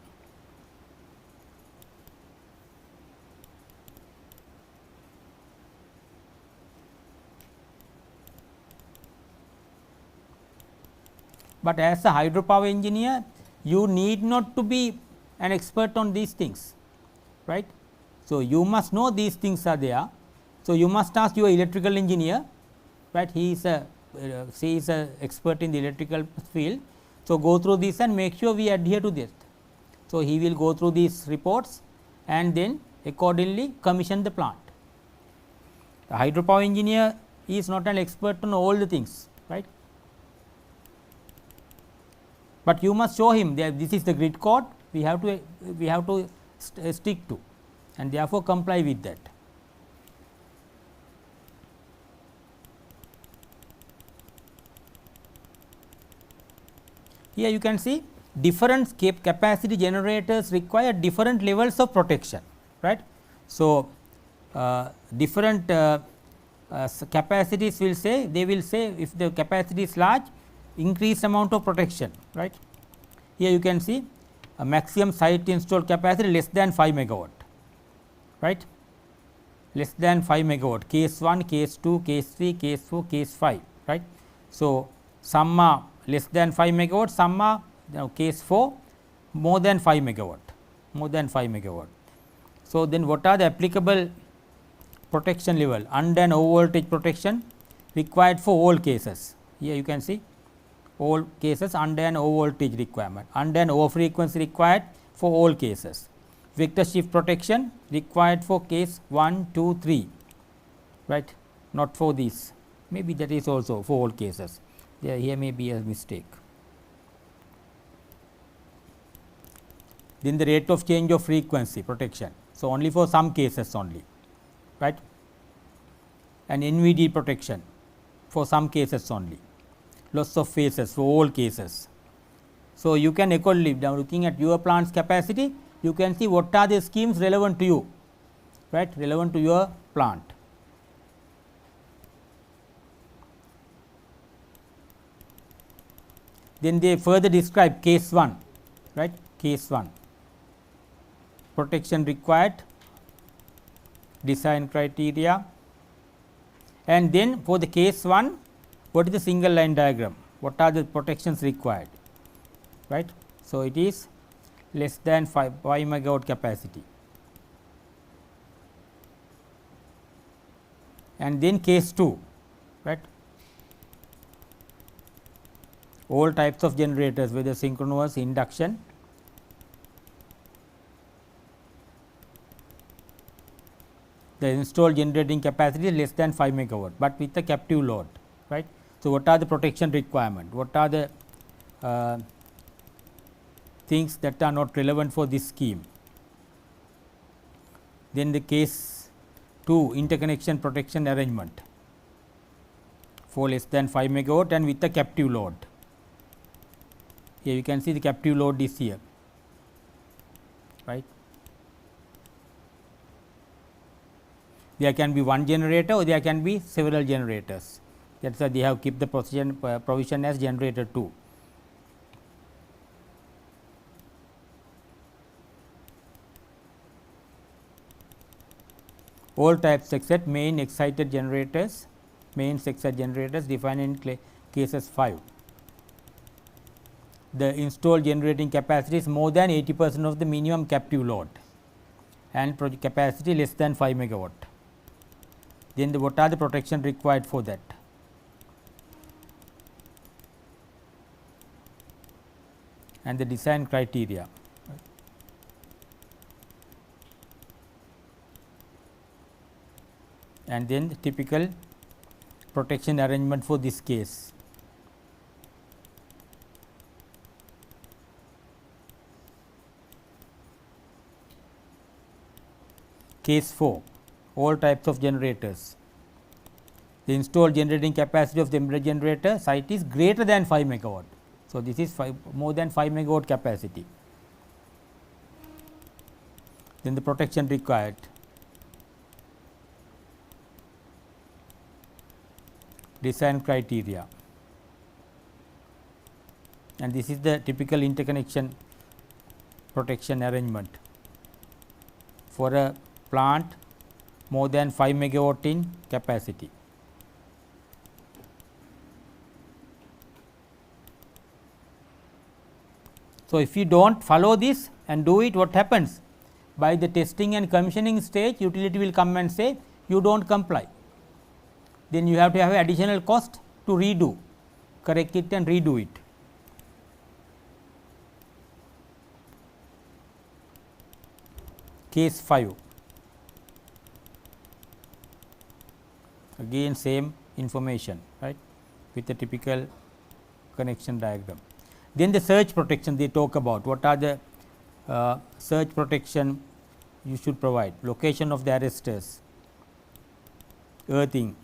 But as a hydropower engineer, you need not to be an expert on these things, right. So, you must know these things are there. So, you must ask your electrical engineer, right. He is a expert in the electrical field. So, go through this and make sure we adhere to this. So, he will go through these reports and then accordingly commission the plant. The hydropower engineer is not an expert on all the things, right. But you must show him that this is the grid code we have to stick to, and therefore comply with that. Here you can see different capacity generators require different levels of protection, right. So, different capacities will say, they will say if the capacity is large, increased amount of protection, right. Here you can see a maximum site installed capacity less than 5 megawatt, right, less than 5 megawatt, case 1, case 2, case 3, case 4, case 5, right. So, some are less than 5 megawatt, some are case 4 more than 5 megawatt, So, then what are the applicable protection level? Under and over voltage protection required for all cases. Here you can see all cases under and over voltage requirement, under and over frequency required for all cases. Vector shift protection required for case 1, 2, 3, right, not for these, maybe that is also for all cases. Here may be a mistake. Then the rate of change of frequency protection. So, only for some cases only, right. and NVD protection for some cases only, loss of phases for all cases. So, you can accordingly now looking at your plant's capacity, you can see what are the schemes relevant to you, right, relevant to your plant. Then they further describe case 1, right, case 1, protection required, design criteria, and then for the case 1, what is the single line diagram, what are the protections required, right. So, it is less than 5 megawatt capacity, and then case 2, right, all types of generators whether synchronous, induction, the installed generating capacity is less than 5 megawatt, but with a captive load, right. So, what are the protection requirement, what are the things that are not relevant for this scheme. Then the case 2, interconnection protection arrangement for less than 5 megawatt and with a captive load. Here you can see the captive load is here, right. There can be one generator or there can be several generators, that is why they have kept the provision as generator 2. All types except main excited generators, mains excited generators defined in cases 5. The installed generating capacity is more than 80% of the minimum captive load and capacity less than 5 megawatt. Then what are the protection required for that? And the design criteria. And then the typical protection arrangement for this case. Case 4, all types of generators. The installed generating capacity of the embedded generator site is greater than 5 megawatt. So, this is more than 5 megawatt capacity. Then the protection required. Design criteria, and this is the typical interconnection protection arrangement for a plant more than 5 megawatt in capacity. So, if you do not follow this and do it, what happens? By the testing and commissioning stage, utility will come and say you do not comply. Then you have to have additional cost to redo, correct it and redo it. Case 5, again same information, right, with the typical connection diagram. Then the surge protection they talk about, what are the surge protection you should provide, location of the arresters, earthing,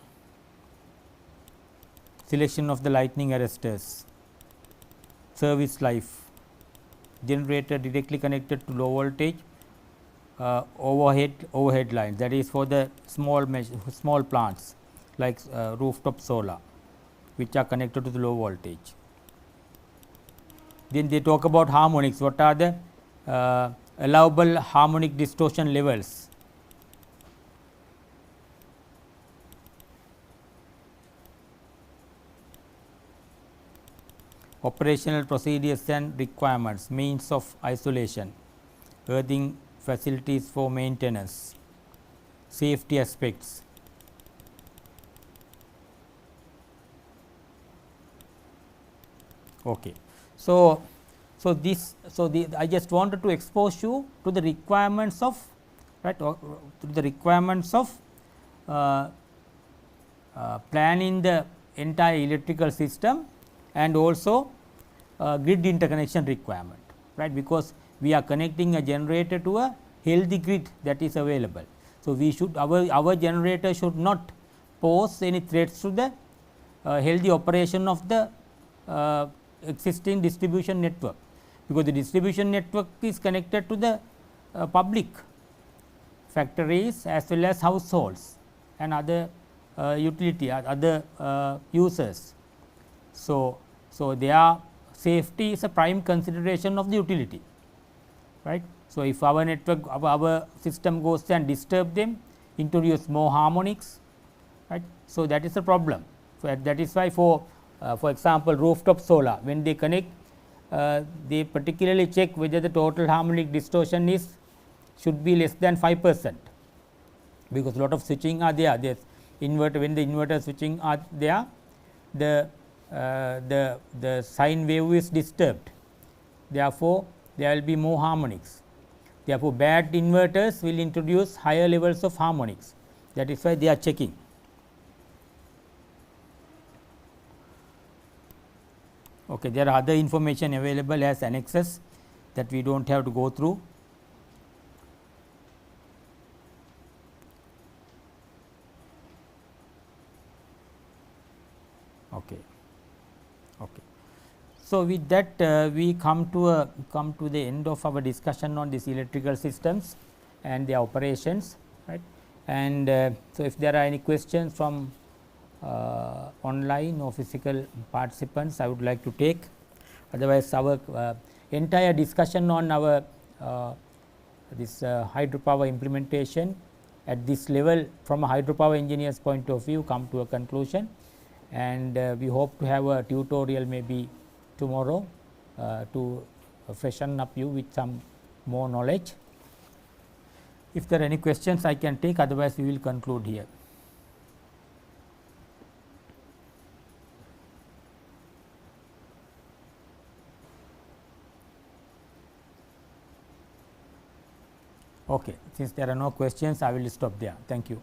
selection of the lightning arresters, service life, generator directly connected to low voltage, overhead lines, that is for the small plants like rooftop solar which are connected to the low voltage. Then they talk about harmonics, what are the allowable harmonic distortion levels. Operational procedures and requirements, means of isolation, earthing facilities for maintenance, safety aspects. Okay. So, I just wanted to expose you to the requirements of, right, to the requirements of planning the entire electrical system and also grid interconnection requirement, right, because we are connecting a generator to a healthy grid that is available. So, we should our generator should not pose any threats to the healthy operation of the existing distribution network, because the distribution network is connected to the public factories as well as households and other utility other users. So, their safety is a prime consideration of the utility, right. So, if our network our system goes and disturb them, introduce more harmonics, right. So, that is a problem. So, that is why for example, rooftop solar, when they connect, they particularly check whether the total harmonic distortion is should be less than 5%, because lot of switching are there. There's inverter, when the inverter switching are there, the sine wave is disturbed. Therefore, there will be more harmonics. Therefore, bad inverters will introduce higher levels of harmonics. That is why they are checking. Okay, there are other information available as annexes that we do not have to go through. Okay. Okay. So, with that we come to the end of our discussion on these electrical systems and their operations, right. And so, if there are any questions from online or physical participants, I would like to take. Otherwise, our entire discussion on our this hydropower implementation at this level from a hydropower engineer's point of view come to a conclusion, and we hope to have a tutorial maybe tomorrow to freshen up you with some more knowledge. If there are any questions, I can take, otherwise we will conclude here. Okay. Since there are no questions, I will stop there. Thank you.